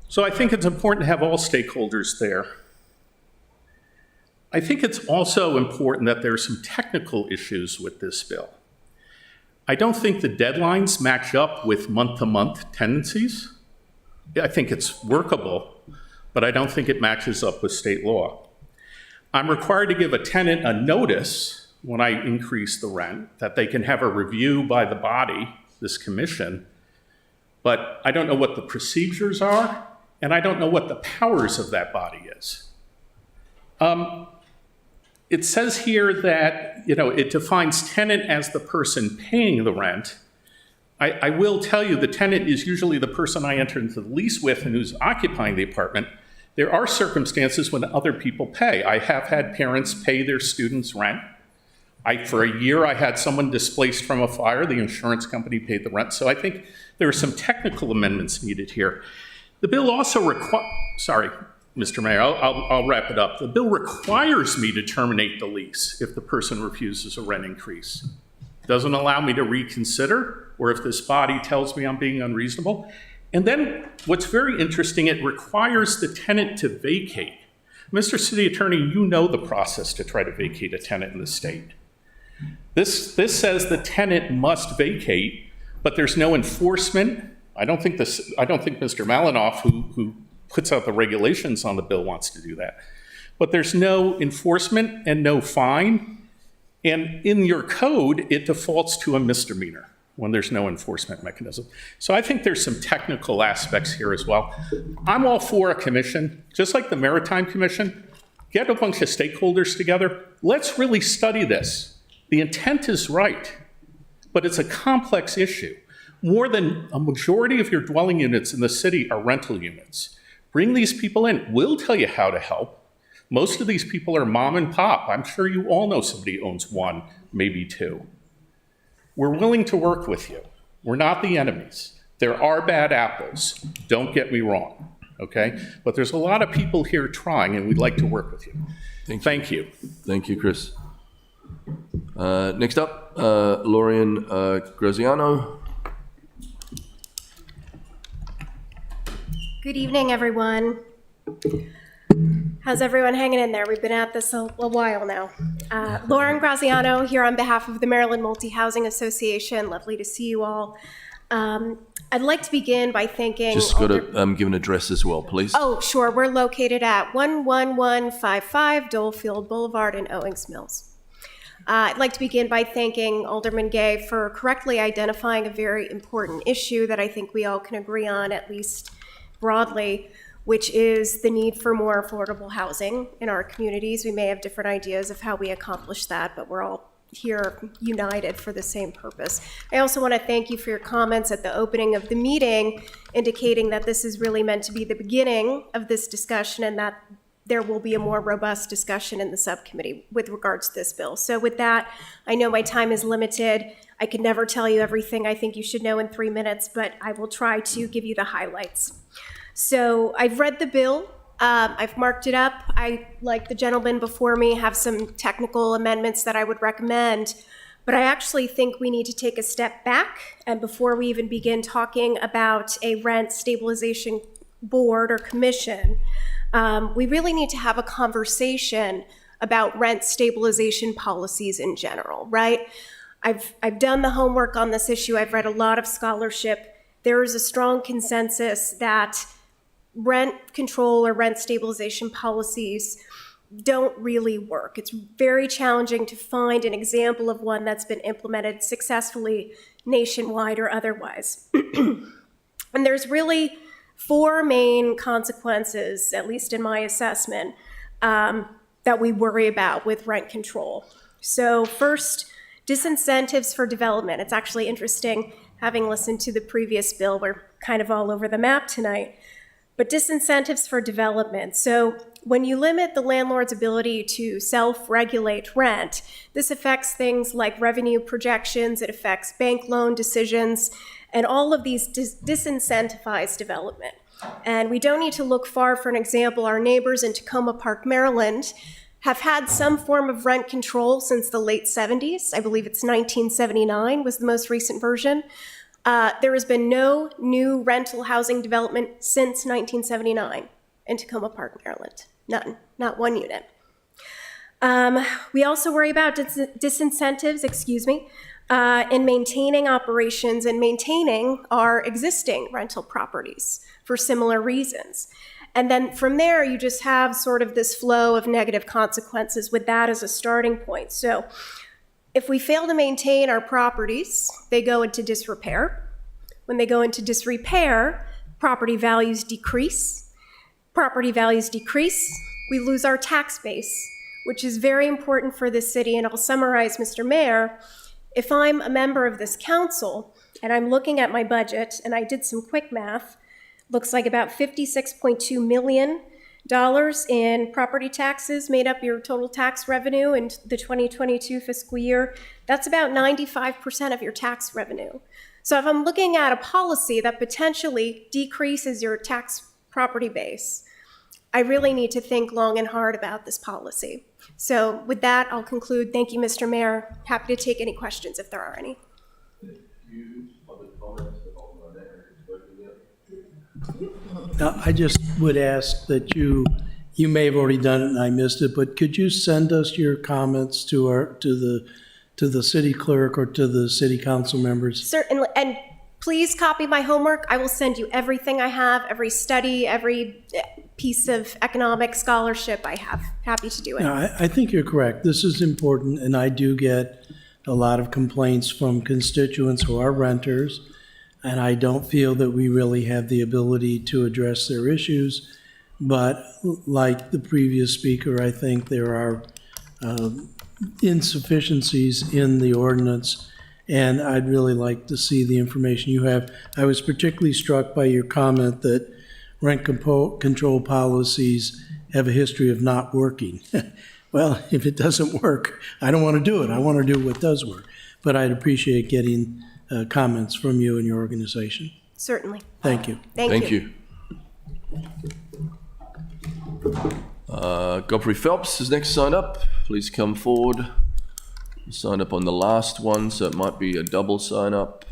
So I think it's important to have all stakeholders there. I think it's also important that there are some technical issues with this bill. I don't think the deadlines match up with month-to-month tendencies. I think it's workable, but I don't think it matches up with state law. I'm required to give a tenant a notice when I increase the rent, that they can have a review by the body, this commission, but I don't know what the procedures are, and I don't know what the powers of that body is. It says here that, it defines tenant as the person paying the rent. I will tell you the tenant is usually the person I enter into the lease with and who's occupying the apartment. There are circumstances when other people pay. I have had parents pay their students rent. For a year, I had someone displaced from a fire. The insurance company paid the rent. So I think there are some technical amendments needed here. The bill also sorry, Mr. Mayor, I'll wrap it up. The bill requires me to terminate the lease if the person refuses a rent increase. Doesn't allow me to reconsider, or if this body tells me I'm being unreasonable. And then what's very interesting, it requires the tenant to vacate. Mr. City Attorney, you know the process to try to vacate a tenant in the state. This says the tenant must vacate, but there's no enforcement. I don't think Mr. Malinoff, who puts out the regulations on the bill, wants to do that. But there's no enforcement and no fine. And in your code, it defaults to a misdemeanor when there's no enforcement mechanism. So I think there's some technical aspects here as well. I'm all for a commission, just like the Maritime Commission. Get a bunch of stakeholders together. Let's really study this. The intent is right, but it's a complex issue. More than a majority of your dwelling units in the city are rental units. Bring these people in. We'll tell you how to help. Most of these people are mom and pop. I'm sure you all know somebody who owns one, maybe two. We're willing to work with you. We're not the enemies. There are bad apples. Don't get me wrong, okay? But there's a lot of people here trying, and we'd like to work with you. Thank you. Thank you, Chris. Next up, Lorian Graziano. Good evening, everyone. How's everyone hanging in there? We've been at this a while now. Lauren Graziano here on behalf of the Maryland Multi-Housing Association. Lovely to see you all. I'd like to begin by thanking... Just got to give an address as well, please. Oh, sure. We're located at 11155 Dolefield Boulevard in Owings Mills. I'd like to begin by thanking Alderman Gay for correctly identifying a very important issue that I think we all can agree on, at least broadly, which is the need for more affordable housing in our communities. We may have different ideas of how we accomplish that, but we're all here united for the same purpose. I also want to thank you for your comments at the opening of the meeting, indicating that this is really meant to be the beginning of this discussion and that there will be a more robust discussion in the subcommittee with regards to this bill. So with that, I know my time is limited. I could never tell you everything I think you should know in 3 minutes, but I will try to give you the highlights. So I've read the bill. I've marked it up. I, like the gentleman before me, have some technical amendments that I would recommend, but I actually think we need to take a step back, and before we even begin talking about a rent stabilization board or commission, we really need to have a conversation about rent stabilization policies in general, right? I've done the homework on this issue. I've read a lot of scholarship. There is a strong consensus that rent control or rent stabilization policies don't really work. It's very challenging to find an example of one that's been implemented successfully nationwide or otherwise. And there's really 4 main consequences, at least in my assessment, that we worry about with rent control. So first, disincentives for development. It's actually interesting, having listened to the previous bill, we're kind of all over the map tonight. But disincentives for development. So when you limit the landlord's ability to self-regulate rent, this affects things like revenue projections, it affects bank loan decisions, and all of these disincentivize development. And we don't need to look far for an example. Our neighbors in Tacoma Park, Maryland, have had some form of rent control since the late 70s. I believe it's 1979 was the most recent version. There has been no new rental housing development since 1979 in Tacoma Park, Maryland. None, not 1 unit. We also worry about disincentives, in maintaining operations and maintaining our existing rental properties for similar reasons. And then from there, you just have sort of this flow of negative consequences with that as a starting point. So if we fail to maintain our properties, they go into disrepair. when they go into disrepair, property values decrease. Property values decrease, we lose our tax base, which is very important for this city. And I'll summarize, Mr. Mayor. If I'm a member of this council and I'm looking at my budget, and I did some quick math, looks like about $56.2 million in property taxes made up your total tax revenue in the 2022 fiscal year. That's about 95% of your tax revenue. So if I'm looking at a policy that potentially decreases your tax property base, I really need to think long and hard about this policy. So with that, I'll conclude. Thank you, Mr. Mayor. Happy to take any questions if there are any. I just would ask that you may have already done it and I missed it, but could you send us your comments to the city clerk or to the city council members? Certainly, and please copy my homework. I will send you everything I have, every study, every piece of economic scholarship I have. Happy to do it. No, I think you're correct. This is important, and I do get a lot of complaints from constituents who are renters, and I don't feel that we really have the ability to address their issues. But like the previous speaker, I think there are insufficiencies in the ordinance, and I'd really like to see the information you have. I was particularly struck by your comment that rent control policies have a history of not working. Well, if it doesn't work, I don't want to do it. I want to do what does work. But I'd appreciate getting comments from you and your organization. Certainly. Thank you. Thank you. Godfrey Phelps is next signed up. Please come forward. You signed up on the last one, so it might be a double sign up.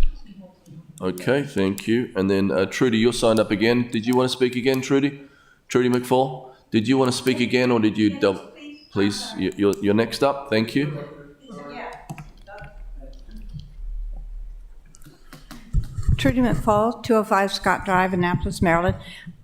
Okay, thank you. And then Trudy, you're signed up again. Did you want to speak again, Trudy? Trudy McFall? Did you want to speak again, or did you double? Please, you're next up. Thank you. Trudy McFall, 205 Scott Drive, Annapolis, Maryland.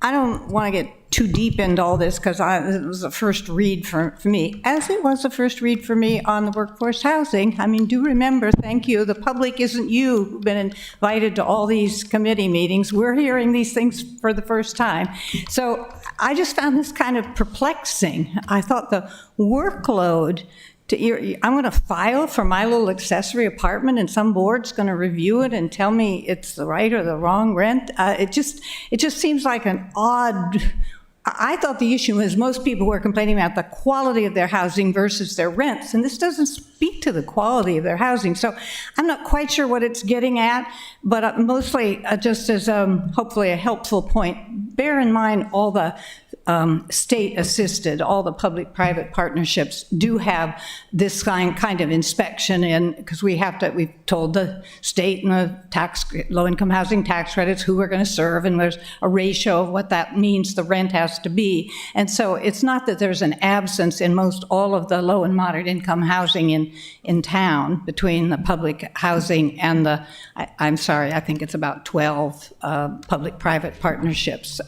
I don't want to get too deep into all this because it was a first read for me, as it was a first read for me on the workforce housing. I mean, do remember, thank you, the public isn't you who've been invited to all these committee meetings. We're hearing these things for the first time. So I just found this kind of perplexing. I thought the workload I'm going to file for my little accessory apartment and some board's going to review it and tell me it's the right or the wrong rent. It just seems like an odd. I thought the issue was most people were complaining about the quality of their housing versus their rents, and this doesn't speak to the quality of their housing. So I'm not quite sure what it's getting at, but mostly just as hopefully a helpful point, bear in mind all the state-assisted, all the public-private partnerships do have this kind of inspection in, because we've told the state and the low-income housing tax credits who we're going to serve, and there's a ratio of what that means the rent has to be. And so it's not that there's an absence in most all of the low and moderate income housing in town between the public housing and the, I'm sorry, I think it's about 12 public-private partnerships.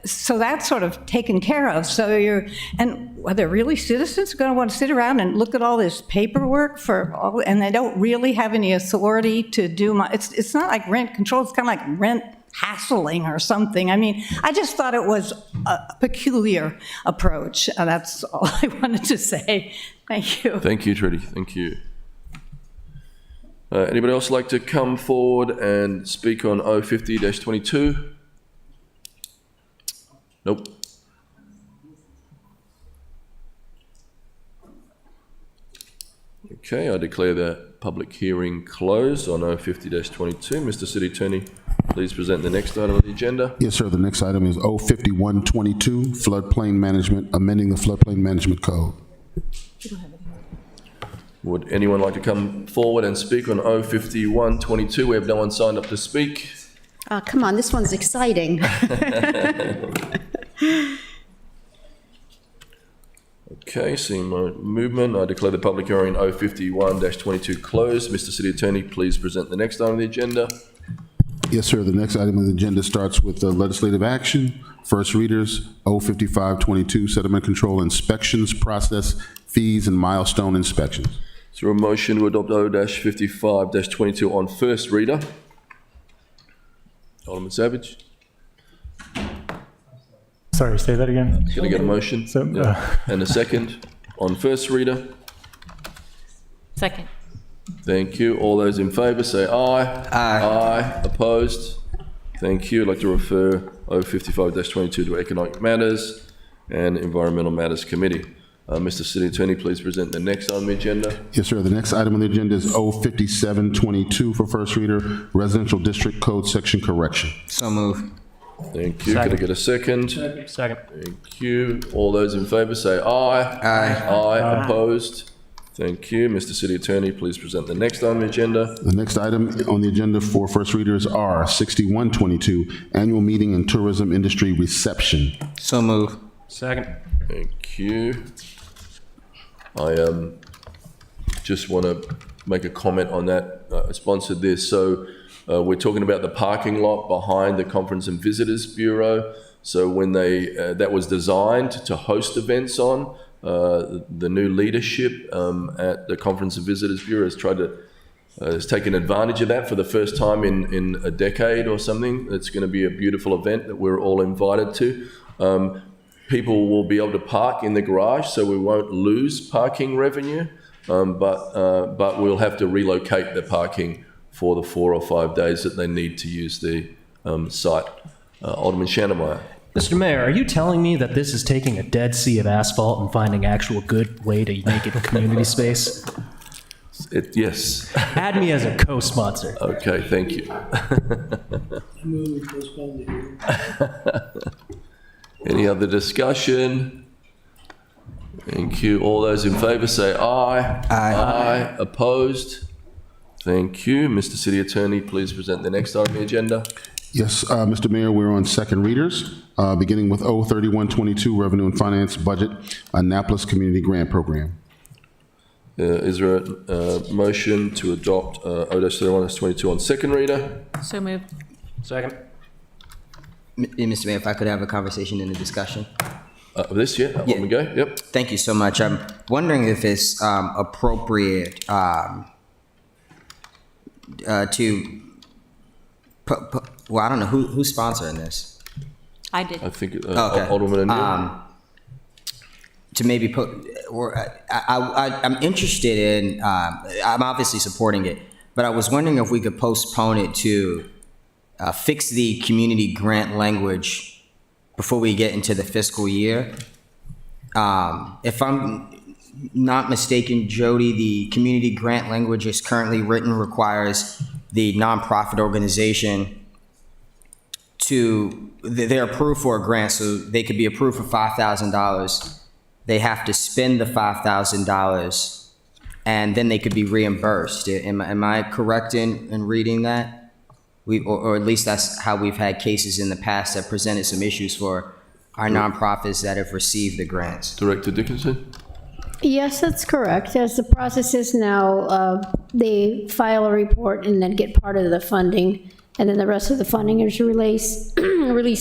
So that's sort of taken care of. So are there really citizens going to want to sit around and look at all this paperwork and they don't really have any authority to do it's not like rent control, it's kind of like rent hassling or something. I mean, I just thought it was a peculiar approach. That's all I wanted to say. Thank you. Thank you, Trudy. Thank you. Anybody else like to come forward and speak on 050-22? Nope. Okay, I declare that public hearing closed on 050-22. Mr. City Attorney, please present the next item on the agenda. Yes, sir. The next item is 05122, floodplain management, amending the floodplain management code. Would anyone like to come forward and speak on 05122? We have no one signed up to speak. Come on, this one's exciting. Okay, seeing no movement, I declare the public hearing 051-22 closed. Mr. City Attorney, please present the next item on the agenda. Yes, sir. The next item on the agenda starts with legislative action. First readers, 05522, sediment control inspections, process, fees, and milestone inspections. Is there a motion to adopt 0-55-22 on first reader? Alderman Savage, Sorry, say that again. can I get a motion? So, Yeah. And a second on first reader? Second. Thank you. All those in favour say aye. Aye. Opposed? Thank you. I'd like to refer 055-22 to Economic Matters and Environmental Matters Committee. Mr. City Attorney, please present the next on the agenda. Yes, sir. The next item on the agenda is 05722 for first reader, Residential District Code Section Correction. So move. Thank you. Can I get a second? Second. Thank you. All those in favour say aye. Aye. Opposed? Thank you. Mr. City Attorney, please present the next on the agenda. The next item on the agenda for first reader is R 6122, Annual Meeting and Tourism Industry Reception. So move. Second. Thank you. I just want to make a comment on that. I sponsored this. So we're talking about the parking lot behind the Conference and Visitors Bureau. So when that was designed to host events on, the new leadership at the Conference and Visitors Bureau has taken advantage of that for the first time in a decade or something. It's going to be a beautiful event that we're all invited to. People will be able to park in the garage, so we won't lose parking revenue, but we'll have to relocate the parking for the 4 or 5 days that they need to use the site. Alderman Shannemeyer. Mr. Mayor, are you telling me that this is taking a dead sea of asphalt and finding actual good way to make it a community space? Yes. Add me as a co-sponsor. Okay, thank you. Move, postpone the hearing. Any other discussion? Thank you. All those in favour say aye. Aye. Opposed? Thank you. Mr. City Attorney, please present the next item on the agenda. Yes, Mr. Mayor, we're on second readers, beginning with 03122, Revenue and Finance Budget, Annapolis Community Grant Program. Is there a motion to adopt 0-31-22 on second reader? So moved. Second. Mr. Mayor, if I could have a conversation in the discussion. This, yeah? Let me go. Yep. Thank you so much. I'm wondering if it's appropriate to well, I don't know who's sponsoring this. I did. I think Okay. Alderman O'Neill. To maybe put, or I'm interested in. I'm obviously supporting it, but I was wondering if we could postpone it to fix the community grant language before we get into the fiscal year. If I'm not mistaken, Jody, the community grant language is currently written requires the nonprofit organization they're approved for a grant, so they could be approved for $5,000. They have to spend the $5,000 and then they could be reimbursed. Am I correct in reading that? Or at least that's how we've had cases in the past that presented some issues for our nonprofits that have received the grants. Director Dickinson? Yes, that's correct. As the process is now, they file a report and then get part of the funding, and then the rest of the funding is released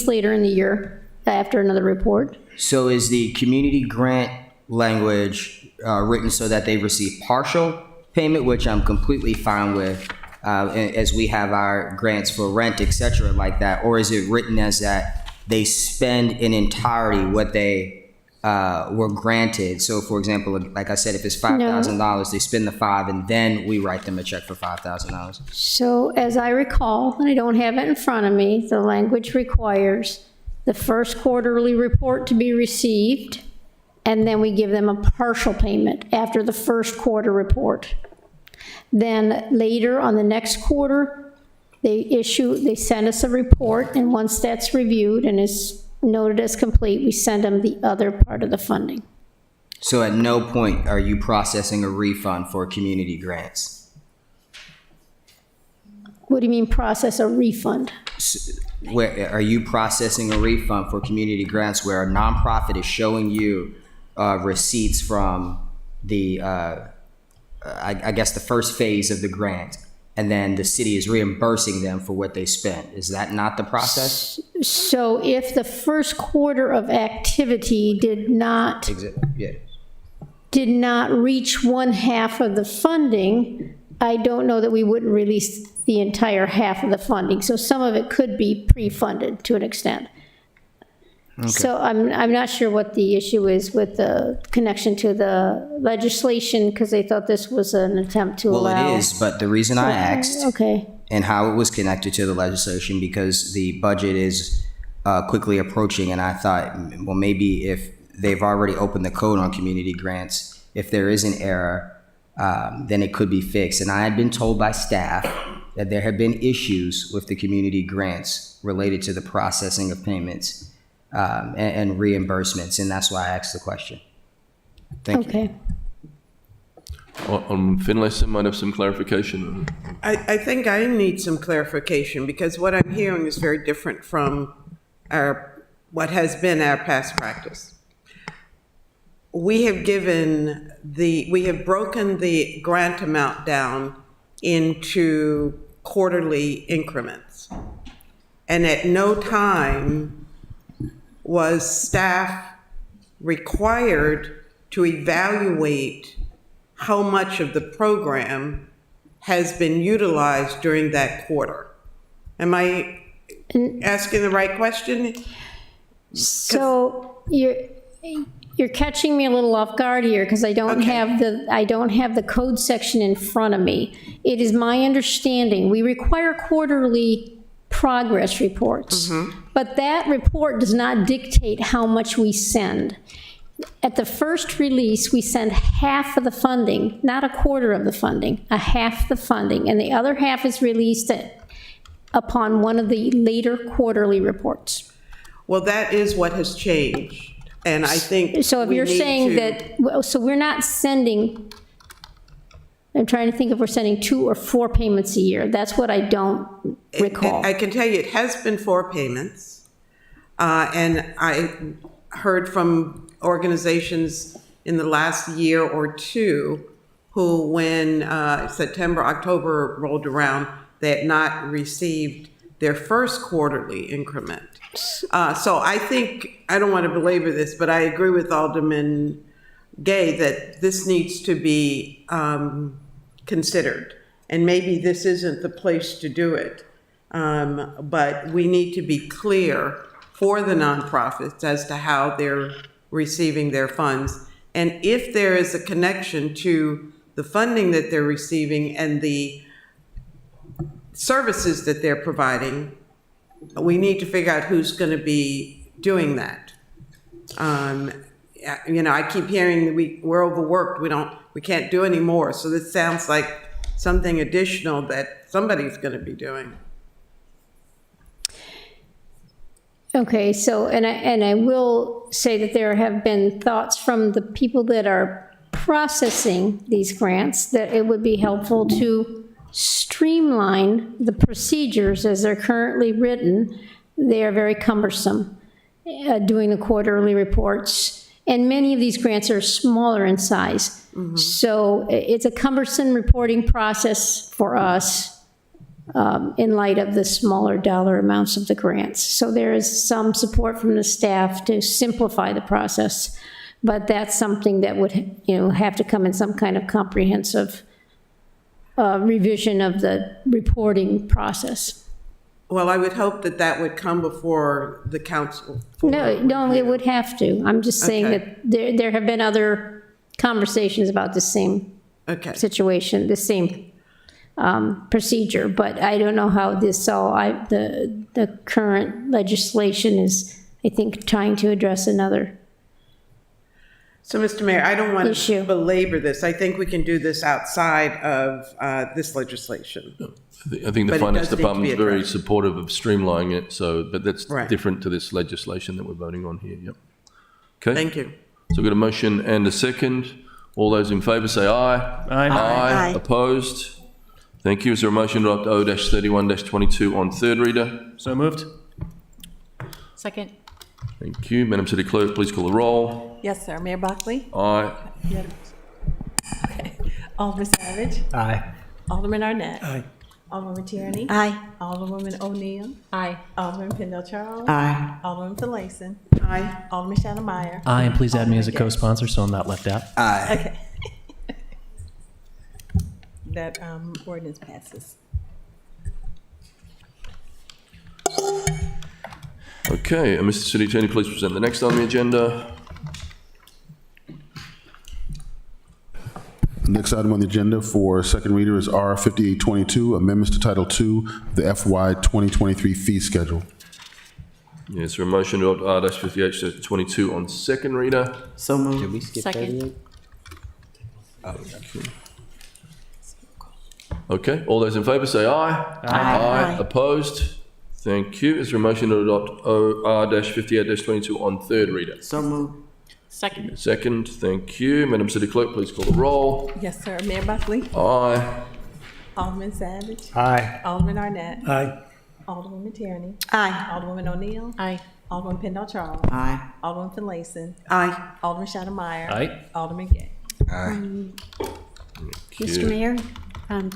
later in the year after another report. So is the community grant language written so that they receive partial payment, which I'm completely fine with, as we have our grants for rent, et cetera, like that, or is it written as that they spend in entirety what they were granted? So for example, like I said, if it's $5,000, they spend the $5,000 and then we write them a check for $5,000. So as I recall, and I don't have it in front of me, the language requires the first quarterly report to be received, and then we give them a partial payment after the first quarter report. Then later on the next quarter, they send us a report, and once that's reviewed and is noted as complete, we send them the other part of the funding. So at no point are you processing a refund for community grants? What do you mean process a refund? Where are you processing a refund for community grants where a nonprofit is showing you receipts from the, I guess the first phase of the grant, and then the city is reimbursing them for what they spent? Is that not the process? So if the first quarter of activity did not reach one half of the funding, I don't know that we wouldn't release the entire half of the funding. So some of it could be pre-funded to an extent. So I'm not sure what the issue is with the connection to the legislation, because they thought this was an attempt to allow. Well, it is, but the reason I asked Okay. and how it was connected to the legislation, because the budget is quickly approaching, and I thought, well, maybe if they've already opened the code on community grants, if there is an error, then it could be fixed. And I had been told by staff that there have been issues with the community grants related to the processing of payments and reimbursements, and that's why I asked the question. Thank you. Okay. On Finlayson might have some clarification. I think I need some clarification, because what I'm hearing is very different from what has been our past practice. We have broken the grant amount down into quarterly increments. And at no time was staff required to evaluate how much of the program has been utilized during that quarter. Am I asking the right question? So you're catching me a little off guard here, because I don't have the code section in front of me. It is my understanding we require quarterly progress reports, but that report does not dictate how much we send. At the first release, we send half of the funding, not a quarter of the funding, a half the funding, and the other half is released upon one of the later quarterly reports. Well, that is what has changed, and I think so. If you're saying that, so we're not sending. I'm trying to think if we're sending 2 or 4 payments a year. That's what I don't recall. I can tell you it has been 4 payments, and I heard from organizations in the last year or two who, when September, October rolled around, they had not received their first quarterly increment. So I think, I don't want to belabor this, but I agree with Alderman Gay that this needs to be considered. And maybe this isn't the place to do it. But we need to be clear for the nonprofits as to how they're receiving their funds. And if there is a connection to the funding that they're receiving and the services that they're providing, we need to figure out who's going to be doing that. You know, I keep hearing we're overworked. We can't do any more. So this sounds like something additional that somebody's going to be doing. Okay, so, and I will say that there have been thoughts from the people that are processing these grants that it would be helpful to streamline the procedures as they're currently written. They are very cumbersome, doing the quarterly reports. And many of these grants are smaller in size. So it's a cumbersome reporting process for us in light of the smaller dollar amounts of the grants. So there is some support from the staff to simplify the process, but that's something that would, have to come in some kind of comprehensive revision of the reporting process. Well, I would hope that that would come before the council. No, it would have to. I'm just saying that there have been other conversations about the same situation, the same procedure, but I don't know how this the current legislation is, I think, trying to address another. So, Mr. Mayor, I don't want to belabor this. I think we can do this outside of this legislation. I think the Finance Department is very supportive of streamlining it, but that's different to this legislation that we're voting on here. Yep. Okay. Thank you. So we've got a motion and a second. All those in favour say aye. Aye. Aye. Opposed? Thank you. Is there a motion to adopt O-31-22 on third reader? So moved. Second. Thank you. Madam City Clerk, please call the roll. Yes, sir. Mayor Buckley? Aye. Okay. Alderman Savage? Aye. Alderman Arnett? Aye. Alderman Tierney? Aye. Alderwoman O'Neill? Aye. Alderman Pendle Charles? Aye. Alderman Finlayson? Aye. Alderman Shannon Meyer? Aye, and please add me as a Alderman Gay. co-sponsor so I'm not left out. Aye. Okay. That ordinance passes. Okay, Mr. City Attorney, please present the next on the agenda. The next item on the agenda for second reader is R 5822, amendments to Title II, the FY 2023 fee schedule. Yes, for a motion to adopt R-58-22 on second reader. So moved. Did we skip Second. 38? Okay, all those in favour say aye. Aye. Opposed? Thank you. Is there a motion to adopt R-58-22 on third reader? So moved. Second. Second, thank you. Madam City Clerk, please call the roll. Yes, sir. Mayor Buckley? Aye. Alderman Savage? Aye. Alderman Arnett? Aye. Alderwoman Tierney? Aye. Alderwoman O'Neill? Aye. Alderman Pendle Charles? Aye. Alderman Finlayson? Aye. Alderman Shademeyer? Aye. Alderman Gay? Mr. Mayor,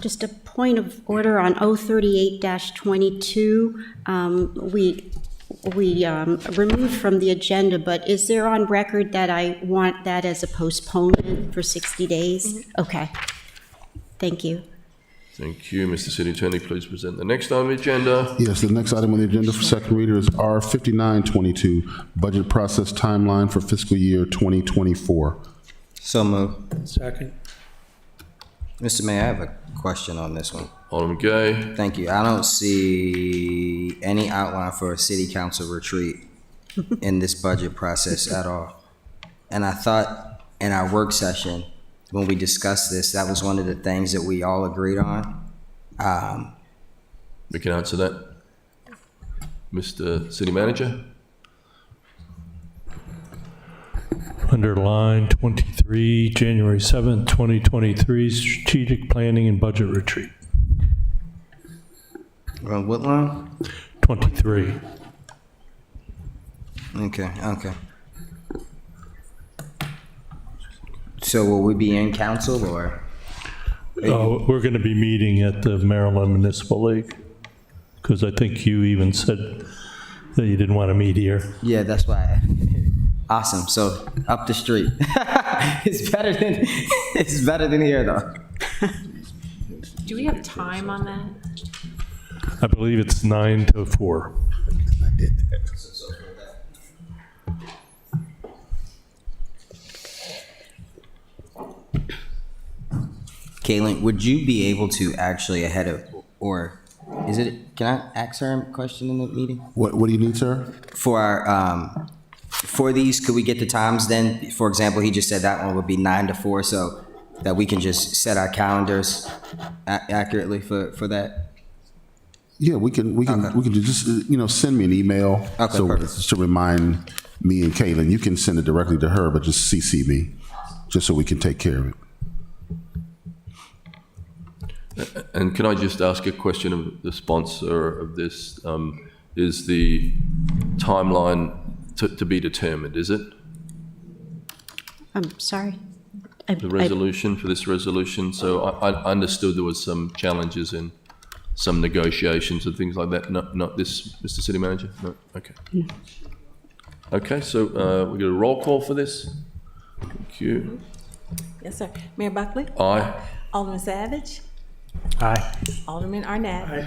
just a point of order on 038-22. We removed from the agenda, but is there on record that I want that as a postponement for 60 days? Okay. Thank you. Thank you. Mr. City Attorney, please present the next item on the agenda. Yes, the next item on the agenda for second reader is R 5922, budget process timeline for fiscal year 2024. So moved. Second. Mr. Mayor, I have a question on this one. Alderman Gay. Thank you. I don't see any outline for a city council retreat in this budget process at all. And I thought in our work session, when we discussed this, that was one of the things that we all agreed on. We can answer that. Mr. City Manager? Under line 23, January 7th, 2023, Strategic Planning and Budget Retreat. On what line? 23. Okay. So will we be in council or? We're going to be meeting at the Maryland Municipal League, because I think you even said that you didn't want to meet here. Yeah, that's why. Awesome. So up the street. It's better than here though. Do we have time on that? I believe it's 9 to 4. Kaylin, would you be able to actually ahead of, or is it, can I ask her a question in the meeting? What do you need, sir? For our, for these, could we get the times then? For example, he just said that one would be 9 to 4, so that we can just set our calendars accurately for that? Yeah, we can just, send me an email. Okay, so perfect. to remind me and Kaylin, you can send it directly to her, but just CC me, just so we can take care of it. And can I just ask a question of the sponsor of this? Is the timeline to be determined, is it? I'm sorry. The resolution for this resolution? So I understood there was some challenges in some negotiations and things like that. Not this, Mr. City Manager? No? Okay. Okay, so we've got a roll call for this. Thank you. Yes, sir. Mayor Buckley? Aye. Alderman Savage? Aye. Alderman Arnett? Aye.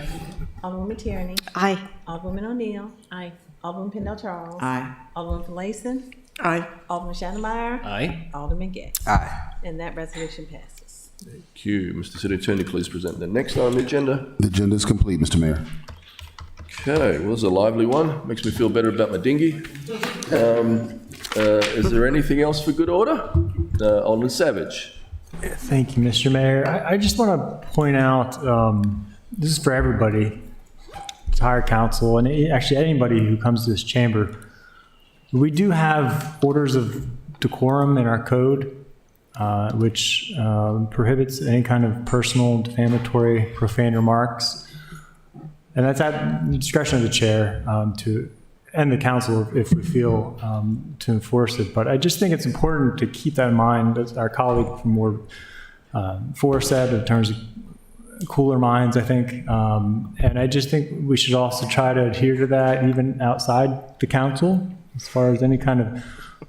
Alderwoman Tierney? Aye. Alderwoman O'Neill? Aye. Alderman Pendle Charles? Aye. Alderman Finlayson? Aye. Alderman Shademeyer? Aye. Alderman Gay? Aye. And that resolution passes. Thank you. Mr. City Attorney, please present the next item on the agenda. The agenda is complete, Mr. Mayor. Okay, well, this is a lively one. Makes me feel better about my dinghy. Is there anything else for good order? Alderman Savage. Thank you, Mr. Mayor. I just want to point out, this is for everybody, entire council, and actually anybody who comes to this chamber. We do have orders of decorum in our code, which prohibits any kind of personal, defamatory, profane remarks. And that's at the discretion of the chair and the council if we feel to enforce it. But I just think it's important to keep that in mind, as our colleague from Ward 4 said, in terms of cooler minds, I think. And I just think we should also try to adhere to that even outside the council, as far as any kind of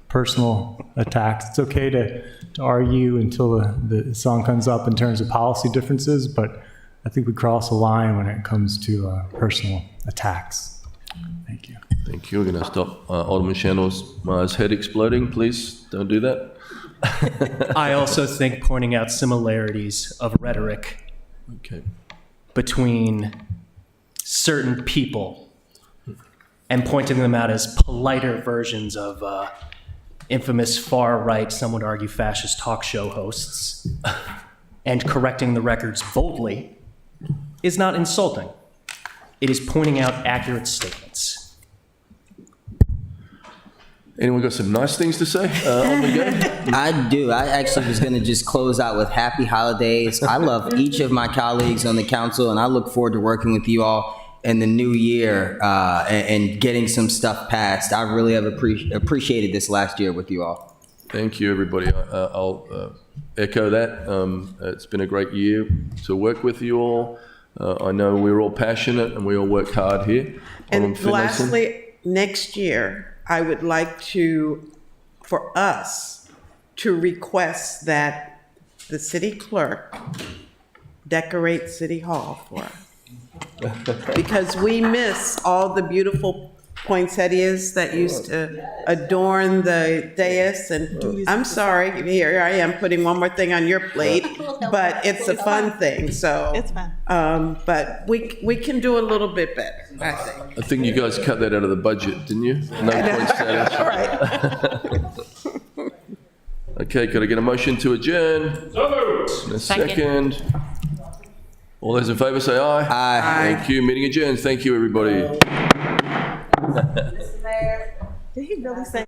personal attacks. It's okay to argue until the sun comes up in terms of policy differences, but I think we cross a line when it comes to personal attacks. Thank you. Thank you. We're going to stop Alderman Chandler's head exploding. Please don't do that. I also think pointing out similarities of rhetoric Okay. between certain people and pointing them out as politer versions of infamous far-right, some would argue fascist talk show hosts, and correcting the records boldly is not insulting. It is pointing out accurate statements. Anyone got some nice things to say? Alderman Gay? I do. I actually was going to just close out with happy holidays. I love each of my colleagues on the council, and I look forward to working with you all in the new year and getting some stuff passed. I really have appreciated this last year with you all. Thank you, everybody. I'll echo that. It's been a great year to work with you all. I know we're all passionate and we all work hard here. And lastly, next year, I would like for us to request that the city clerk decorate City Hall for us. Because we miss all the beautiful poinsettias that used to adorn the dais. And I'm sorry, here I am putting one more thing on your plate, but it's a fun thing, so. It's fun. But we can do a little bit better, I think. I think you guys cut that out of the budget, didn't you? No poinsettias. All right. Okay, could I get a motion to adjourn? So moved. And a second. All those in favor say aye. Aye. Thank you. Meeting adjourned. Thank you, everybody. Did he really say?